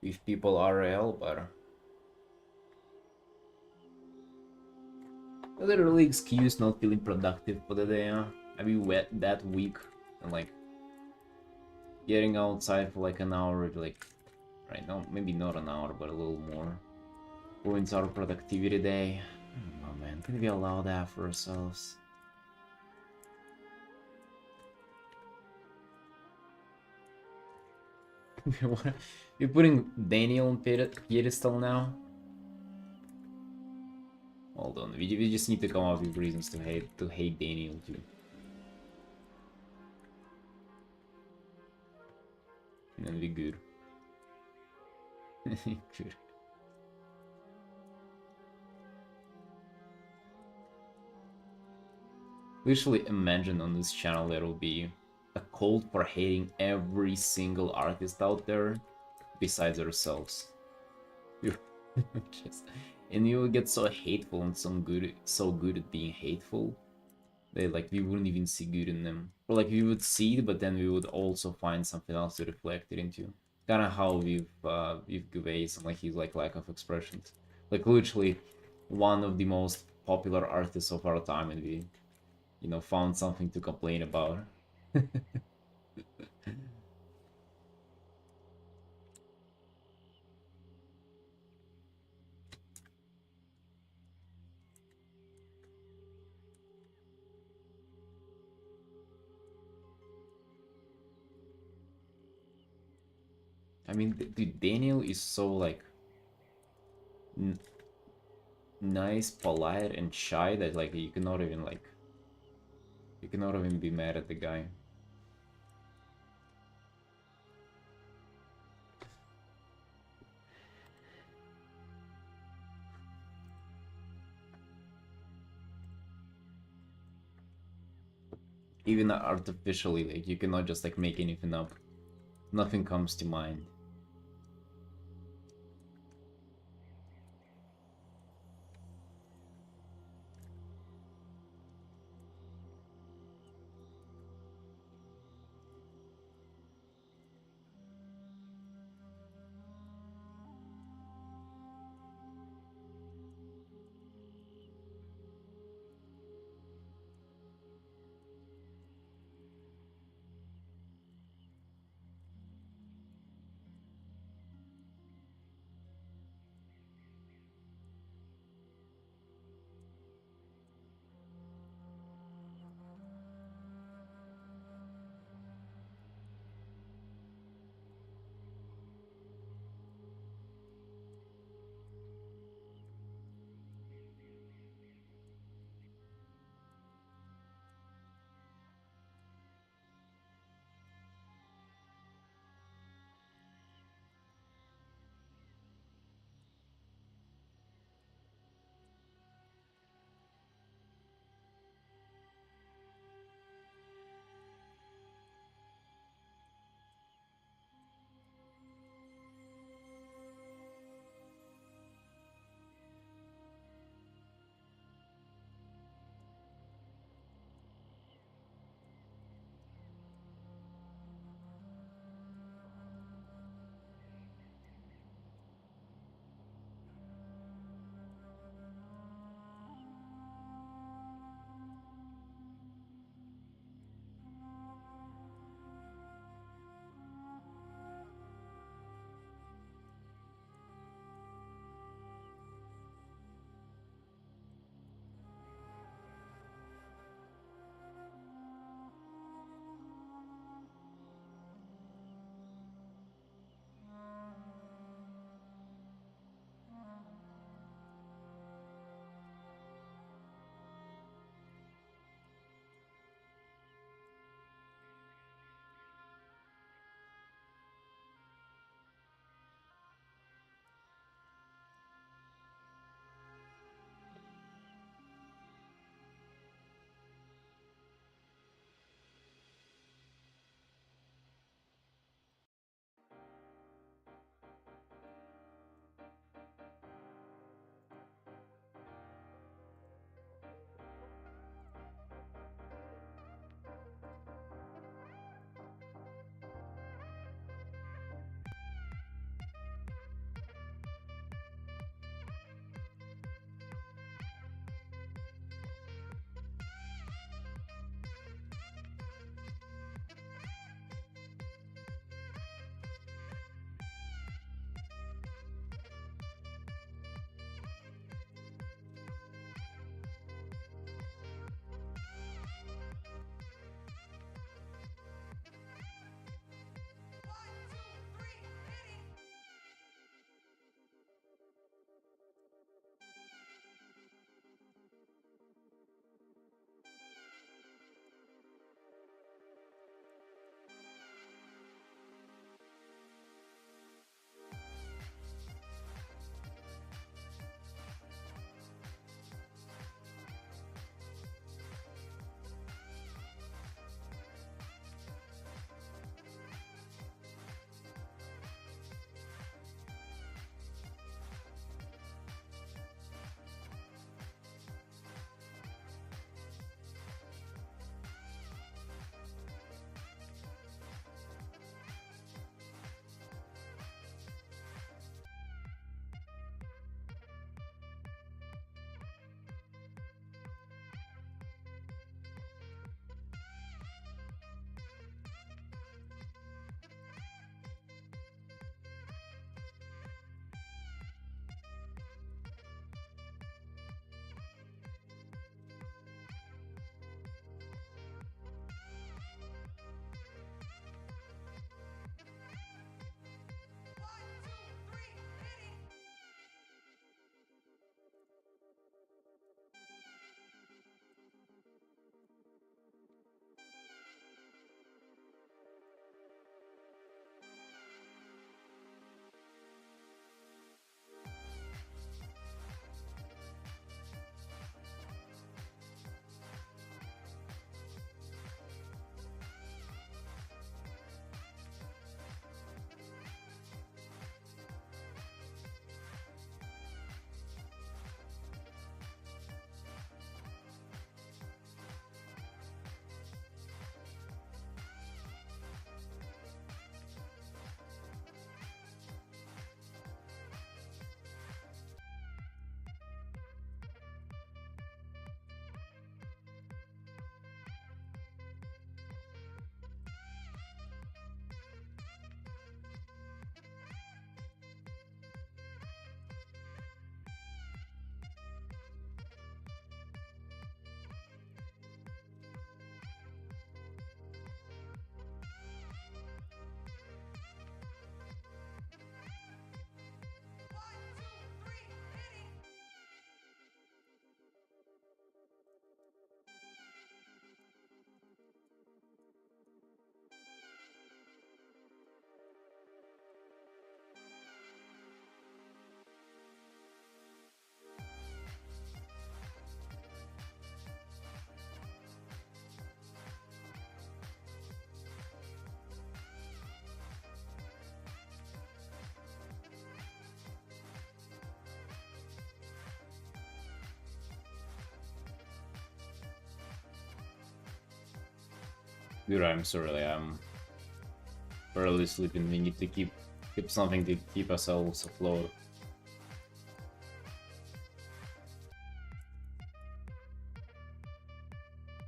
with people RL, but literally excuse not feeling productive for the day. I've been wet that week and like getting outside for like an hour, like right now, maybe not an hour, but a little more. Ruins our productivity day. Oh man, can we allow that for ourselves? You're putting Daniel on pedestal now? Hold on, we just need to come up with reasons to hate Daniel too. And then we good. Good. Literally imagine on this channel there will be a cult for hating every single artist out there besides ourselves. Just, and you will get so hateful and so good at being hateful that like we wouldn't even see good in them. Or like we would see it, but then we would also find something else to reflect it into. Kind of how we've Guves and like his like lack of expressions. Like literally one of the most popular artists of our time, and we found something to complain about. I mean, dude, Daniel is so like n nice, polite, and shy that like you cannot even be mad at the guy. Even artificially, like you cannot just like make anything up. Nothing comes to mind. Dude, I'm sorry, I'm barely sleeping. We need to keep something to keep ourselves afloat.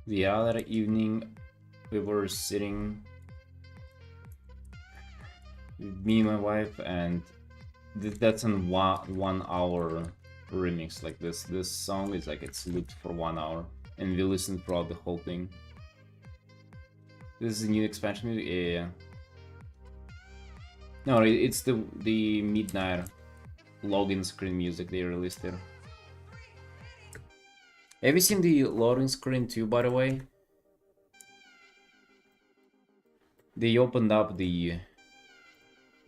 The other evening, we were sitting, me and my wife, and that's an 1 hour remix. Like this song is like it's looped for 1 hour, and we listened throughout the whole thing. This is a new expansion music. Yeah. No, it's the midnight login screen music they released there. Have you seen the loading screen too, by the way? They opened up the...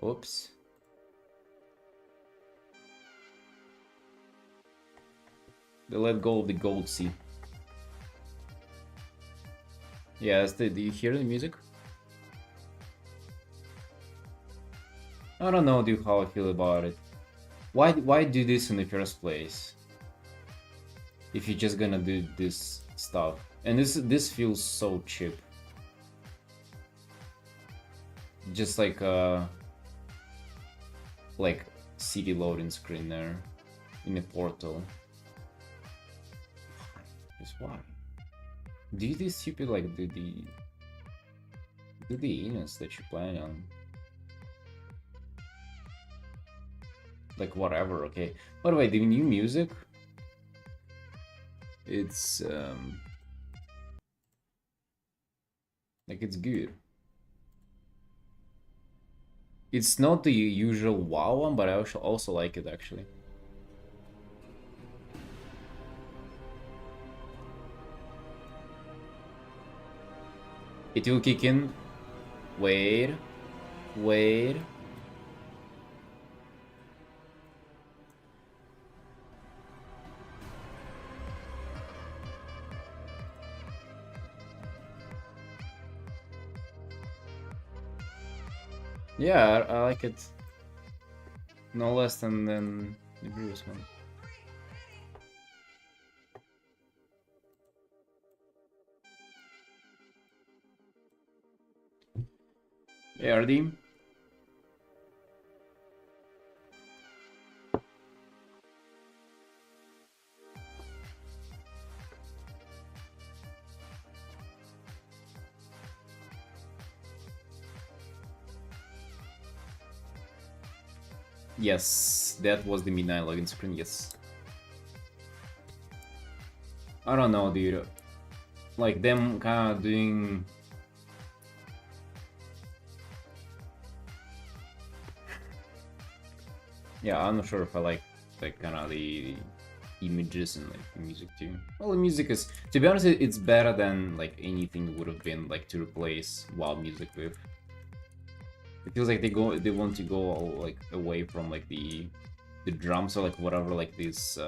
Oops. They let go of the gold sea. Yeah, do you hear the music? I don't know, dude, how I feel about it. Why do this in the first place? If you're just gonna do this stuff. And this feels so cheap. Just like city loading screen there in the portal. Just why? Do you do stupid like do the events that you plan on? Like whatever, okay. By the way, the new music, it's like it's good. It's not the usual WoW one, but I also like it actually. It will kick in. Wait. Yeah, I like it. No less than the previous one. Hey, Artin. Yes, that was the midnight login screen, yes. I don't know, dude. Like them kind of doing... Yeah, I'm not sure if I like kind of the images and like the music too. Well, the music is, to be honest, it's better than like anything would have been like to replace WoW music with. It feels like they want to go like away from like the drums or like whatever like this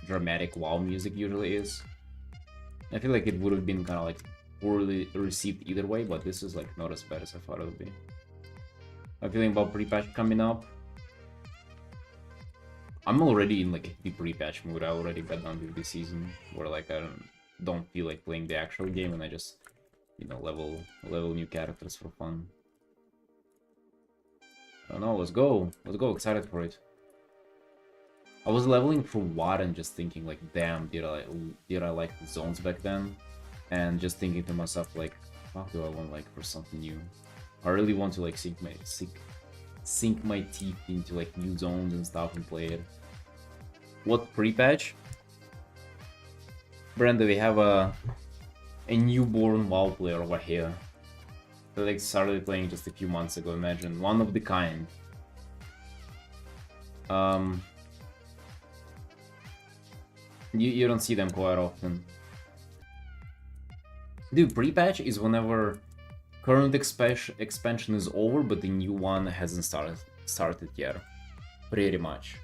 dramatic WoW music usually is. I feel like it would have been kind of like poorly received either way, but this is like not as bad as I thought it would be. I'm feeling about pre-patch coming up. I'm already in like the pre-patch mood. I already got done with this season, where like I don't feel like playing the actual game, and I just, you know, level new characters for fun. I don't know. Let's go. Excited for it. I was leveling for what and just thinking like, damn, did I like the zones back then? And just thinking to myself like, fuck, do I want like for something new? I really want to like sink my teeth into like new zones and stuff and play it. What pre-patch? Brenda, we have a newborn WoW player over here. They like started playing just a few months ago. Imagine, one of the kind. You don't see them quite often. Dude, pre-patch is whenever current expansion is over, but the new one hasn't started yet. Pretty much.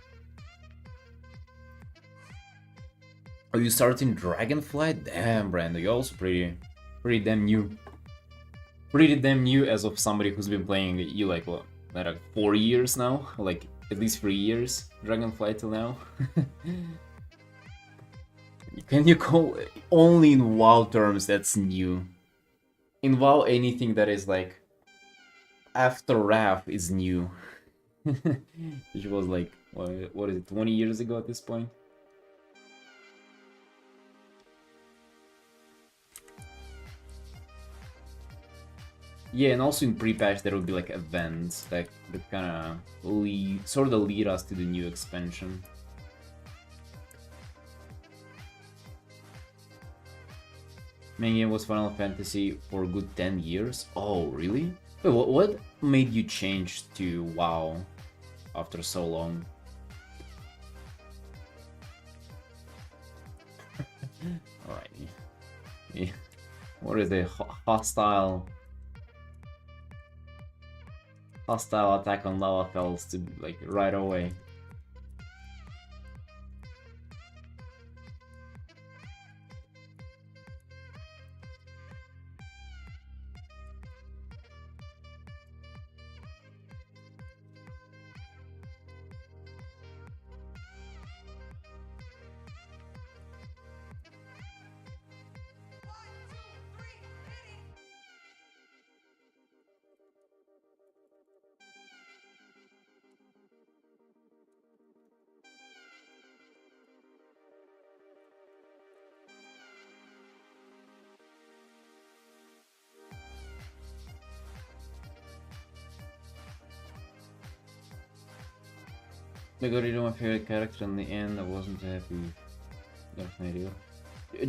Are you starting Dragonflight? Damn, Brando, you're also pretty damn new. Pretty damn new as of somebody who's been playing you like what, like 4 years now, like at least 3 years Dragonflight till now. Can you call only in WoW terms that's new? in WoW, anything that is like after Wrath is new. Which was like, what is it, 20 years ago at this point? Yeah, and also in pre-patch there will be like events that kind of lead us to the new expansion. Main game was Final Fantasy for a good 10 years. Oh, really? Wait, what made you change to WoW after so long? Alright. Yeah. What is the hostile attack on lava fells to like right away? They got rid of my favorite character in the end. I wasn't happy with Darth Vader.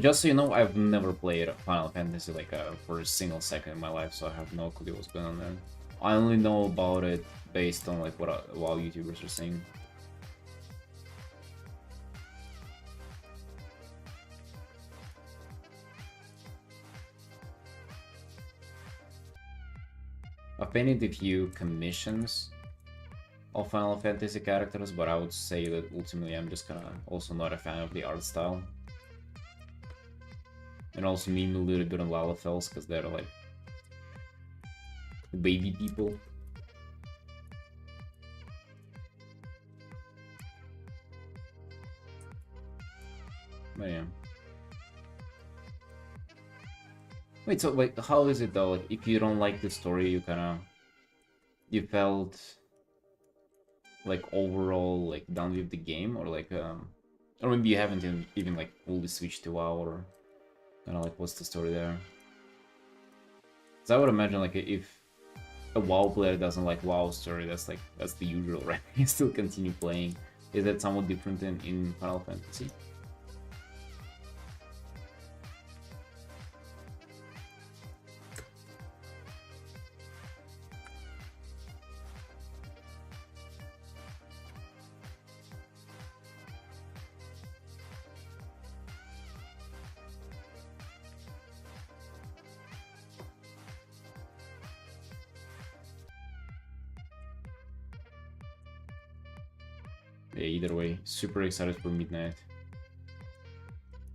Just so you know, I've never played Final Fantasy like for a single second in my life, so I have no clue what's going on there. I only know about it based on like what WoW YouTubers are saying. I've painted a few commissions of Final Fantasy characters, but I would say that ultimately I'm just kinda also not a fan of the art style. And also meme a little bit on Lalafels, because they're like baby people. But yeah. Wait, so like how is it though? Like if you don't like the story, you felt like overall like done with the game, or like or maybe you haven't even like fully switched to WoW, or kind of like what's the story there? So I would imagine like if a WoW player doesn't like WoW story, that's the usual, right? You still continue playing. Is that somewhat different in Final Fantasy? Yeah, either way, super excited for Midnight.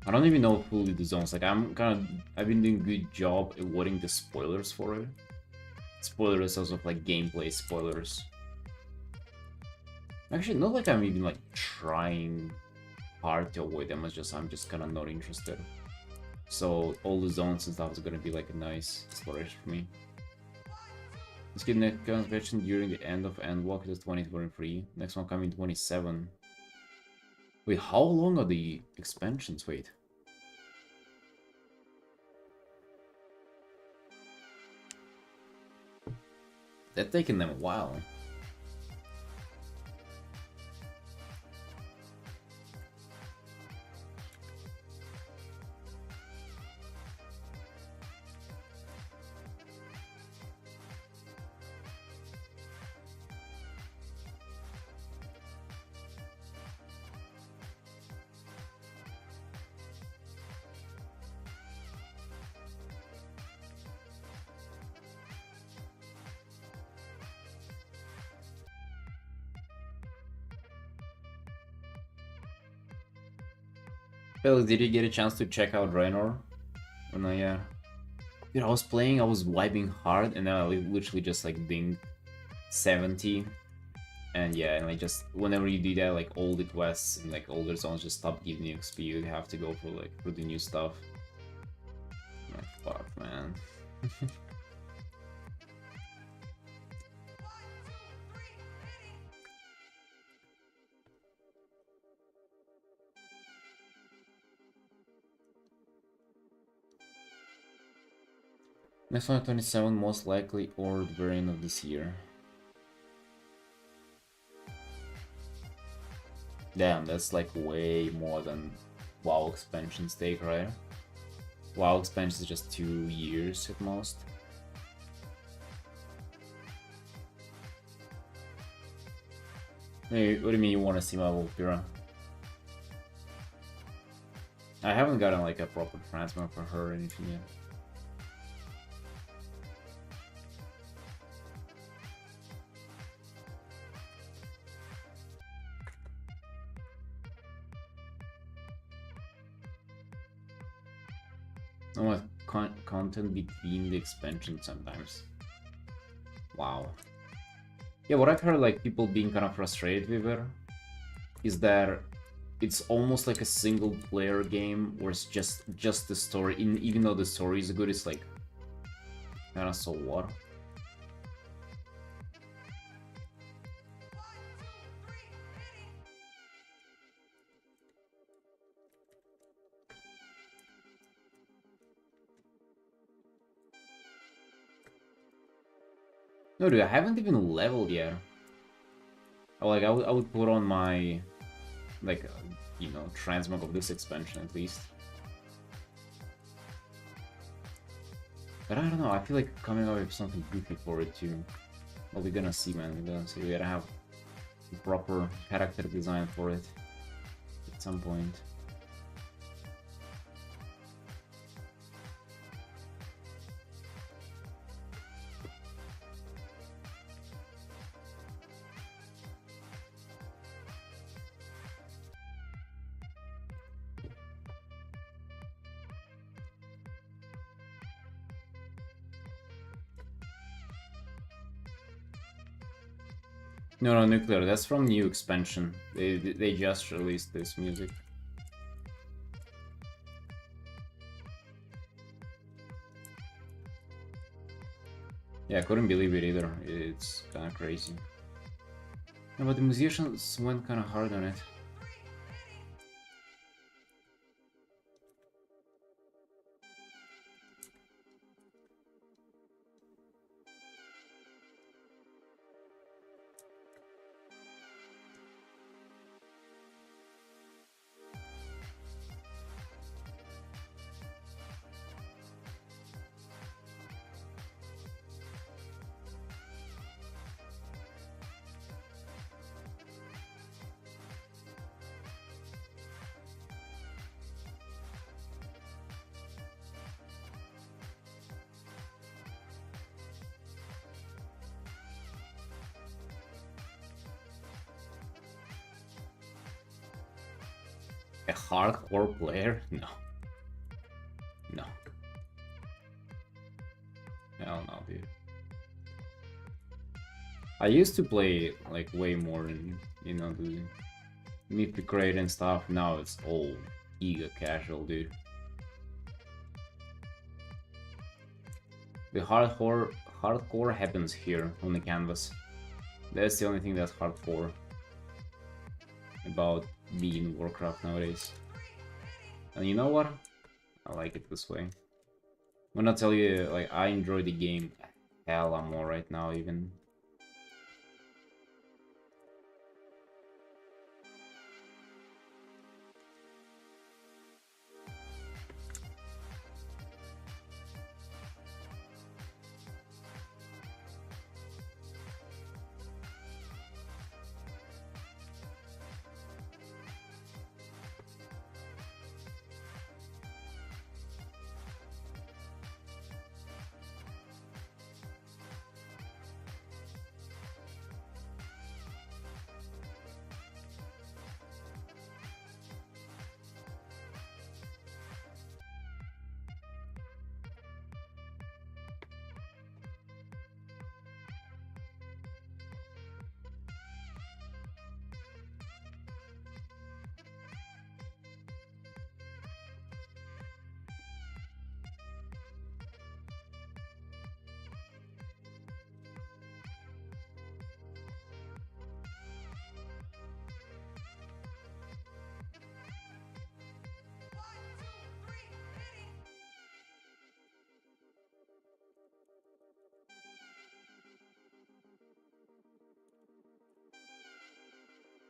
I don't even know fully the zones. Like I've been doing a good job avoiding the spoilers for it. Spoilers as of like gameplay spoilers. Actually, not like I'm even like trying hard to avoid them. It's just I'm just kind of not interested. So all the zones and stuff is gonna be like a nice exploration for me. Let's get next convention during the end of Endwalk is 2023. Next one coming 27. Wait, how long are the expansions? Wait. They're taking them a while. Felix, did you get a chance to check out Draenor? Or not yet? Dude, I was playing, I was vibing hard, and then I literally just like dinged 70. And yeah, and like just whenever you do that, like all the quests and like all the zones just stop giving you XP. You have to go for the new stuff. Like, fuck, man. F 27 most likely or the very end of this year. Damn, that's like way more than WoW expansions take, right? WoW expansion is just 2 years at most. Hey, what do you mean you want to see my Volpira? I haven't gotten like a proper transmog for her or anything yet. I want content between the expansions sometimes. Wow. Yeah, what I've heard like people being kind of frustrated with it is that it's almost like a single player game where it's just the story. Even though the story is good, it's like kind of so what? No, dude, I haven't even leveled yet. Like, I would put on my, like, you know, transmog of this expansion at least. But I don't know, I feel like coming up with something goofy for it too. Well, we're gonna see, man. We're gonna see. We gotta have a proper character design for it at some point. No, Nuclear, that's from new expansion. They just released this music. Yeah, I couldn't believe it either. It's kind of crazy. Yeah, but the musicians went kind of hard on it. A hardcore player? No. No. Hell no, dude. I used to play like way more in, you know, the Mythic Raid and stuff. Now it's all giga casual, dude. The hardcore happens here on the canvas. That's the only thing that's hardcore about being Warcraft nowadays. And you know what? I like it this way. I'm gonna tell you, like, I enjoy the game hella more right now, even.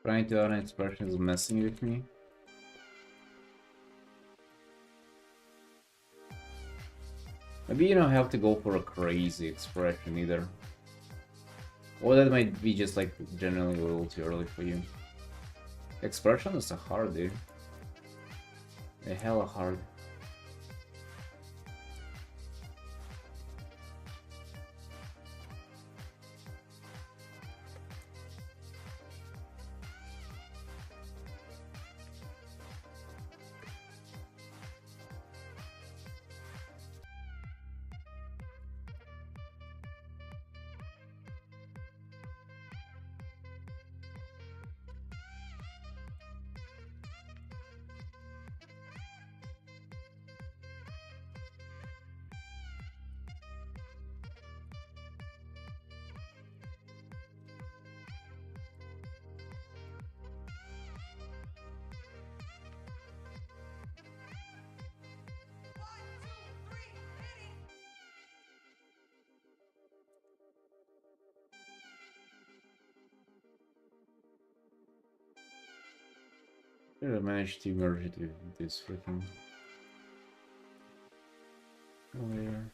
Trying to out an expression is messing with me. Maybe you don't have to go for a crazy expression either. Or that might be just like generally a little too early for you. Expression is a hard, dude. A hella hard. I managed to merge it with this freaking layer.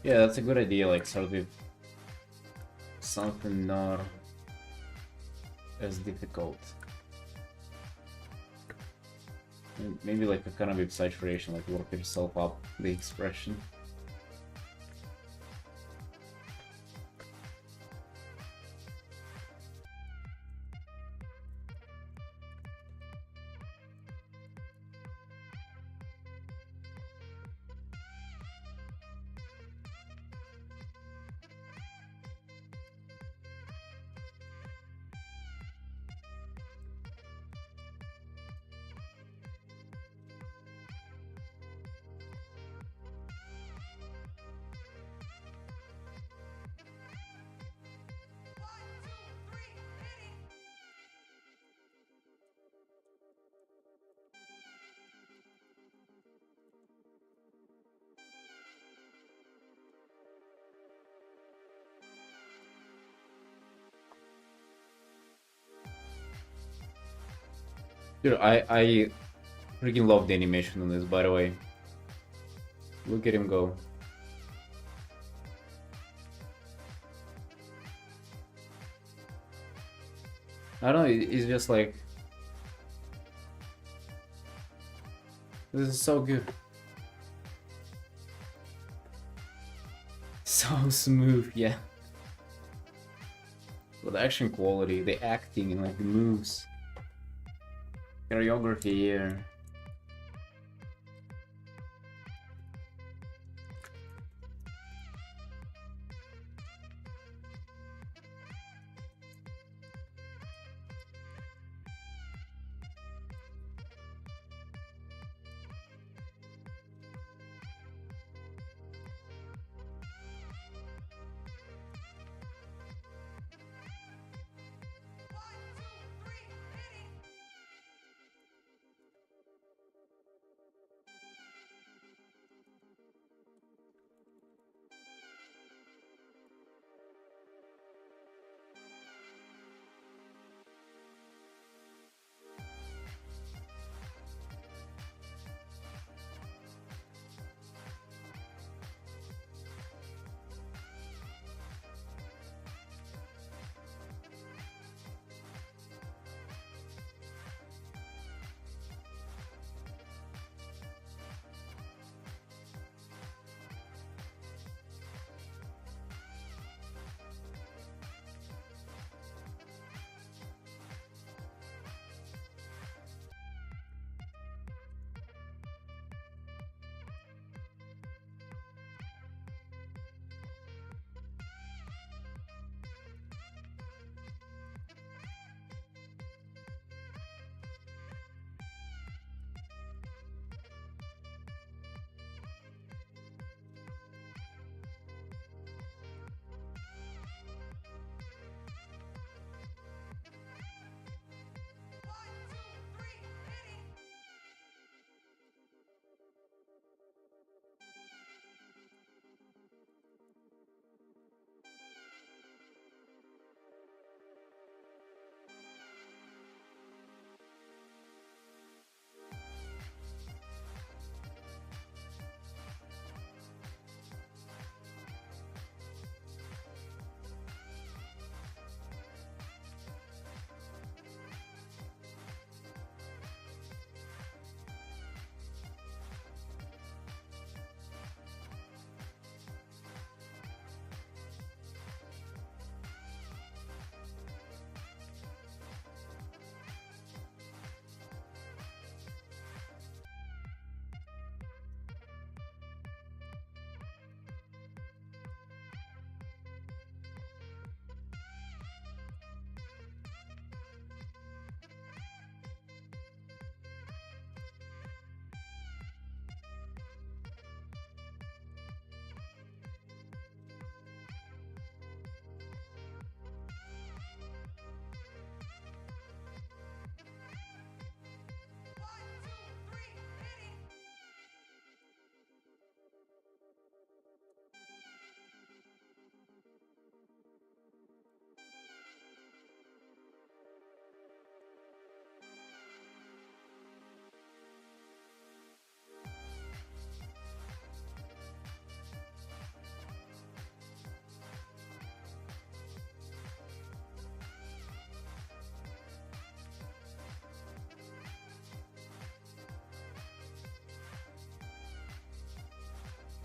Yeah, that's a good idea, like start with something not as difficult. Maybe like a kind of exaggeration, like work yourself up the expression. Dude, I freaking love the animation on this, by the way. Look at him go. I don't know, it's just like... This is so good. So smooth, yeah. But the action quality, the acting, and like the moves. Choreography here.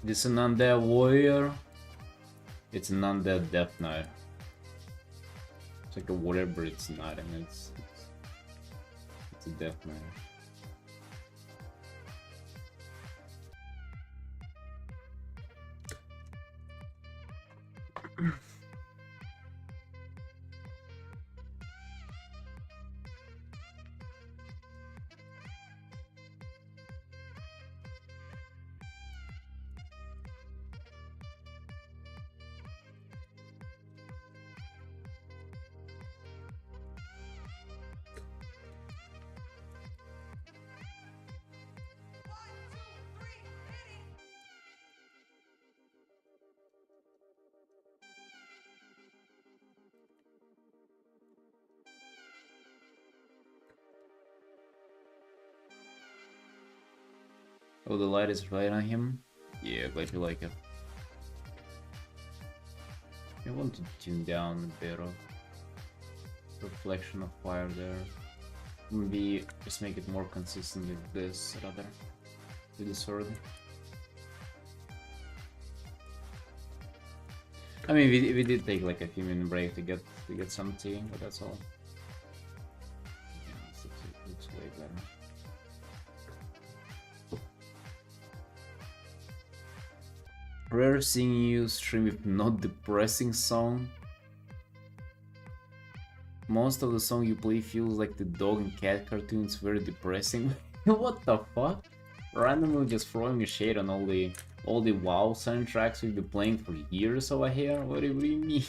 This is an undead warrior. It's an undead death knight. It's like a whatever it's not, and it's a death knight. Oh, the light is right on him? Yeah, glad you like it. I want to tune down a bit of reflection of fire there. Maybe just make it more consistent with this rather. With the sword. I mean, we did take like a few minute break to get some tea, but that's all. Yeah, it looks way better. Rare seeing you stream with not depressing song. Most of the song you play feels like the dog and cat cartoons, very depressing. What the fuck? Randomly just throwing a shade on all the WoW soundtracks we've been playing for years over here? What do you mean?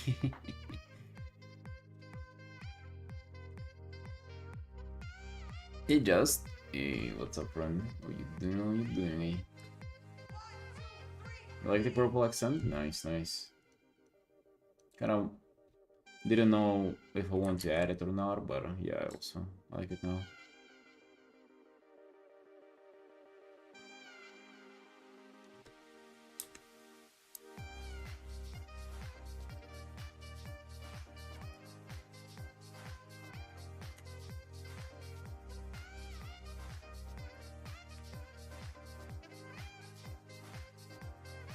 Hey just. Hey, what's up, friend? What you doing? Hey? You like the purple accent? Nice, nice. Kind of didn't know if I want to add it or not, but yeah, I also like it now.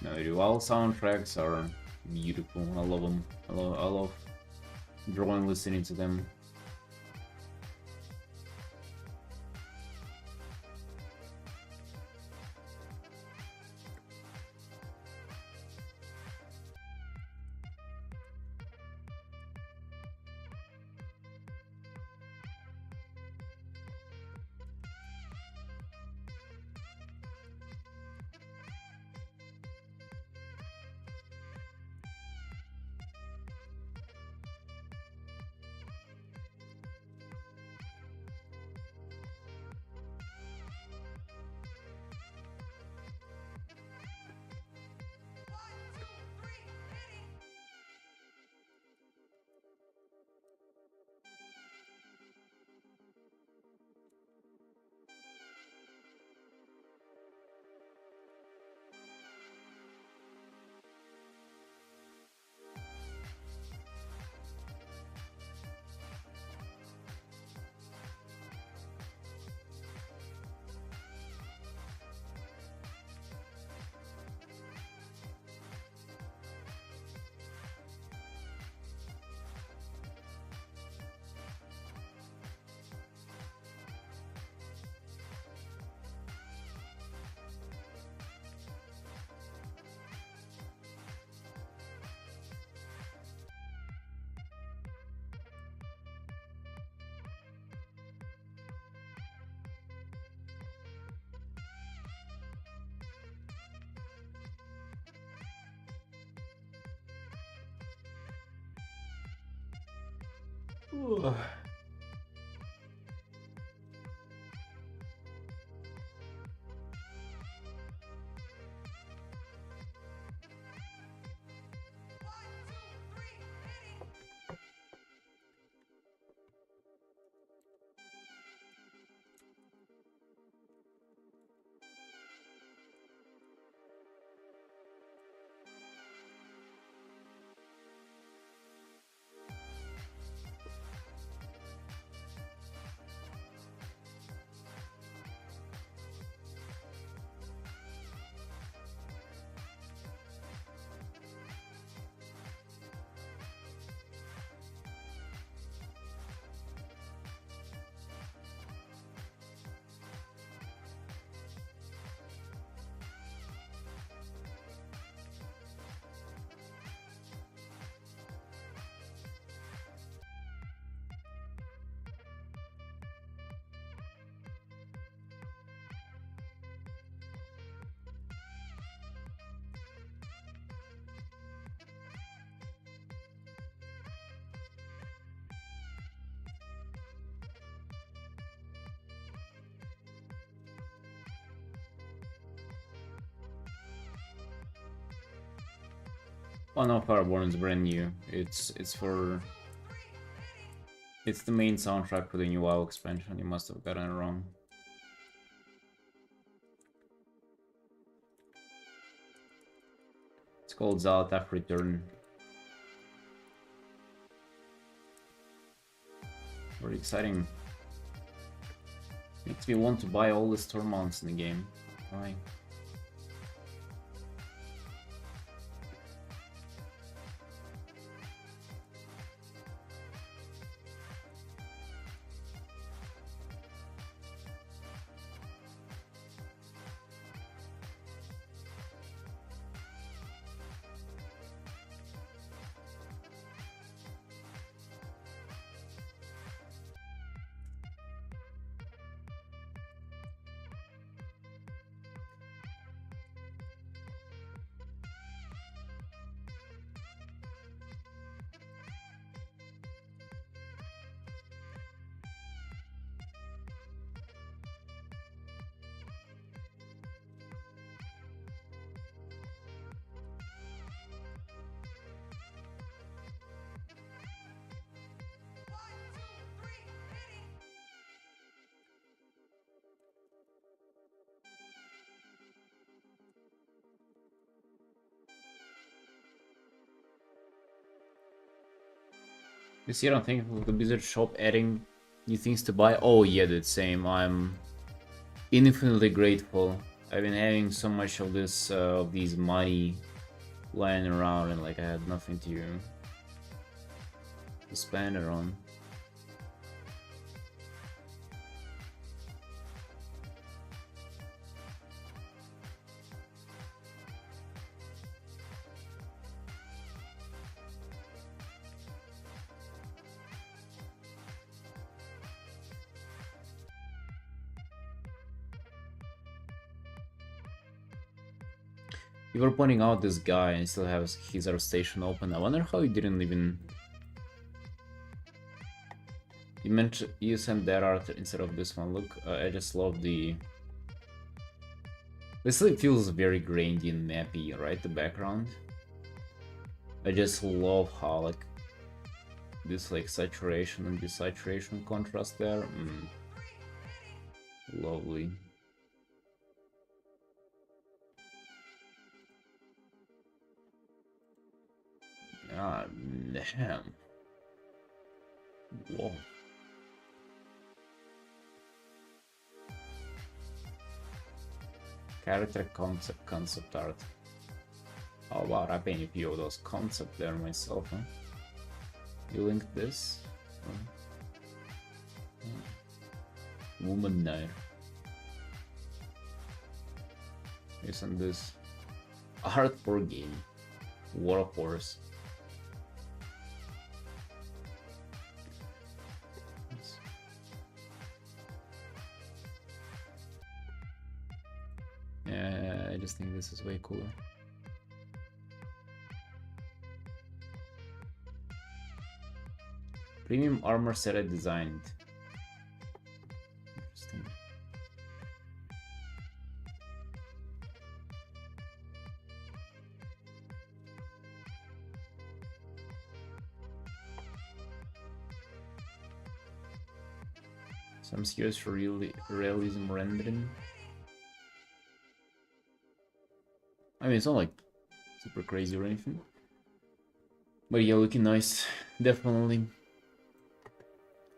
No, the WoW soundtracks are beautiful. I love them. I love drawing, listening to them. Ooh. Oh no, Fireborn is brand new. It's the main soundtrack for the new WoW expansion. You must have gotten it wrong. It's called Xal'atath Return. Very exciting. Makes me want to buy all the storm mounts in the game. Why? You see, I don't think of the Blizzard shop adding new things to buy. Oh yeah, dude, same. I'm infinitely grateful. I've been having so much of this, of these money lying around, and like I had nothing to spend it on. You were pointing out this guy and still has his station open. I wonder how he didn't even... You mentioned you sent that art instead of this one. Look, I just love the... This feels very grainy and mappy, right? The background. I just love how like this like saturation and desaturation contrast there. Lovely. God damn. Whoa. Character concept art. How about I paint a few of those concepts there myself, huh? You linked this? Woman Knight. Isn't this art for game? War of Wars. Yeah, I just think this is way cooler. Premium armor set I designed. Interesting. Some serious realism rendering. I mean, it's not like super crazy or anything. But yeah, looking nice. Definitely.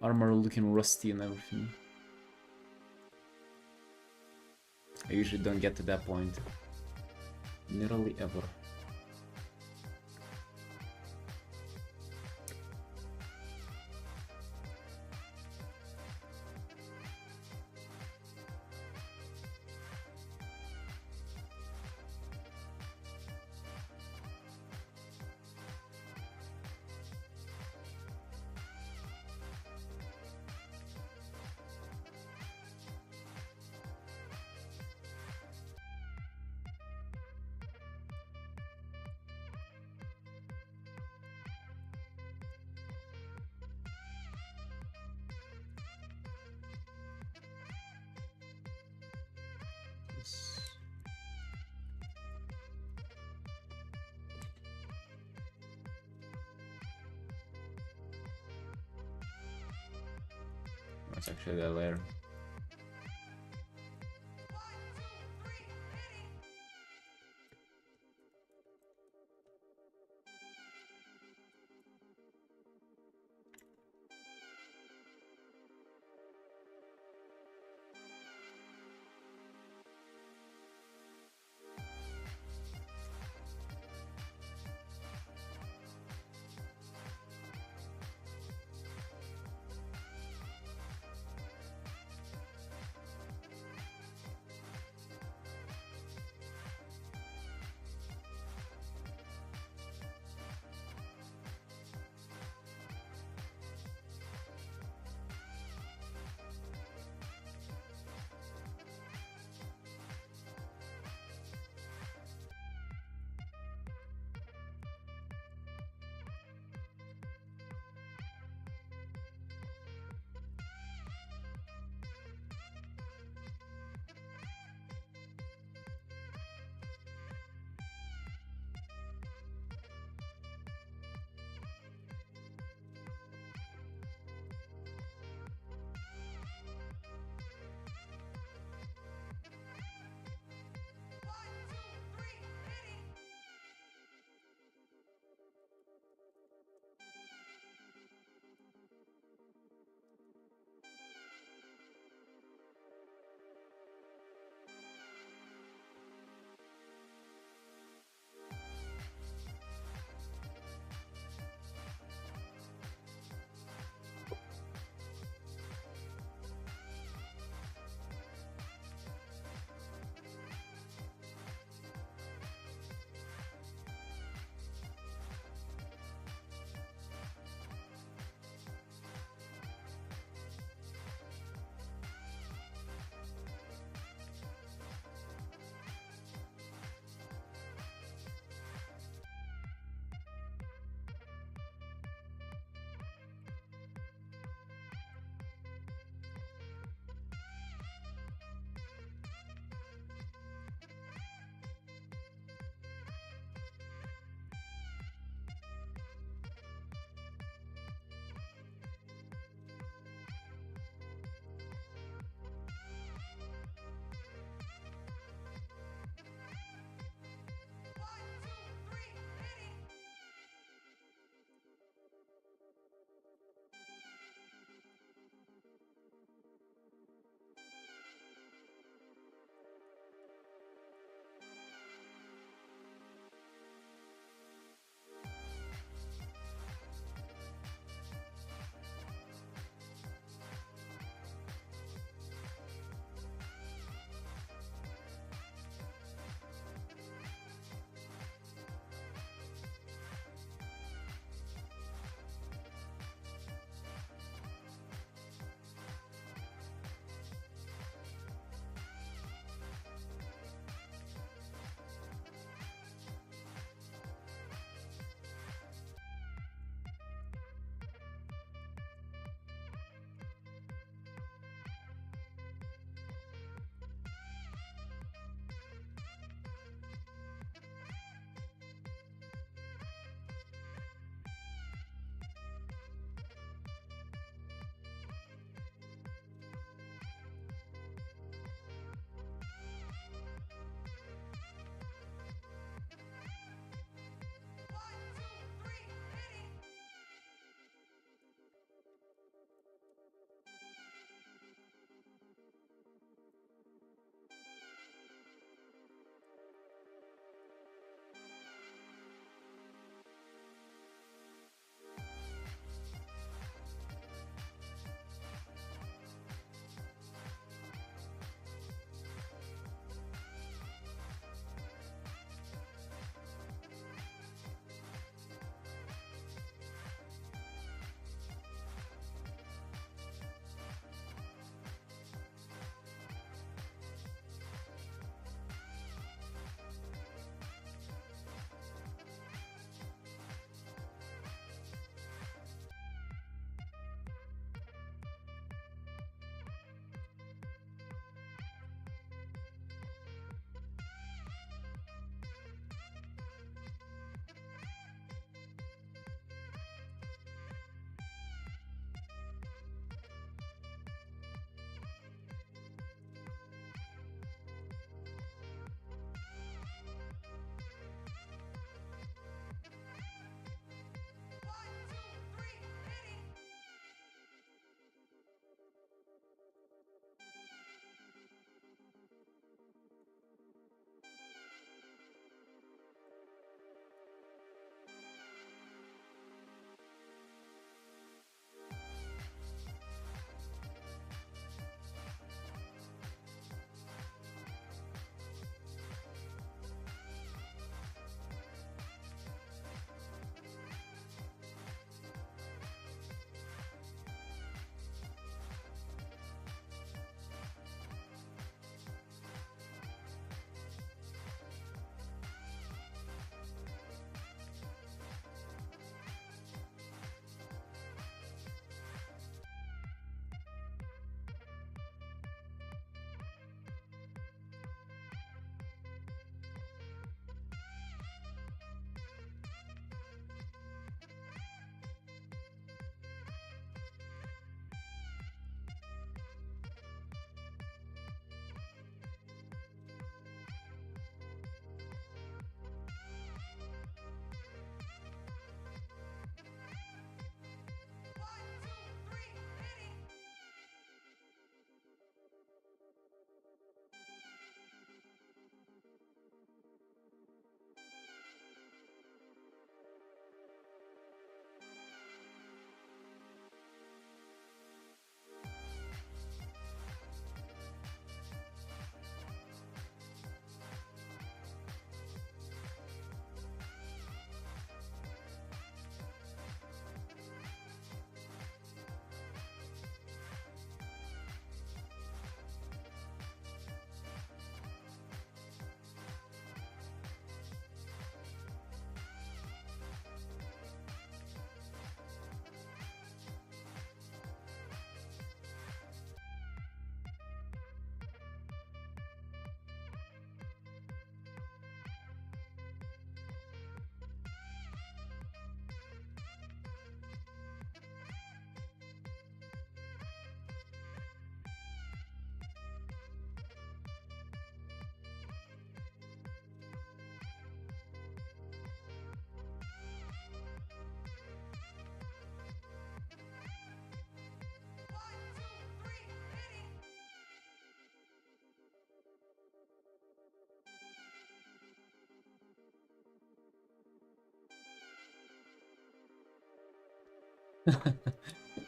Armor looking rusty and everything. I usually don't get to that point. Literally ever. It's actually that later.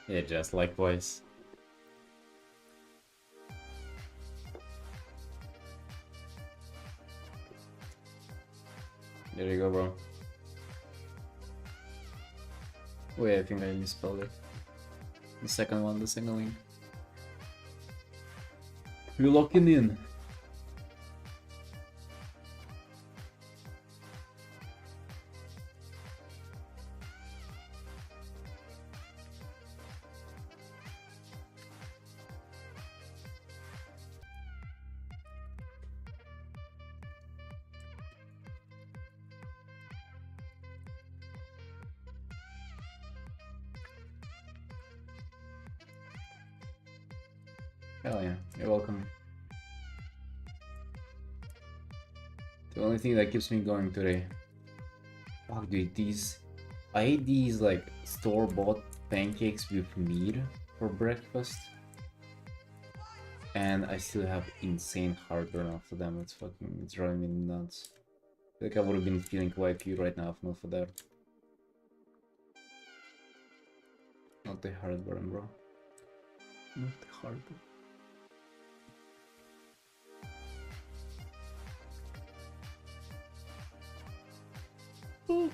Yeah, just likewise. There you go, bro. Wait, I think I misspelled it. The second one, the single link. You're locking in. Hell yeah, you're welcome. The only thing that keeps me going today. Fuck, dude, I ate these like store-bought pancakes with meat for breakfast. And I still have insane heartburn after them. It's driving me nuts. I feel like I would have been feeling quite cute right now if not for that. Not the heartburn, bro. Not the heartburn. Oof.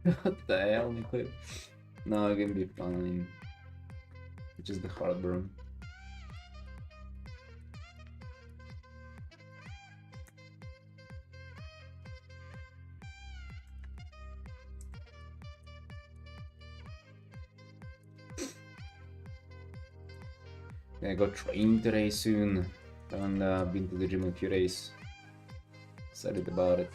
What the hell, Nicole? No, it can be fine. It's just the heartburn. Gonna go train today soon. Haven't been to the gym in a few days. Excited about it.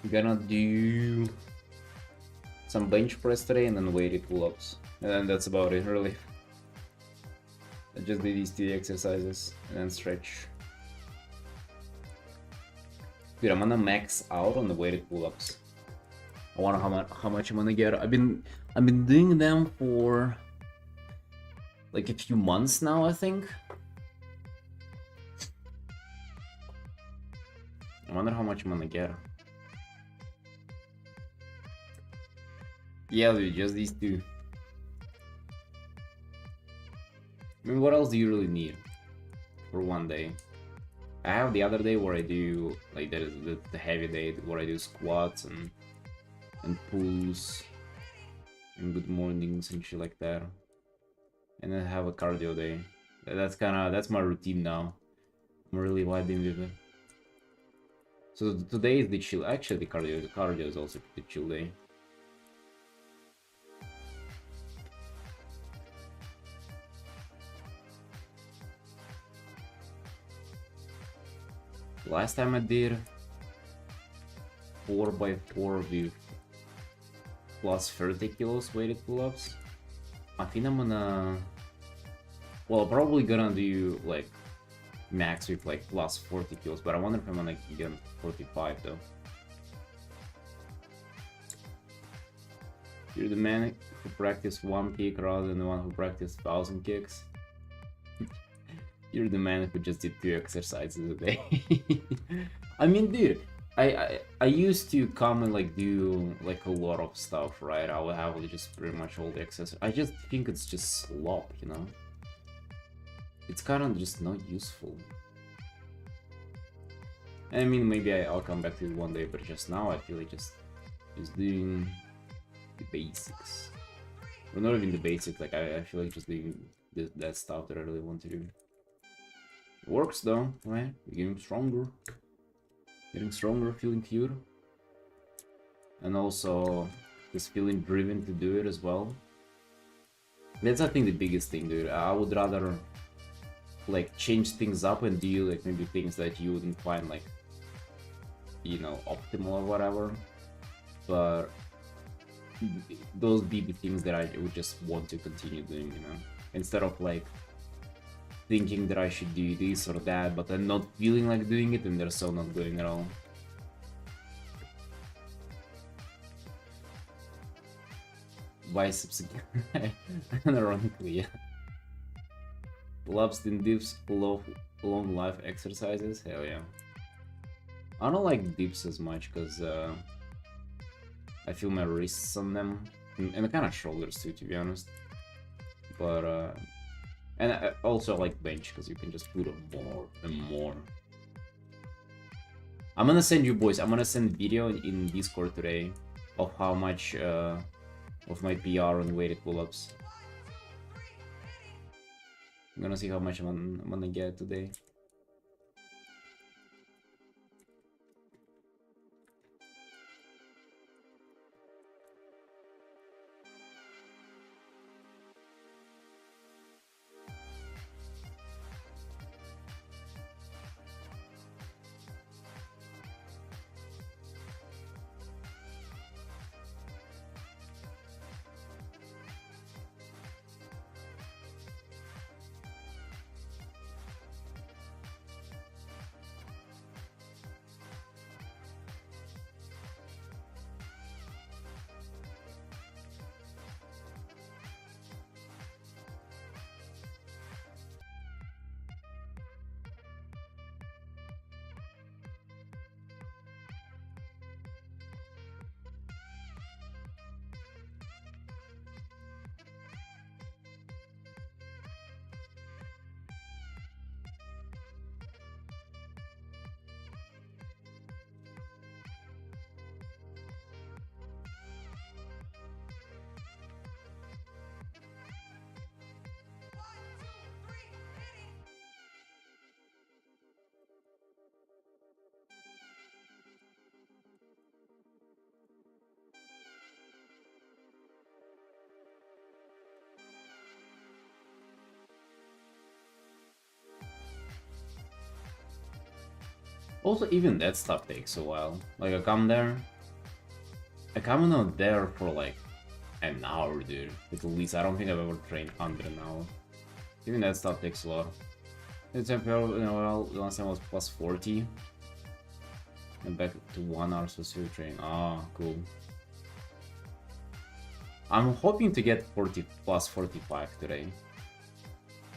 I'm gonna do some bench press today and then weighted pull-ups. And then that's about it, really. I just did these 2 exercises and then stretch. Dude, I'm gonna max out on the weighted pull-ups. I wonder how much I'm gonna get. I've been doing them for like a few months now, I think. I wonder how much I'm gonna get. Yeah, dude, just these 2. I mean, what else do you really need for one day? I have the other day where I do, like, that is the heavy day where I do squats and pulls and good mornings and shit like that. And then I have a cardio day. That's my routine now. I'm really vibing with it. So today is the chill. Actually, the cardio is also the chill day. Last time I did 4x4 with plus 30 kilos weighted pull-ups. I think I'm gonna... Well, probably gonna do like max with like plus 40 kilos, but I wonder if I'm gonna get 45 though. You're the man who practiced 1 kick rather than the one who practiced 1,000 kicks. You're the man who just did 2 exercises a day. I mean, dude, I used to come and like do like a lot of stuff, right? I would have just pretty much all the exercises. I just think it's just slop, you know? It's kind of just not useful. I mean, maybe I'll come back to it one day, but just now I feel like just doing the basics. Well, not even the basics, like I feel like just doing that stuff that I really want to do. Works though, right? Getting stronger. Getting stronger, feeling cute. And also just feeling driven to do it as well. That's I think the biggest thing, dude. I would rather like change things up and do like maybe things that you wouldn't find like, you know, optimal or whatever. But those be the things that I would just want to continue doing, you know, instead of like thinking that I should do this or that, but then not feeling like doing it and they're so not going at all. Biceps again. Ironically, yeah. Loves in dips, long life exercises. Hell yeah. I don't like dips as much because I feel my wrists on them and kind of shoulders too, to be honest. But and I also like bench because you can just put on more and more. I'm gonna send you boys. I'm gonna send video in Discord today of how much of my PR on weighted pull-ups. I'm gonna see how much I'm gonna get today. Also, even that stuff takes a while. Like, I come there, I'm not there for like an hour, dude. At least, I don't think I've ever trained under an hour. Even that stuff takes a lot. It's you know, the last time I was plus 40. And back to 1 hour specific training. Ah, cool. I'm hoping to get 40 plus 45 today.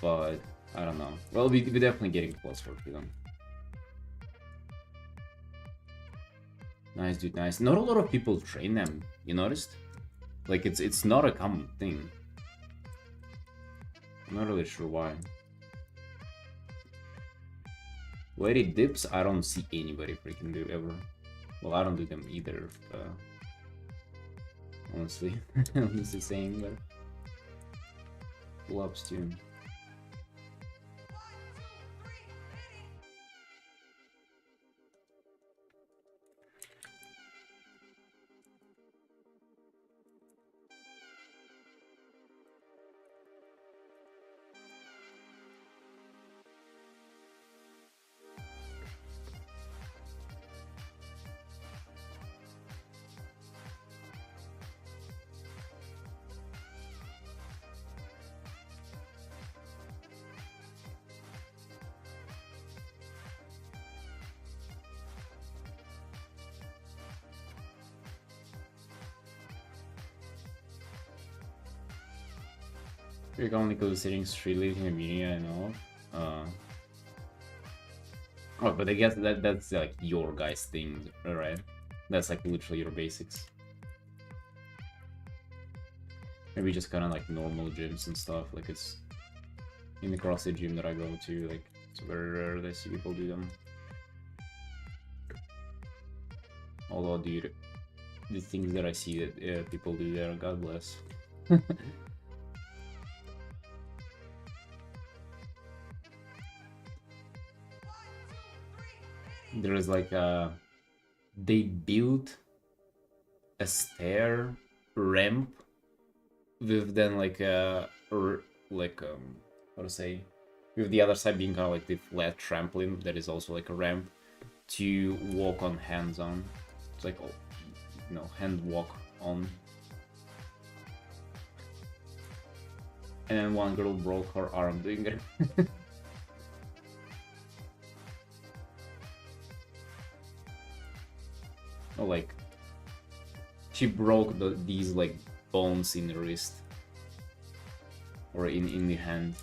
But, I don't know. Well, we're definitely getting plus 40 then. Nice, dude, nice. Not a lot of people train them, you noticed? Like, it's not a common thing. I'm not really sure why. Weighted dips, I don't see anybody freaking do ever. Well, I don't do them either, honestly. Honestly saying, but pull-ups too. You're only considering street leading immunity, I know. Oh, but I guess that's like your guys' thing, right? That's like literally your basics. Maybe just kind of like normal gyms and stuff. Like it's in the CrossFit gym that I go to. Like it's very rare that I see people do them. Although, dude, the things that I see that people do there, God bless. There is like a... They built a stair ramp with then like a... Or like, how to say... With the other side being kind of like the flat trampoline that is also like a ramp to walk on hands on. It's like, oh, you know, hand walk on. And then one girl broke her arm doing it. Oh, like, she broke these like bones in the wrist or in the hand.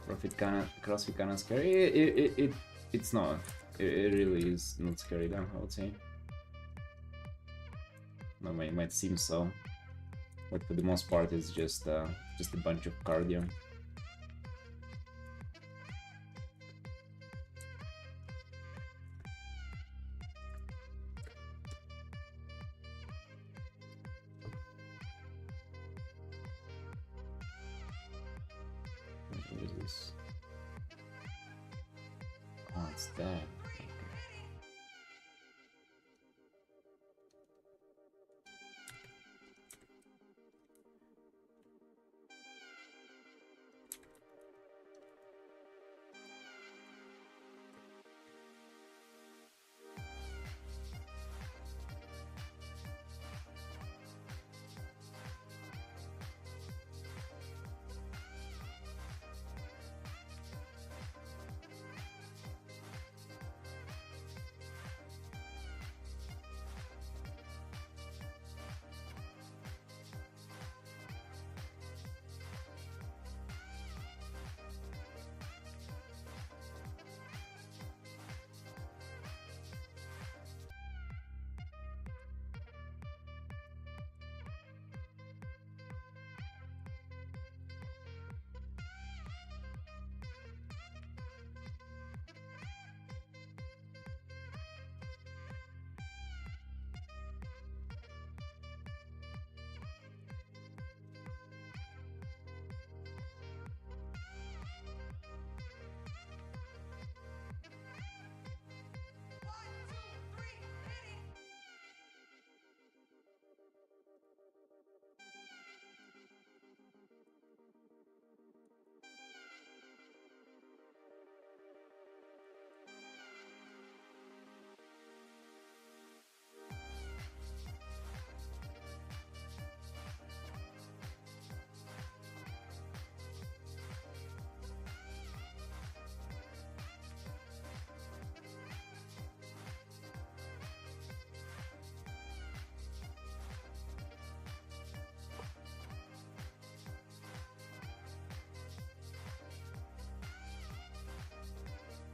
CrossFit kinda scary. It's not. It really is not scary though, I would say. No, it might seem so, but for the most part, it's just a bunch of cardio. What is this? Oh, it's that.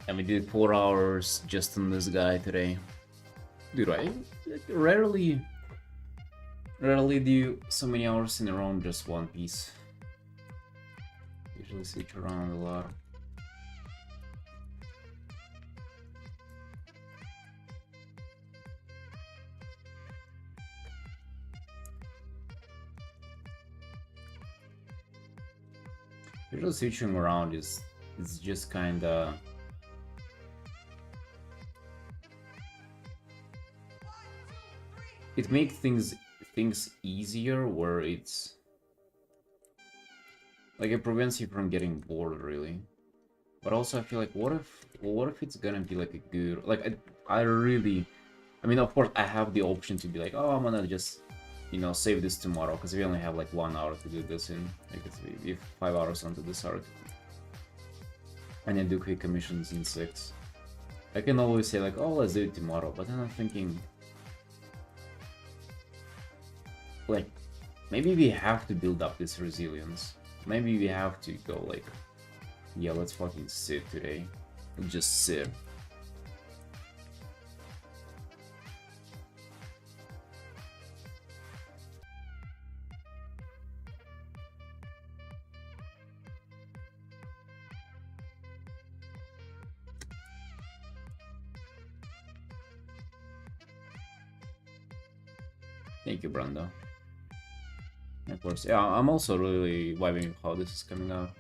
And we did 4 hours just on this guy today. Dude, I rarely do so many hours in a row on just one piece. Usually switch around a lot. Usually switching around is just kinda... It makes things easier where it's like it prevents you from getting bored, really. But also I feel like what if it's gonna be like a good, like I really, I mean, of course I have the option to be like, oh, I'm gonna just, you know, save this tomorrow because we only have like 1 hour to do this in, like if 5 hours onto this arc and then do quick commissions in 6. I can always say like, oh, let's do it tomorrow, but then I'm thinking, like, maybe we have to build up this resilience. Maybe we have to go like, yeah, let's fucking sit today. Just sit. Thank you, Brando. Of course, yeah, I'm also really vibing how this is coming out.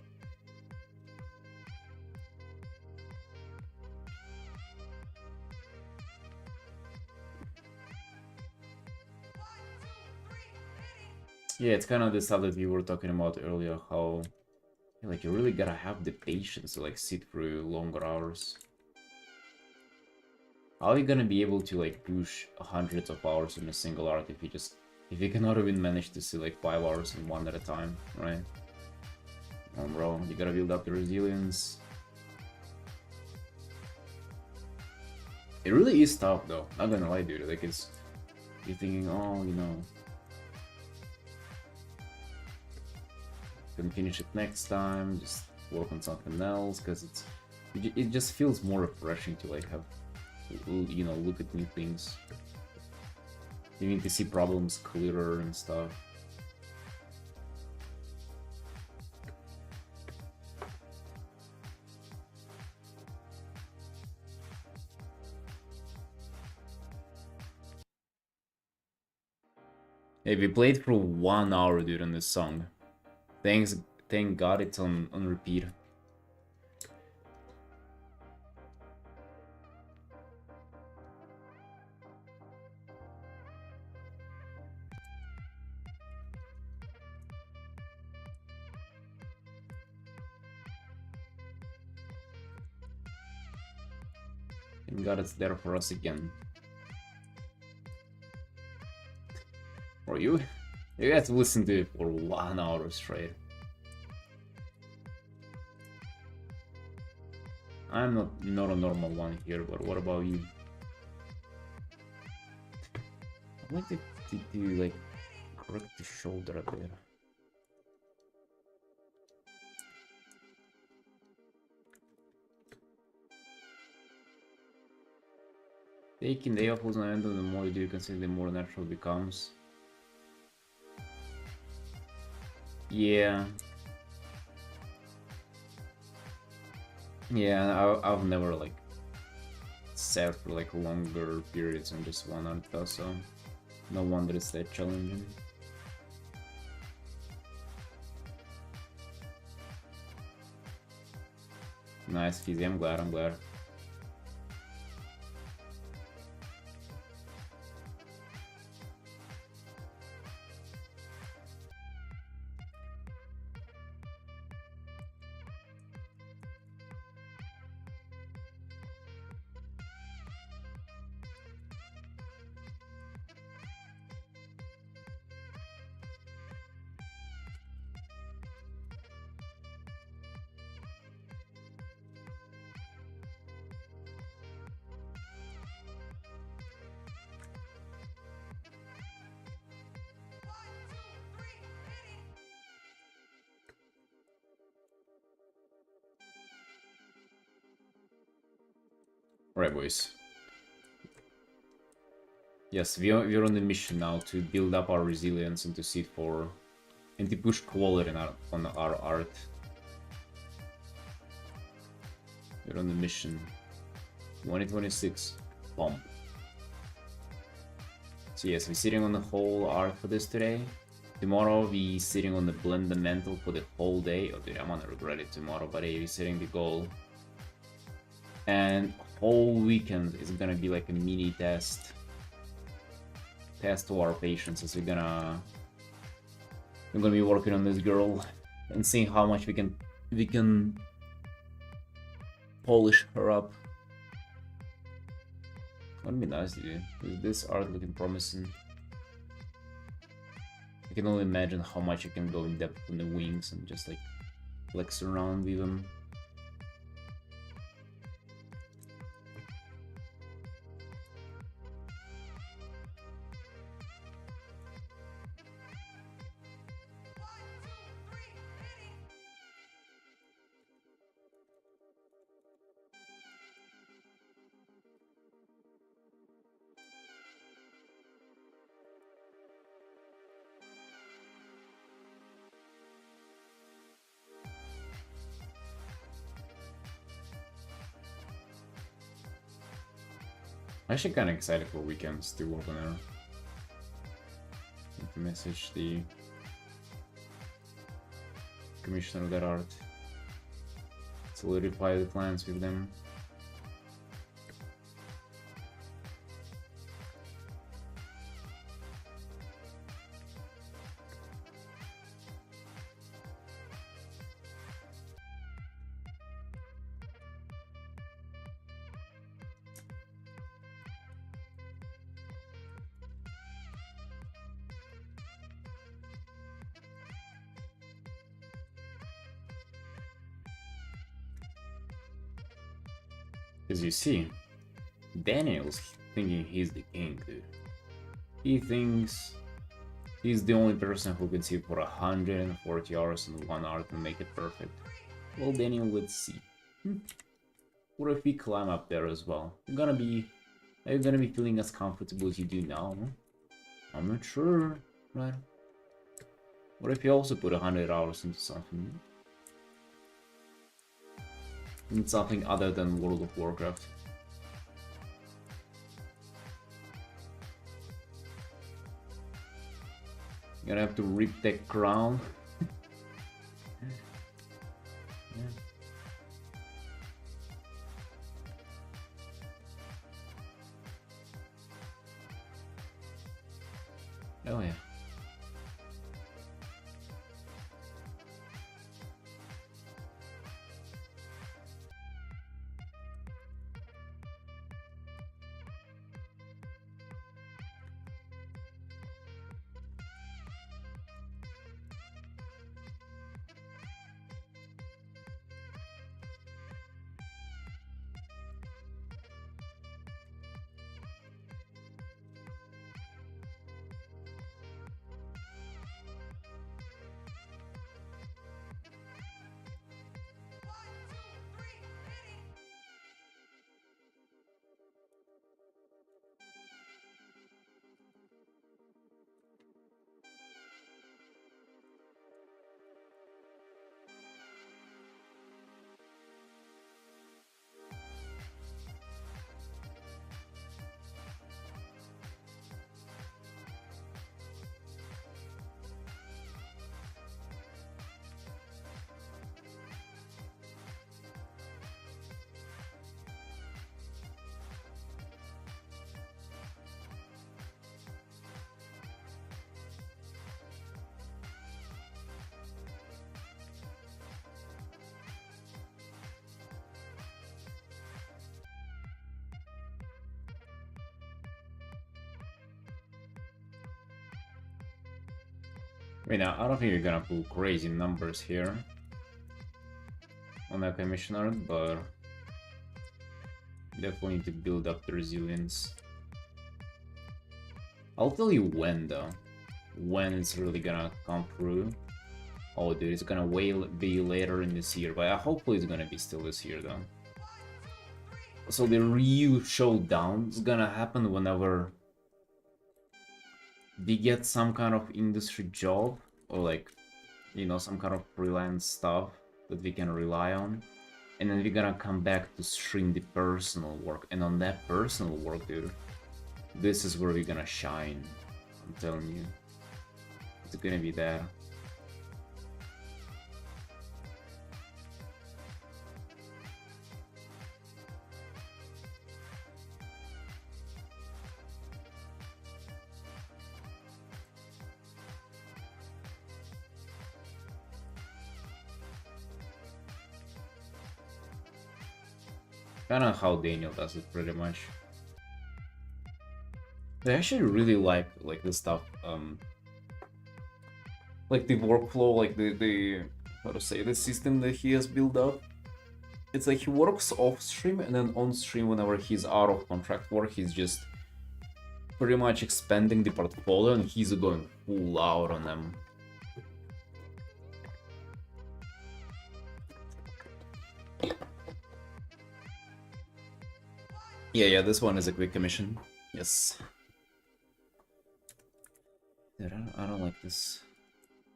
Yeah, it's kind of the stuff that we were talking about earlier, how like you really gotta have the patience to like sit through longer hours. How are you gonna be able to like push hundreds of hours in a single art if you cannot even manage to see like 5 hours in one at a time, right? Oh bro, you gotta build up the resilience. It really is tough though, not gonna lie dude, like you're thinking, oh, you know, can finish it next time, just work on something else, because it just feels more refreshing to like have, you know, look at new things. You need to see problems clearer and stuff. Hey, we played for 1 hour during this song. Thank God it's on repeat. Thank God it's there for us again. For you have to listen to it for 1 hour straight. I'm not a normal one here, but what about you? I'd like to like correct the shoulder a bit. Taking the day off was not end, the more you do consider, the more natural it becomes. Yeah. Yeah, I've never like sat for like longer periods on just one art though, so no wonder it's that challenging. Nice, Fizzy, I'm glad. Alright, boys. Yes, we're on the mission now to build up our resilience and to sit for and to push quality on our art. We're on the mission. 2026. Bomb. So yes, we're sitting on the whole art for this today. Tomorrow we sitting on the blend the mental for the whole day. Oh dude, I'm gonna regret it tomorrow, but hey, we're setting the goal. And whole weekend is gonna be like a mini test to our patience, as we're gonna be working on this girl and seeing how much we can polish her up. That'd be nice, dude. Is this art looking promising? I can only imagine how much you can go in depth on the wings and just like flex around with them. I'm actually kind of excited for weekends to work on her. Need to message the commissioner of that art. Solidify the plans with them. As you see, Daniel's thinking he's the king, dude. He thinks he's the only person who can see for 140 hours in one art and make it perfect. Well, Daniel, let's see. What if we climb up there as well? Are you gonna be feeling as comfortable as you do now? I'm not sure, right? What if you also put 100 hours into something? In something other than World of Warcraft? You're gonna have to rip that crown. Yeah. Oh yeah. I mean, I don't think you're gonna pull crazy numbers here on that commissioner, but you definitely need to build up the resilience. I'll tell you when though, when it's really gonna come through. Oh dude, it's gonna be later in this year, but hopefully it's gonna be still this year though. So the real showdown is gonna happen whenever we get some kind of industry job, or like, you know, some kind of freelance stuff that we can rely on. And then we're gonna come back to stream the personal work. And on that personal work, dude, this is where we're gonna shine. I'm telling you. It's gonna be there. Kinda how Daniel does it, pretty much. I actually really like the stuff, like the workflow, like the how to say, the system that he has built up. It's like he works off stream, and then on stream, whenever he's out of contract work, he's just pretty much expanding the portfolio, and he's going full out on them. Yeah, this one is a quick commission. Yes. Dude, I don't like this.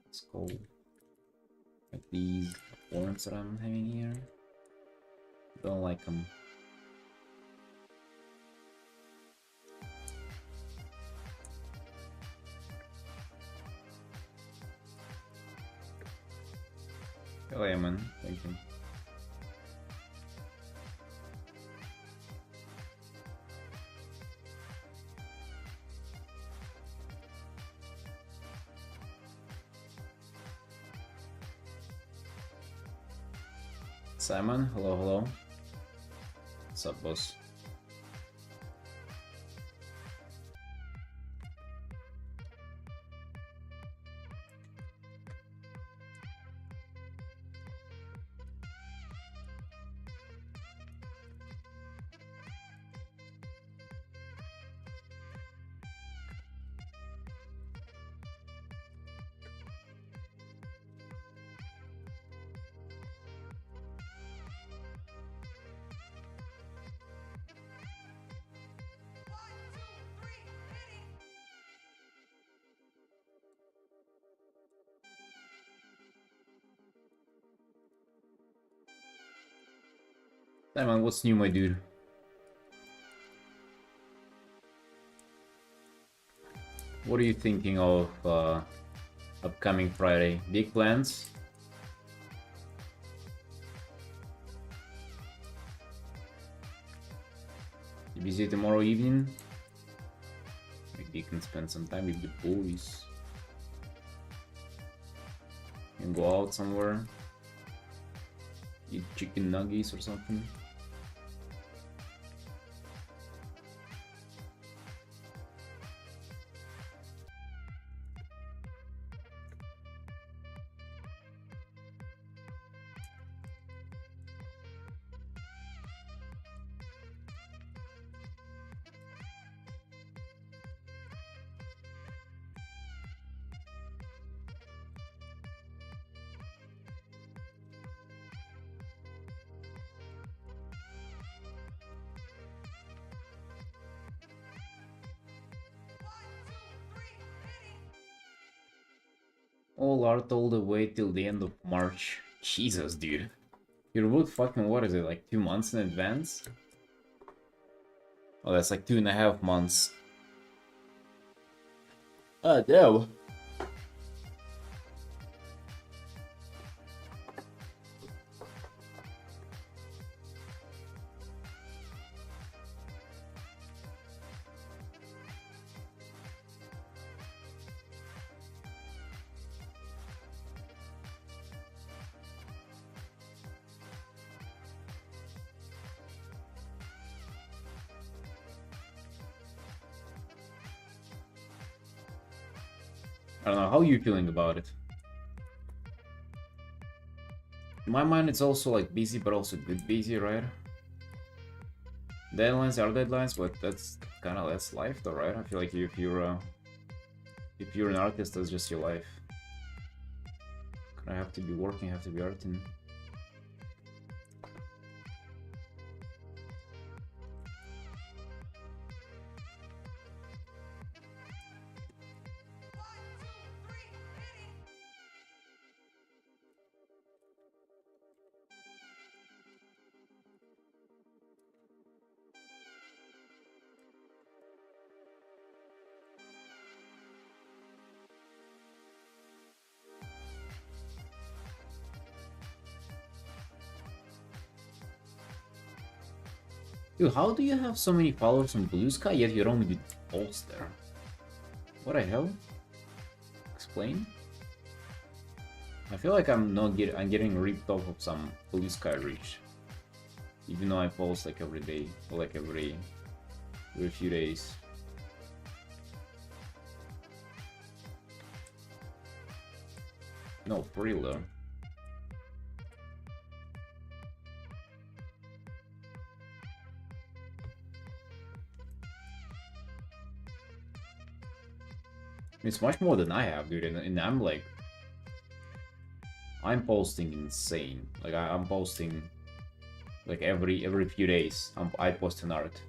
It's cold. Like these horns that I'm having here. Don't like them. Oh yeah, man. Thank you. Simon, hello, hello. What's up, boss? Hey man, what's new, my dude? What are you thinking of upcoming Friday? Big plans? You busy tomorrow evening? Maybe you can spend some time with the boys. You can go out somewhere. Eat chicken nuggets or something. All art all the way till the end of March. Jesus, dude. You're booked fucking, what is it, like 2 months in advance? Oh, that's like 2.5 months. Ah, damn. I don't know, how are you feeling about it? In my mind, it's also like busy, but also good busy, right? Deadlines are deadlines, but that's kind of that's life, though, right? I feel like if you're an artist, that's just your life. I have to be working, have to be arting. Dude, how do you have so many followers on Blue Sky yet you don't even post there? What the hell? Explain? I feel like I'm getting ripped off of some Blue Sky reach. Even though I post like every day, or like every few days. No, for real though. It's much more than I have, dude, and I'm like, I'm posting insane. Like I'm posting like every few days. I post an art.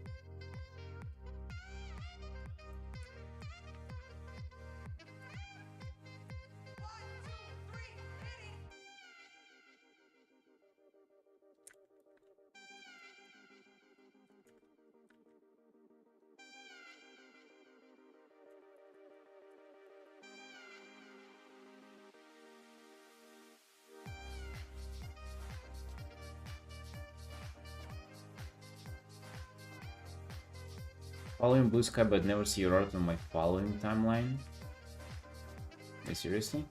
Following Blue Sky but never see your art on my following timeline? Wait, seriously?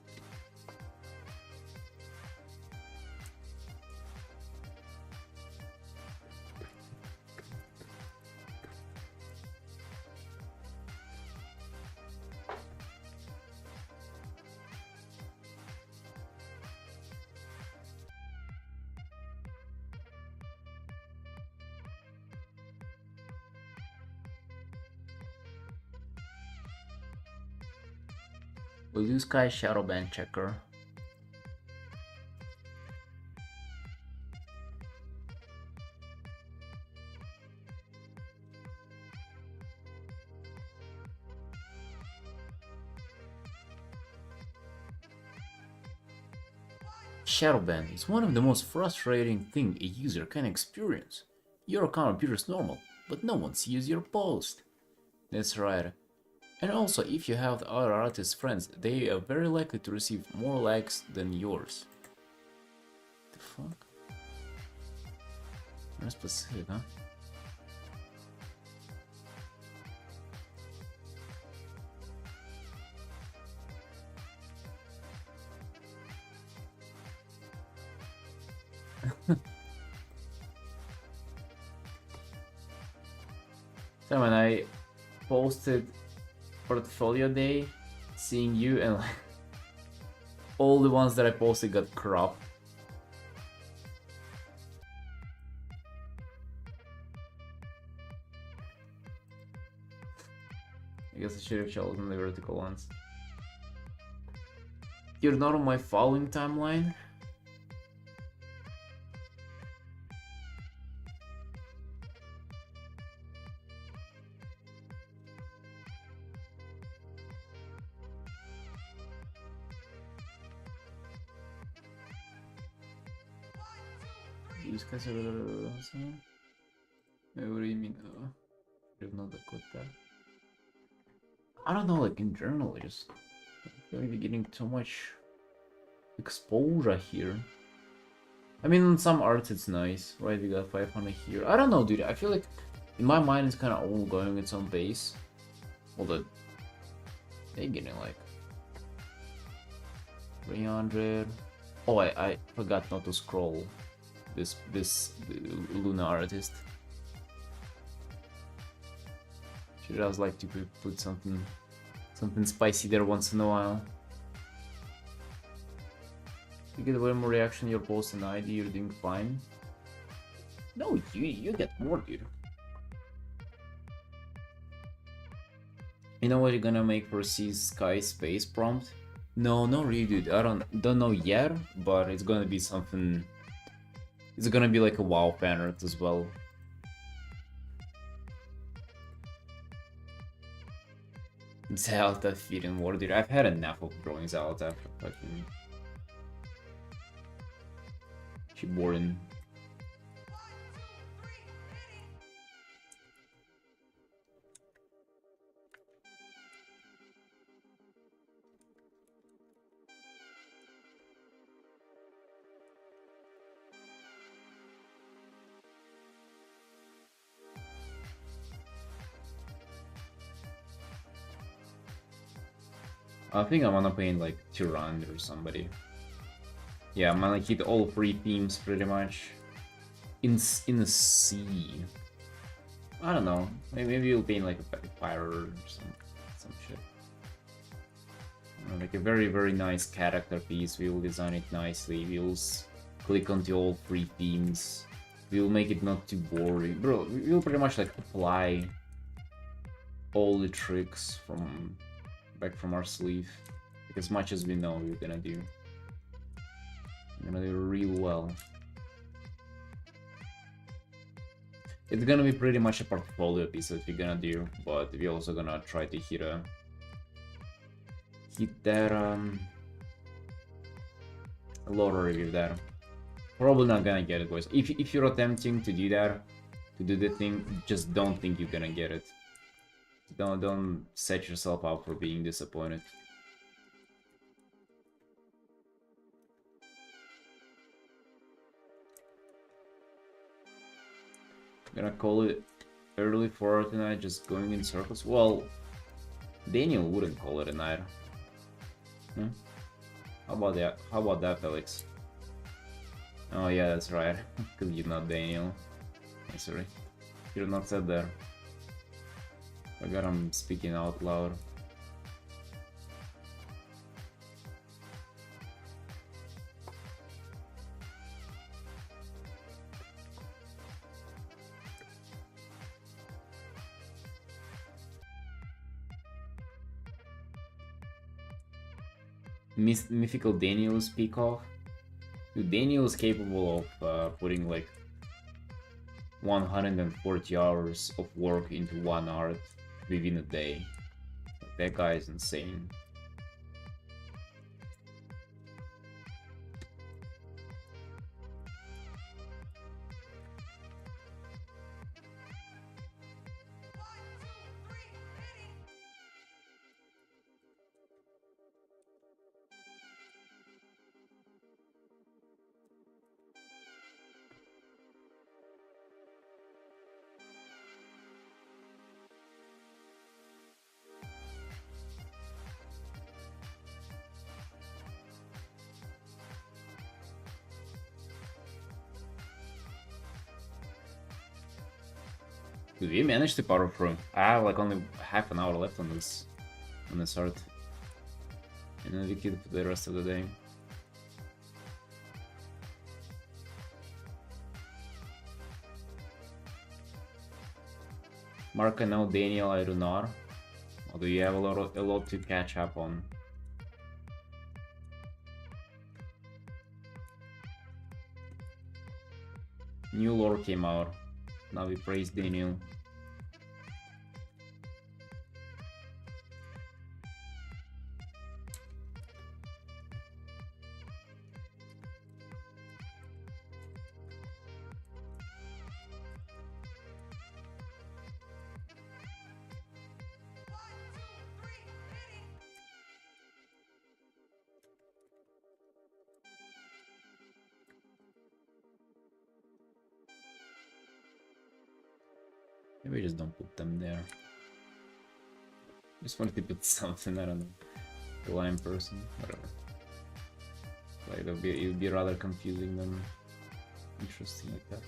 Blue Sky Shadowband Checker. Shadowban is one of the most frustrating things a user can experience. Your account appears normal, but no one sees your post. That's right. And also, if you have other artist friends, they are very likely to receive more likes than yours. The fuck? Very specific, huh? So when I posted portfolio day, seeing you and like, all the ones that I posted got cropped. I guess I should have chosen the vertical ones. You're not on my following timeline? These guys are... What do you mean? Should not have clicked that. I don't know, like in general, I just feel like we're getting too much exposure here. I mean, on some arts it's nice, right? We got 500 here. I don't know, dude. I feel like in my mind it's kind of all going its own pace. Although they're getting like 300. Oh, I forgot not to scroll this Luna artist. Should just like to put something spicy there once in a while. You get way more reaction to your post than I do. You're doing fine. No, you get more, dude. You know what you're gonna make for Sea Sky Space prompt? No, not really, dude. I don't know yet, but it's gonna be something. It's gonna be like a WoW fan art as well. Zelda feeding water, dude. I've had enough of growing Zelda after fucking Shiborin. I think I'm gonna paint like Tyrande or somebody. Yeah, I'm gonna hit all three themes pretty much. In the sea. I don't know. Maybe you'll paint like a pirate or some shit. Like a very nice character piece. We'll design it nicely. We'll click onto all three themes. We'll make it not too boring, bro. We'll pretty much like apply all the tricks from back from our sleeve, like as much as we know we're gonna do. We're gonna do real well. It's gonna be pretty much a portfolio piece that we're gonna do, but we're also gonna try to hit that lottery with that. Probably not gonna get it, boys. If you're attempting to do that, to do the thing, just don't think you're gonna get it. Don't set yourself up for being disappointed. I'm gonna call it early for tonight, just going in circles. Well, Daniel wouldn't call it a night. Hmm? How about that? How about that, Felix? Oh yeah, that's right. Because you're not Daniel. I'm sorry. You're not said there. I got him speaking out loud. Mythical Daniel speak of. Dude, Daniel is capable of putting like 140 hours of work into one art within a day. Like, that guy is insane. Did we manage to power through? I have like only half an hour left on this art. And then we keep the rest of the day. Mark, I know. Daniel, I do not. Although you have a lot to catch up on. New lore came out. Now we praise Daniel. Maybe just don't put them there. Just wanted to put something, I don't know. The lime person, whatever. Like it would be rather confusing than interesting like that.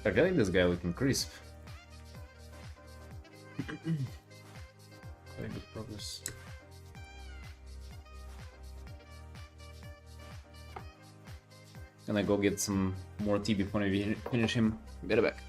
I feel like this guy looking crisp. Quite good progress. Gonna go get some more tea before I finish him. Get it back.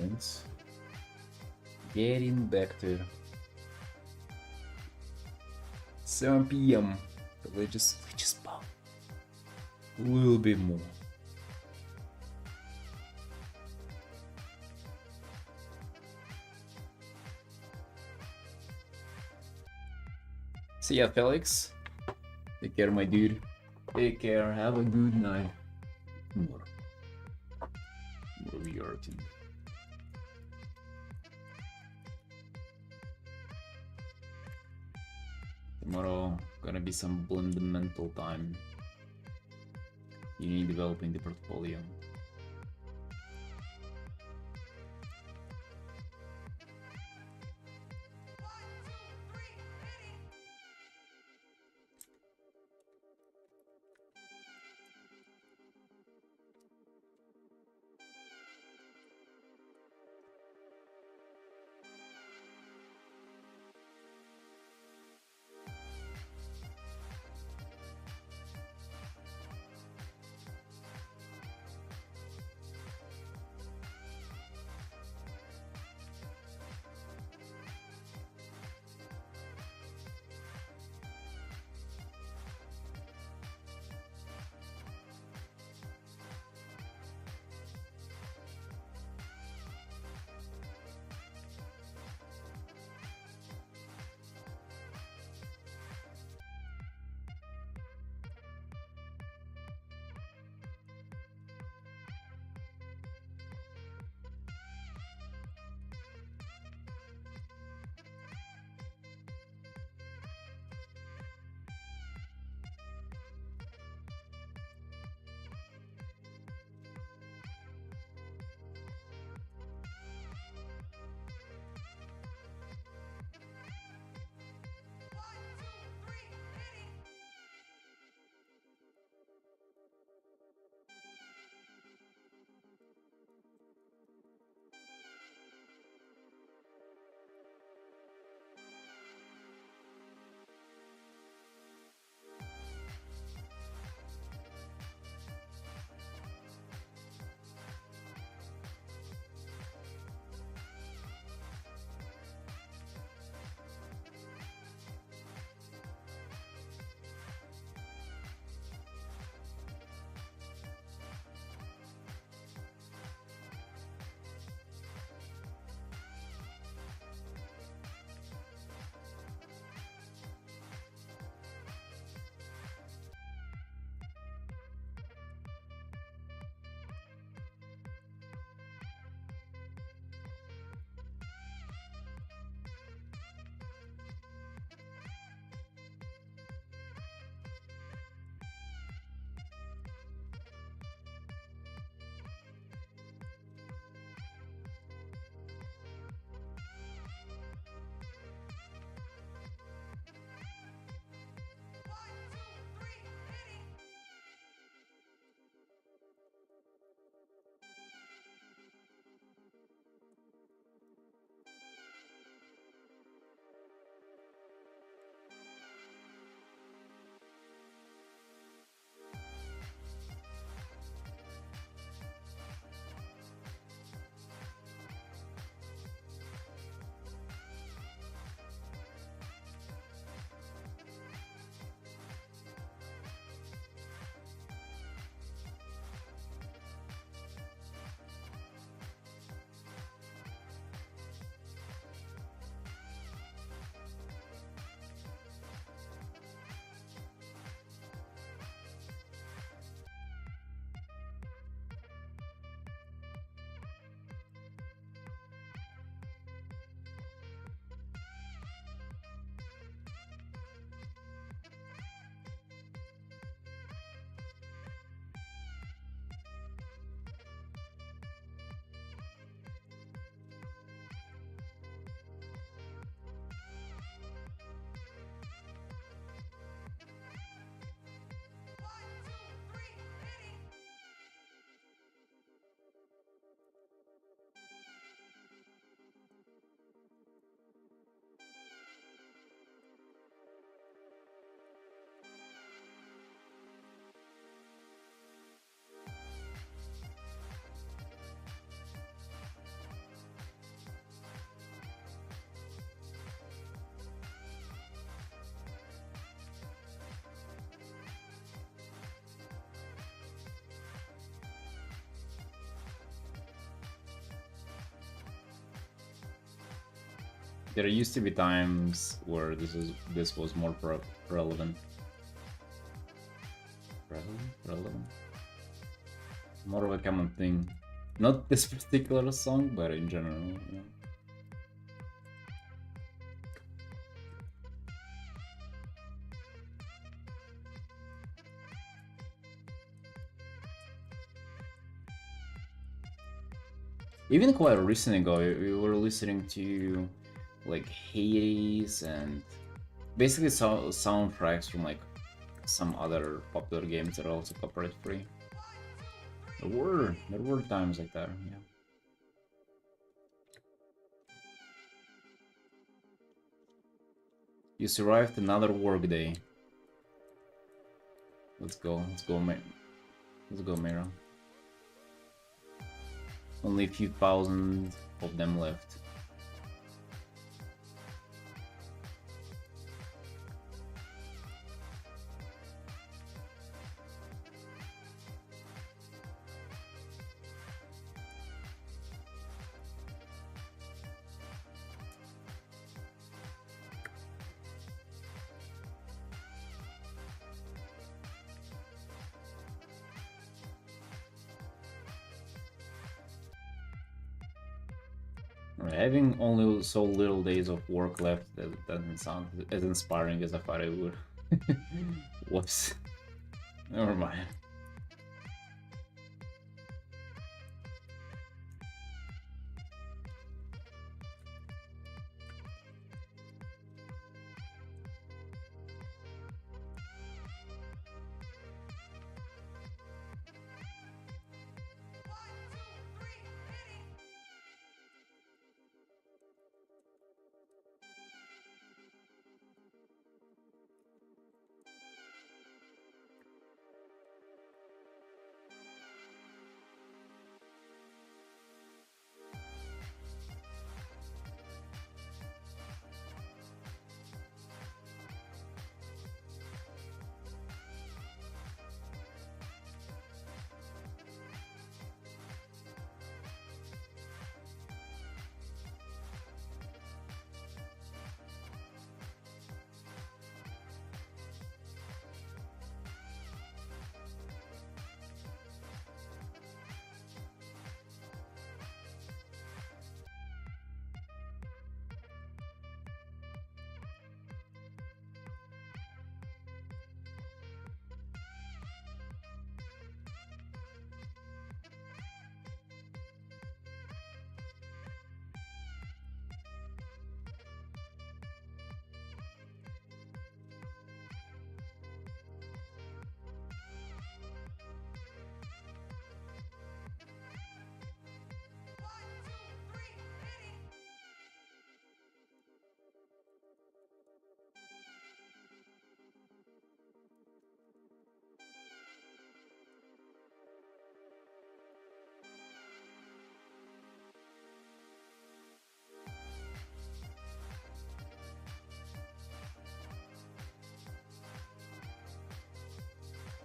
happens. Getting back to 7 p.m. Let's just pop a little bit more. See ya, Felix. Take care, my dude. Take care. Have a good night. More Artin. Tomorrow gonna be some fundamental time. You need developing the portfolio. There used to be times where this was more relevant. Relevant? More of a common thing. Not this particular song, but in general. Yeah. Even quite recently ago, we were listening to like Hades and basically soundtracks from like some other popular games that are also copyright free. There were times like that, yeah. You survived another workday. Let's go, let's go, Mira. Only a few thousand of them left. Having only so little days of work left, that doesn't sound as inspiring as I thought it would. Whoops. Never mind.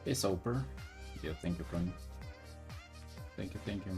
Hey, Soper. Yeah, thank you, friend. Thank you, thank you.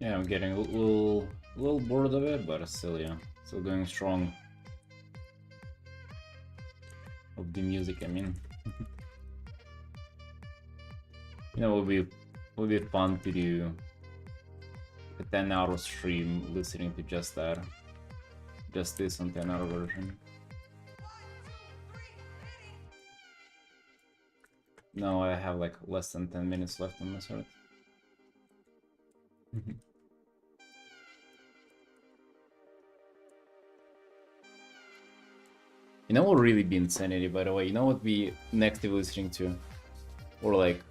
Yeah, I'm getting a little bored of it, but still, yeah, still going strong. Of the music, I mean. You know, would be fun to do a 10-hour stream listening to just that, just this on 10-hour version. No, I have like less than 10 minutes left on this earth. You know what would really be insanity, by the way? You know what we next be listening to? Or like,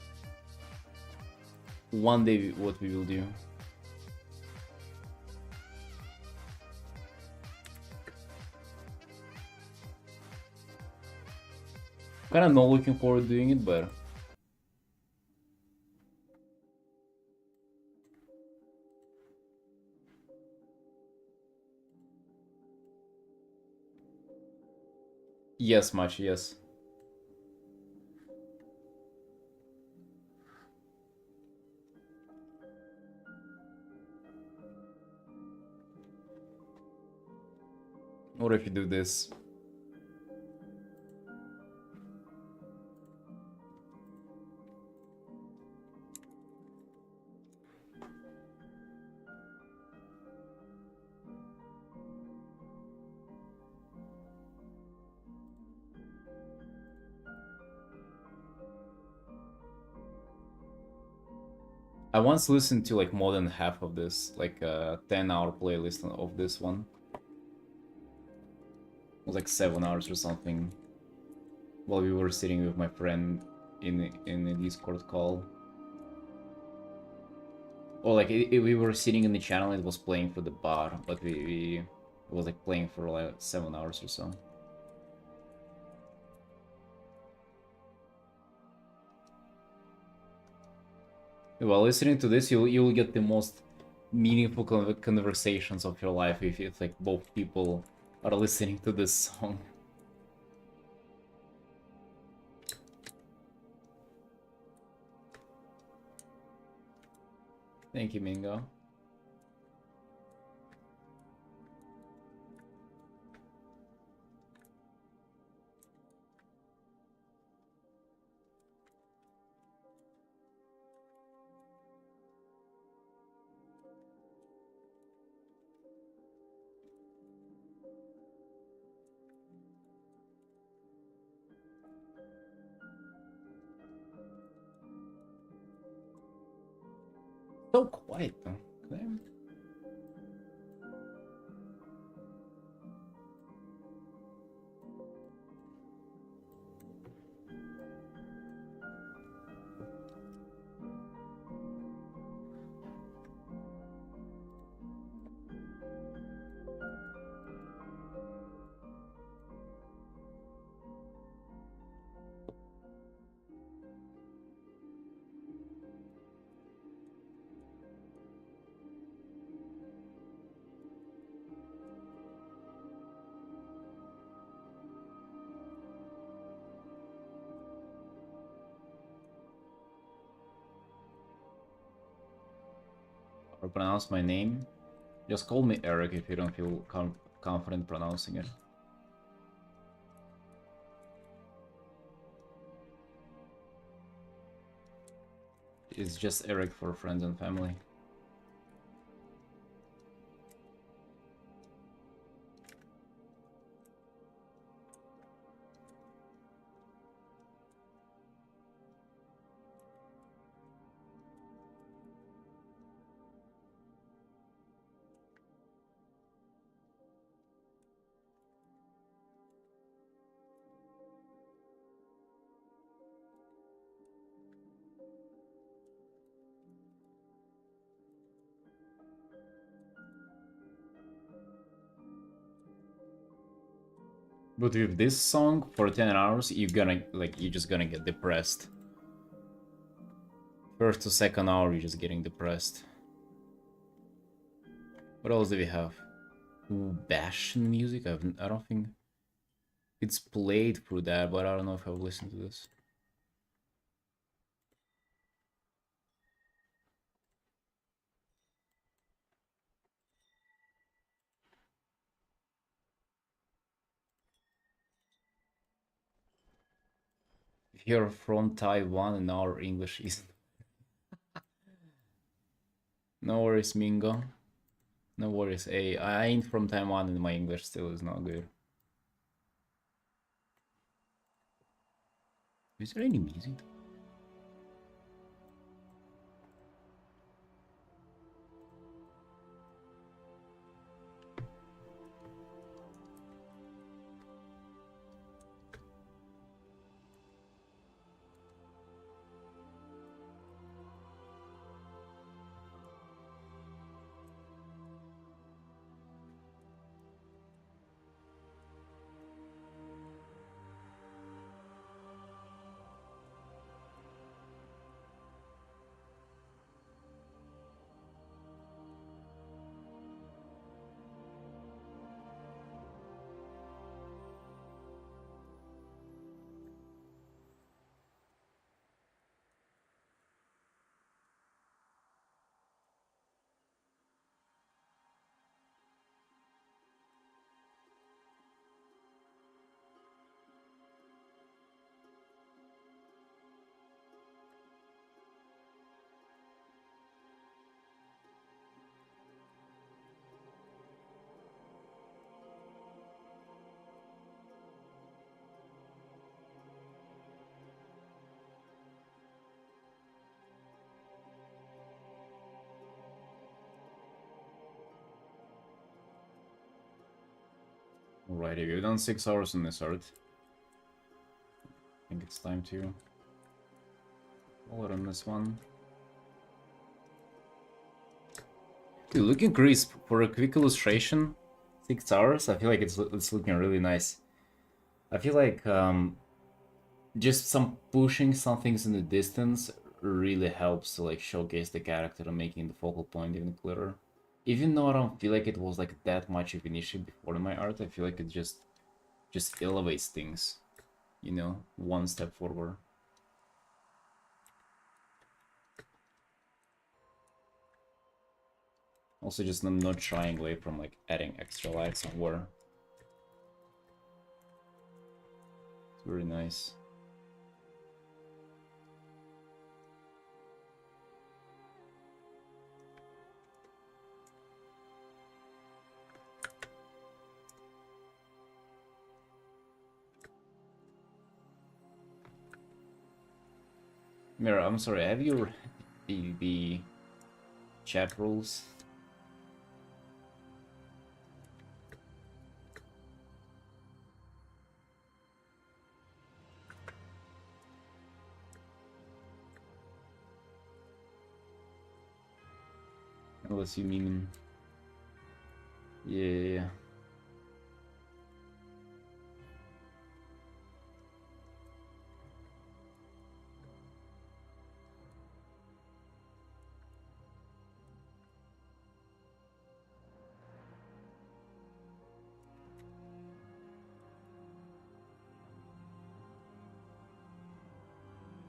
one day what we will do? Kinda not looking forward to doing it, but... Yes, much, yes. What if you do this? I once listened to like more than half of this, like a 10-hour playlist of this one. It was like 7 hours or something. While we were sitting with my friend in a Discord call. Or like we were sitting in the channel, it was playing for the bar, but it was like playing for like 7 hours or so. While listening to this, you'll get the most meaningful conversations of your life if like both people are listening to this song. Thank you, Mingo. So quiet though. Damn. Or pronounce my name. Just call me Eric if you don't feel confident pronouncing it. It's just Eric for friends and family. But with this song, for 10 hours, you're just gonna get depressed. First to second hour, you're just getting depressed. What else do we have? Ooh, Bastion music? I don't think it's played through that, but I don't know if I've listened to this. You're from Taiwan and our English is... No worries, Mingo. No worries. Hey, I ain't from Taiwan and my English still is not good. Is there any music? Alrighty, we've done 6 hours on this art. I think it's time to call it on this one. Dude, looking crisp for a quick illustration. 6 hours. I feel like it's looking really nice. I feel like just some pushing some things in the distance really helps to like showcase the character and making the focal point even clearer. Even though I don't feel like it was like that much of an issue before in my art, I feel like it just elevates things, you know, one step forward. Also, just not shying away from like adding extra light somewhere. It's very nice. Mira, I'm sorry, have you read the chat rules? Unless you mean... Yeah.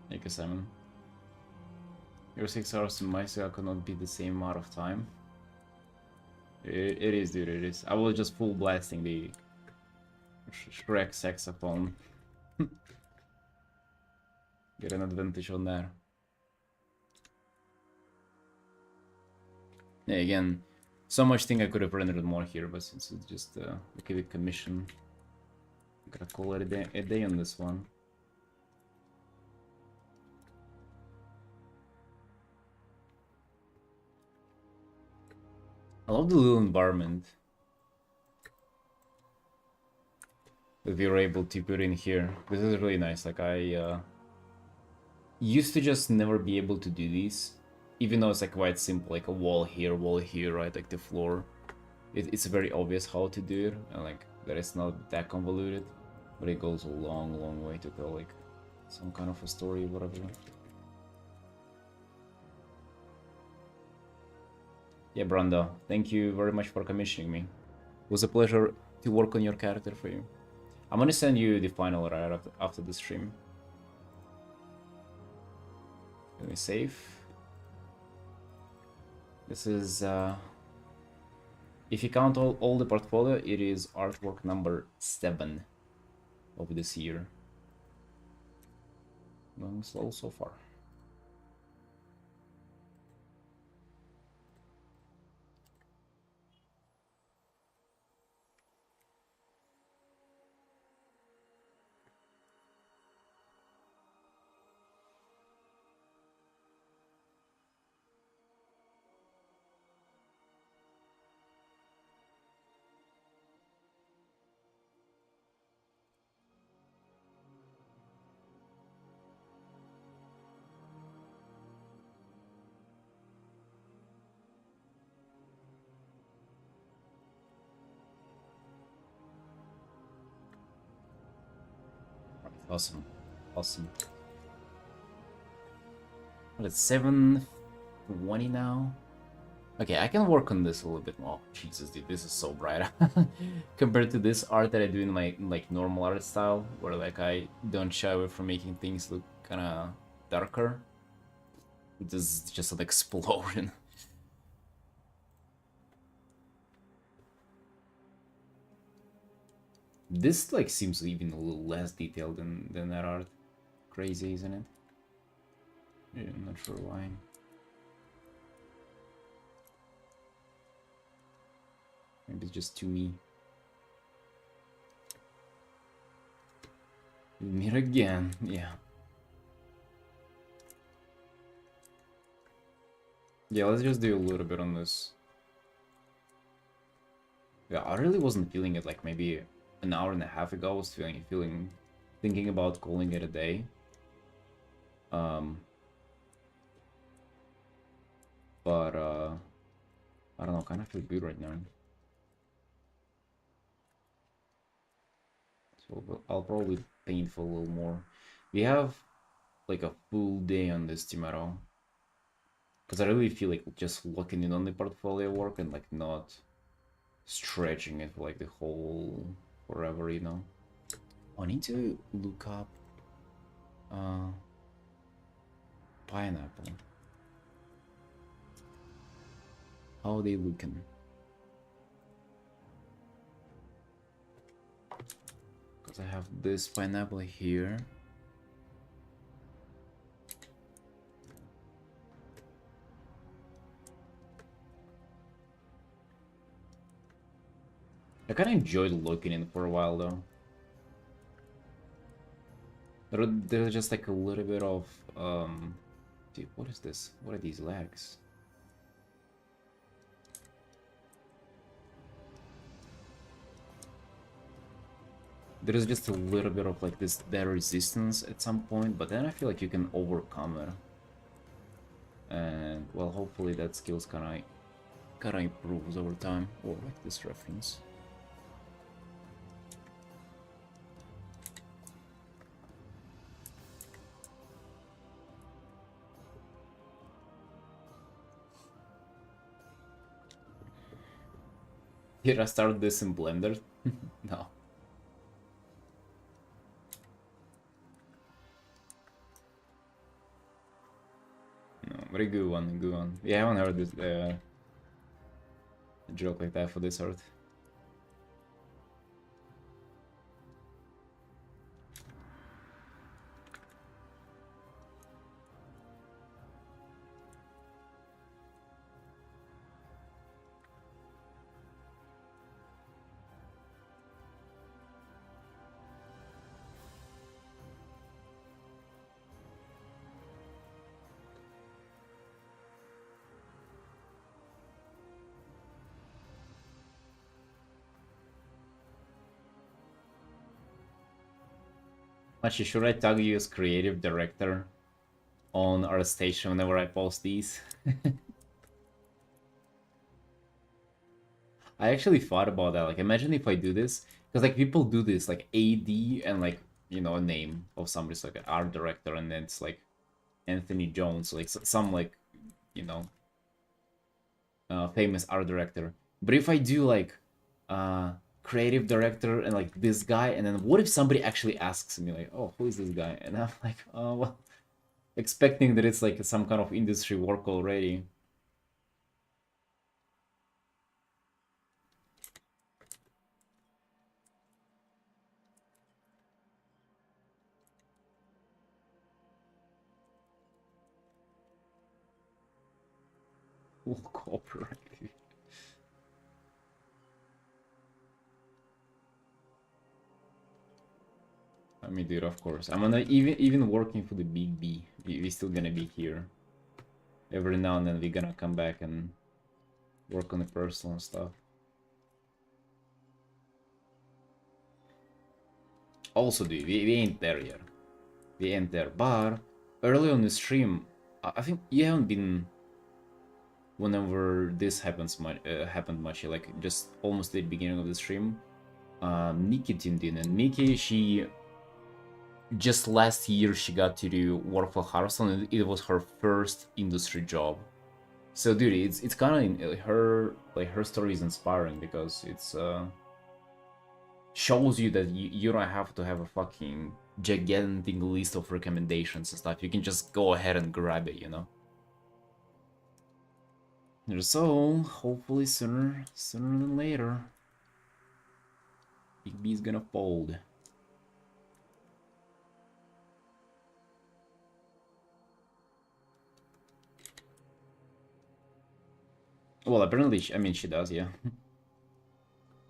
Thank you, Simon. Your 6 hours in my cell cannot be the same amount of time. It is, dude, it is. I was just full blasting the Shrek saxophone. Get an advantage on that. Yeah, again, so much thing I could have rendered more here, but since it's just a big commission, I'm gonna call it a day on this one. I love the little environment that we were able to put in here. This is really nice. Like, I used to just never be able to do these, even though it's like quite simple, like a wall here, right, like the floor. It's very obvious how to do it, and like that it's not that convoluted, but it goes a long way to tell like some kind of a story, whatever. Yeah, Brando, thank you very much for commissioning me. It was a pleasure to work on your character for you. I'm gonna send you the final right after the stream. Let me save. This is, if you count all the portfolio, it is artwork number 7 of this year. Going slow so far. Awesome. Awesome. What is 7:20 now? Okay, I can work on this a little bit more. Jesus, dude, this is so bright. Compared to this art that I do in my like normal art style, where like I don't shy away from making things look kind of darker. This is just an explosion. This like seems even a little less detailed than that art. Crazy, isn't it? Yeah, I'm not sure why. Maybe it's just to me. Meet again, yeah. Yeah, let's just do a little bit on this. Yeah, I really wasn't feeling it like maybe an hour and a half ago. I was thinking about calling it a day. But I don't know, kind of feel good right now. So I'll probably paint for a little more. We have like a full day on this tomorrow. Because I really feel like just locking in on the portfolio work and like not stretching it for like the whole forever, you know. I need to look up pineapple. How are they looking? Because I have this pineapple here. I kind of enjoyed looking in for a while though. There's just like a little bit of dude, what is this? What are these legs? There's just a little bit of like this dead resistance at some point, but then I feel like you can overcome it. And well, hopefully that skills kinda improves over time. Or like this reference. Did I start this in Blender? No. No, but a good one, a good one. Yeah, I haven't heard this a joke like that for this art. Actually, should I tag you as creative director on our station whenever I post these? I actually thought about that. Like, imagine if I do this, because like people do this, like AD and like a name of somebody's like an art director, and then it's like Anthony Jones, like some like you know famous art director. But if I do like creative director and like this guy, and then what if somebody actually asks me like, oh, who is this guy? And I'm like, oh well, expecting that it's like some kind of industry work already. Full cooperative. I mean, dude, of course. I'm gonna even working for the big B. We still gonna be here. Every now and then we're gonna come back and work on the personal stuff. Also, dude, we ain't there yet. We ain't there. But early on the stream, I think you haven't been. Whenever this happened much, like just almost at the beginning of the stream, Nikki tuned in, and Nikki, she just last year she got to do work for Hearthstone, and it was her first industry job. So, dude, it's kind of her story is inspiring because it's shows you that you don't have to have a fucking gigantic list of recommendations and stuff. You can just go ahead and grab it, you know. So, hopefully sooner than later, Big B's gonna fold. Well, apparently, I mean, she does, yeah.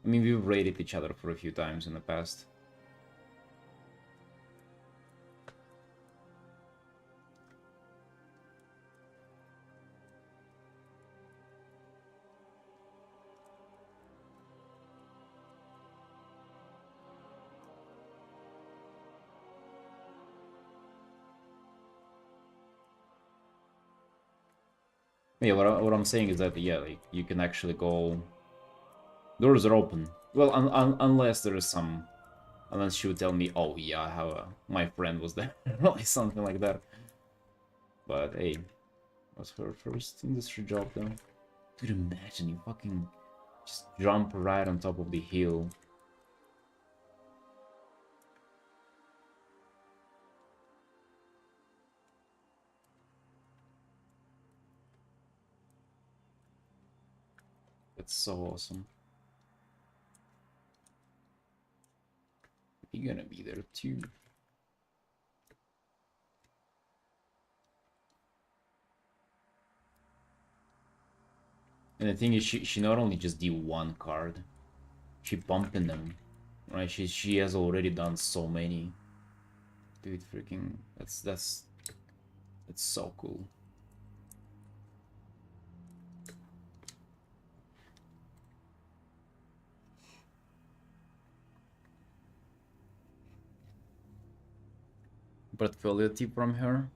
I mean, we've raided each other for a few times in the past. Yeah, what I'm saying is that, yeah, like, you can actually go... Doors are open. Well, unless there is some... Unless she would tell me, oh, yeah, I have my friend was there. Like, something like that. But, hey, was her first industry job, though. Dude, imagine you fucking just jump right on top of the hill. That's so awesome. You're gonna be there too. And the thing is, she not only just did one card, she pumping them, right? She has already done so many. Dude, freaking, that's so cool. Portfolio tip from her.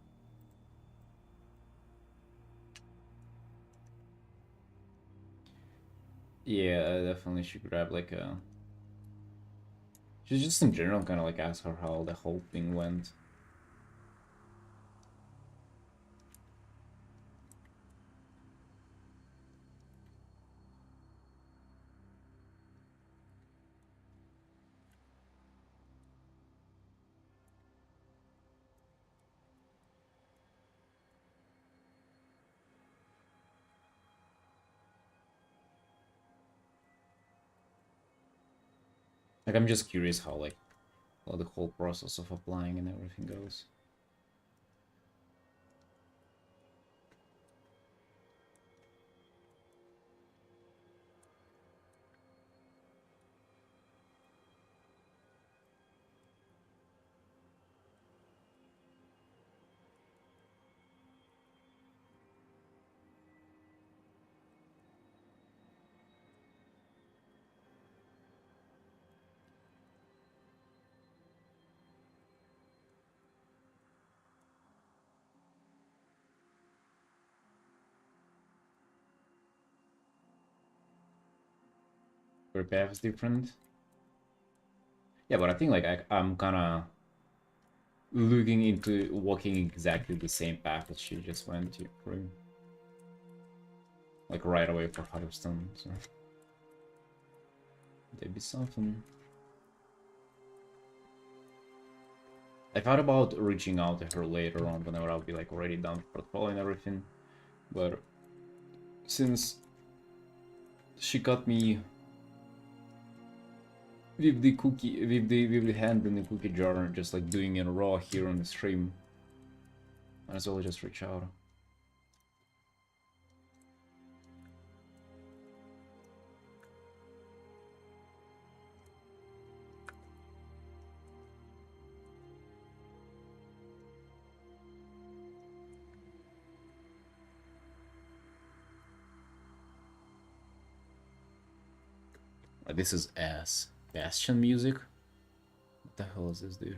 Yeah, I definitely should grab like a... Just in general, kind of like ask her how the whole thing went. Like, I'm just curious how the whole process of applying and everything goes. Her path is different. Yeah, but I think like I'm kind of looking into walking exactly the same path that she just went through. Like right away for Hearthstone, so there'd be something. I thought about reaching out to her later on whenever I'll be like already done with portfolio and everything, but since she got me with the cookie, with the hand in the cookie jar, just like doing it raw here on the stream, might as well just reach out. This is ass. Bastion music? What the hell is this, dude?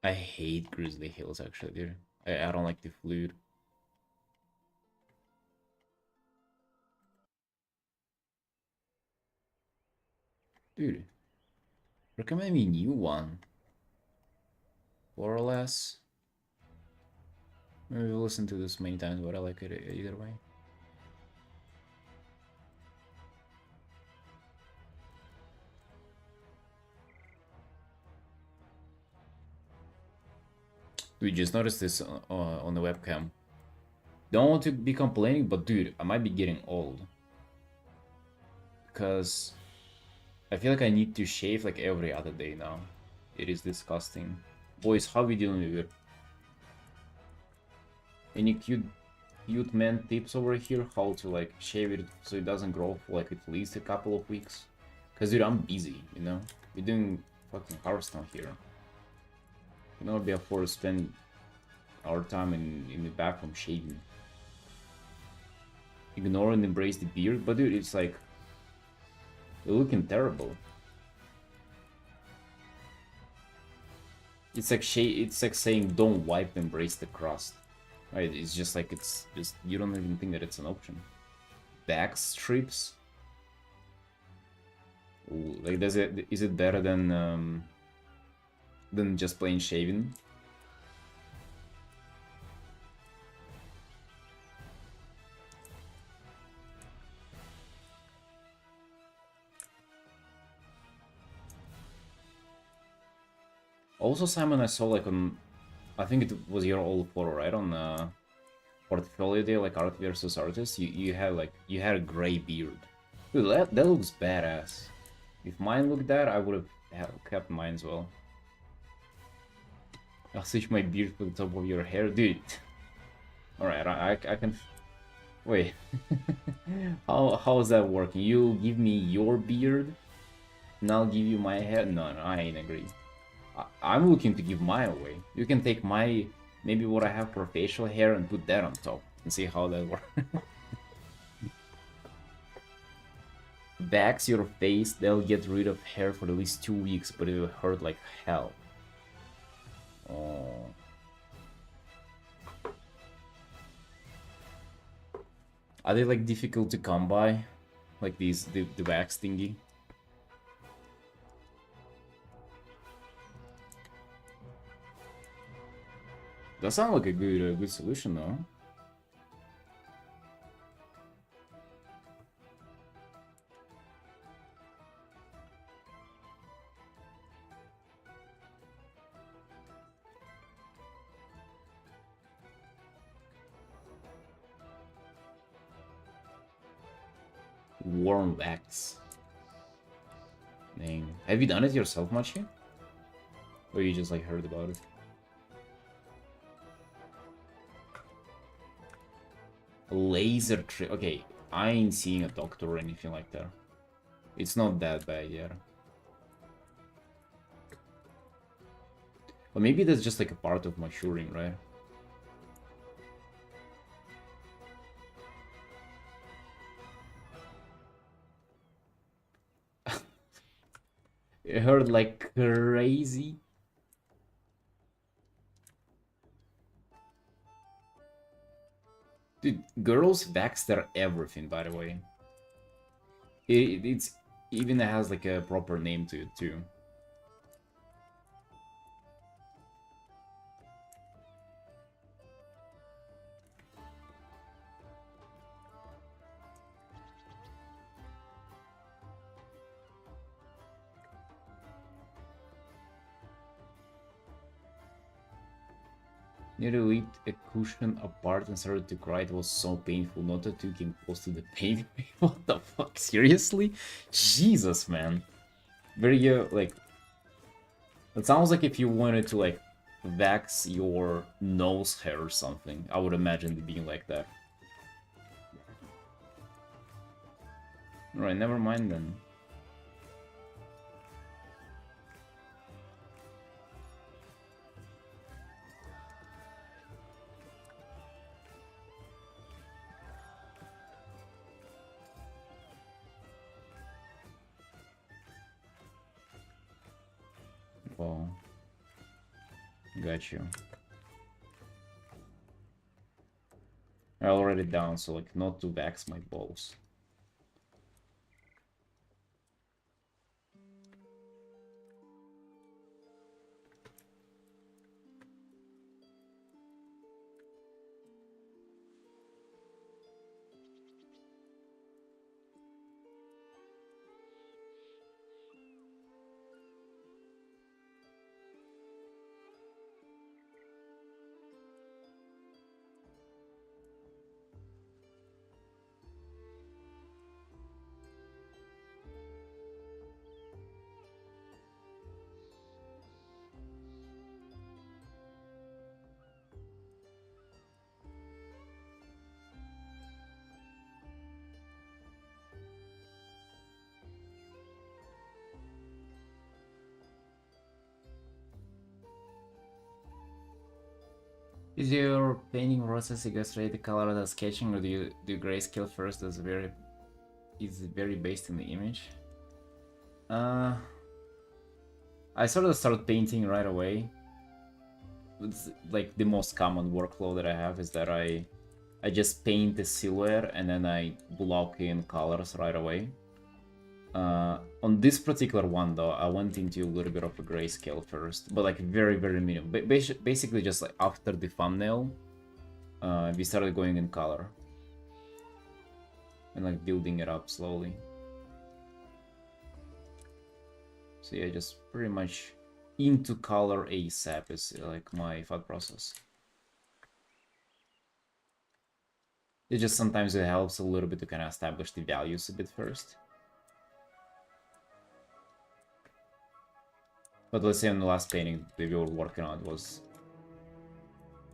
I hate Grizzly Hills, actually, dude. I don't like the flute. Dude, recommend me a new one. More or less. Maybe we'll listen to this many times, but I like it either way. We just noticed this on the webcam. Don't want to be complaining, but dude, I might be getting old. Because I feel like I need to shave like every other day now. It is disgusting. Boys, how we dealing with it? Any cute man tips over here? How to like shave it so it doesn't grow for like at least a couple of weeks? Cause dude, I'm busy, you know? We're doing fucking Hearthstone here. You know, be afford to spend our time in the bathroom shaving. Ignore and embrace the beard, but dude, it's like you're looking terrible. It's like saying don't wipe, embrace the crust. Right? It's just like it's just you don't even think that it's an option. Back strips. Ooh, like is it better than just plain shaving? Also, Simon, I saw like on, I think it was your old photo, right? On portfolio day, like art versus artist, you had a gray beard. Dude, that looks badass. If mine looked that, I would have kept mine as well. I'll switch my beard to the top of your hair, dude. All right, I can. Wait, how is that working? You give me your beard, and I'll give you my hair. No, I ain't agree. I'm looking to give mine away. You can take my, maybe what I have for facial hair and put that on top and see how that works. Wax your face, they'll get rid of hair for at least 2 weeks, but it will hurt like hell. Oh. Are they like difficult to come by? Like the wax thingy? That sounds like a good solution though. Warm wax. Dang. Have you done it yourself much here? Or you just like heard about it? Laser trip. Okay, I ain't seeing a doctor or anything like that. It's not that bad yet. But maybe that's just like a part of maturing, right? It hurt like crazy. Dude, girls wax their everything, by the way. It's even has like a proper name to it too. Nearly ripped a cushion apart and started to cry. It was so painful. Not that you came close to the pain. What the fuck? Seriously? Jesus, man. Very, like... It sounds like if you wanted to, like, wax your nose hair or something. I would imagine it being like that. Alright, never mind then. Wow. Got you. I'm already down, so like not to vex my balls. Is your painting process illustrated color as sketching, or do you do grayscale first? Is very based in the image. I sort of start painting right away. It's like the most common workflow that I have is that I just paint the silhouette and then I block in colors right away. On this particular one though, I went into a little bit of a grayscale first, but like very minimal. Basically just like after the thumbnail, we started going in color and like building it up slowly. So yeah, just pretty much into color ASAP is like my thought process. It just sometimes it helps a little bit to kind of establish the values a bit first. But let's say on the last painting that we were working on was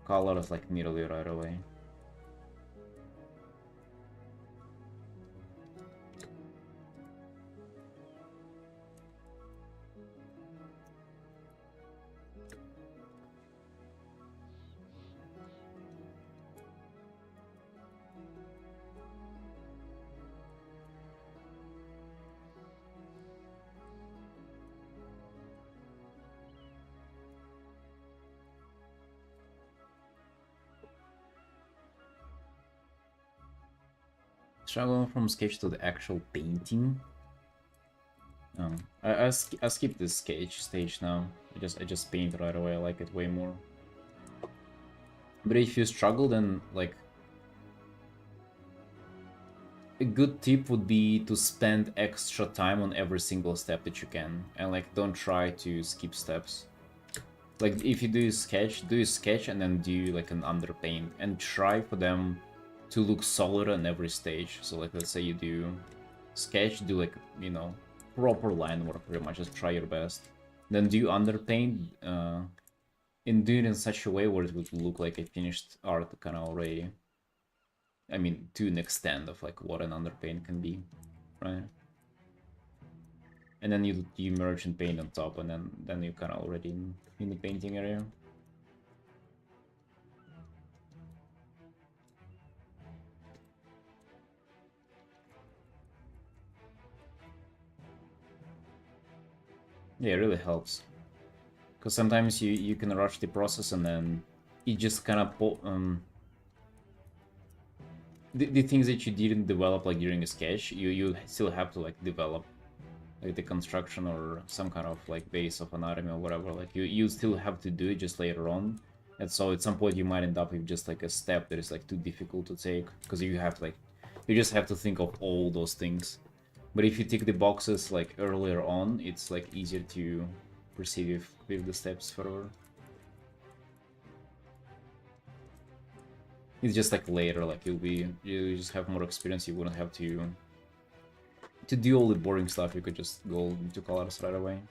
colors like nearly right away. Struggling from sketch to the actual painting. Oh, I skip this sketch stage now. I just paint right away. I like it way more. But if you struggle, then like a good tip would be to spend extra time on every single step that you can, and like don't try to skip steps. Like if you do a sketch and then do like an underpaint, and try for them to look solid on every stage. So like let's say you do sketch, do like, you know, proper line work pretty much, just try your best. Then do underpaint, and do it in such a way where it would look like a finished art kind of already. I mean, to an extent of like what an underpaint can be, right? And then you merge and paint on top, and then you kind of already in the painting area. Yeah, it really helps. Because sometimes you can rush the process and then it just kind of the things that you didn't develop like during a sketch, you still have to like develop like the construction or some kind of like base of anatomy or whatever. Like you still have to do it just later on. And so at some point you might end up with just like a step that is like too difficult to take because you have like you just have to think of all those things. But if you tick the boxes like earlier on, it's like easier to proceed with the steps further. It's just like later, like you just have more experience, you wouldn't have to do all the boring stuff, you could just go into colors right away.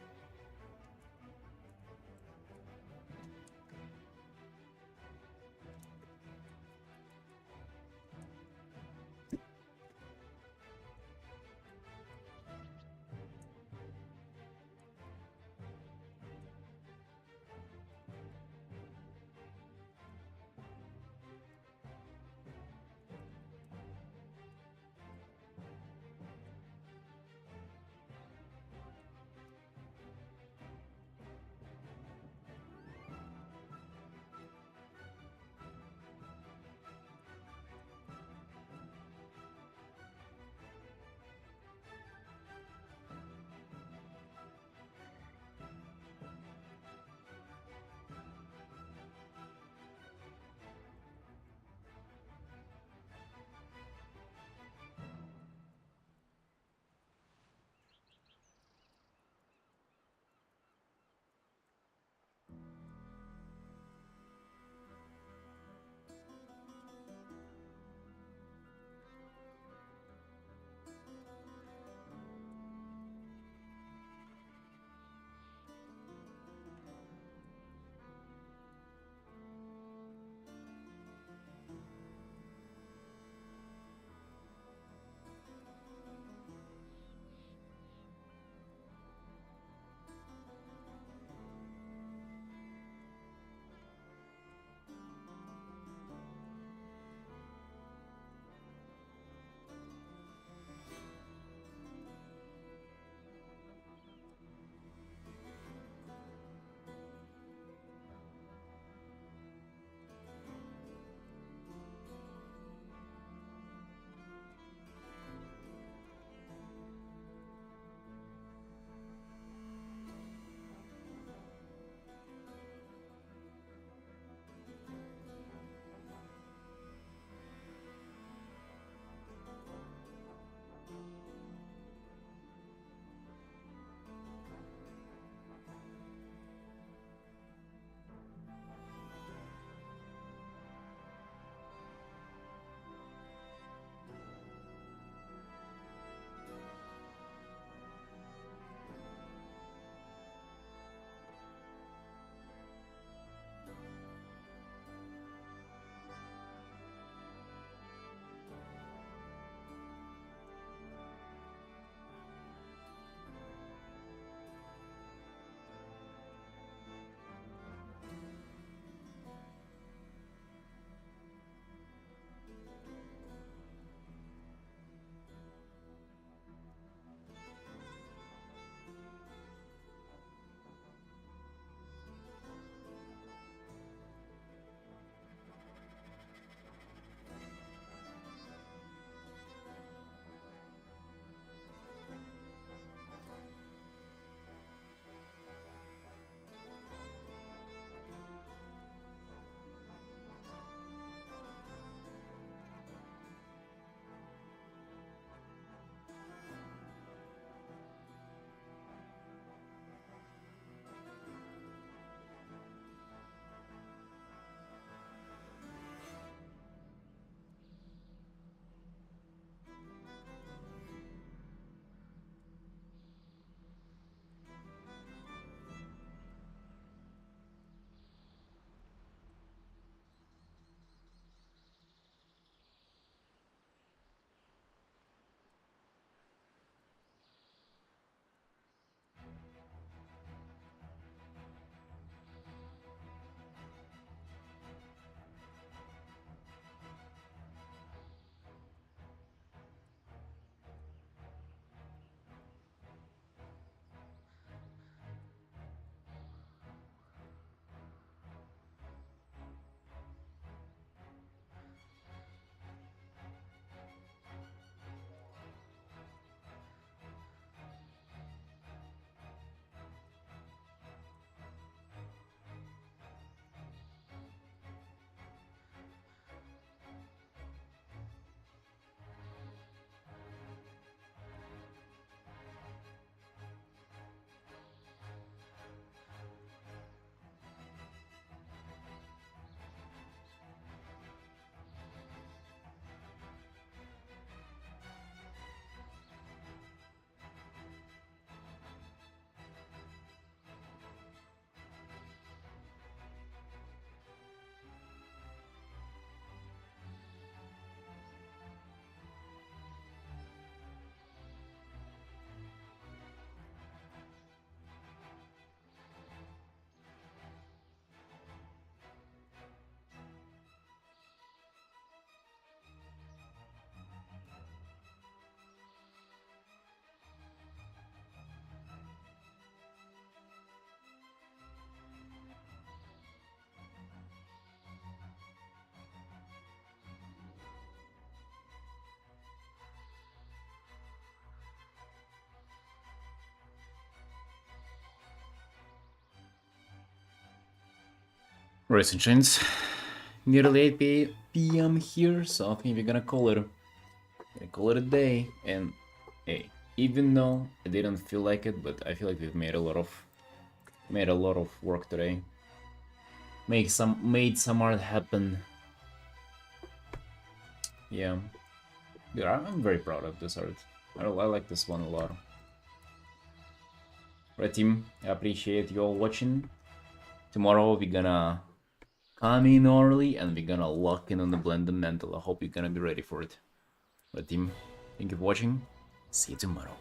Right, Sunshines. Nearly 8 p.m. here, so I think we're gonna call it. Gonna call it a day. And hey, even though I didn't feel like it, but I feel like we've made a lot of work today. Made some art happen. Yeah, I'm very proud of this art. I like this one a lot. Right, team. I appreciate you all watching. Tomorrow we're gonna come in early and we're gonna lock in on the Blended Mental. I hope you're gonna be ready for it. Right, team. Thank you for watching. See you tomorrow.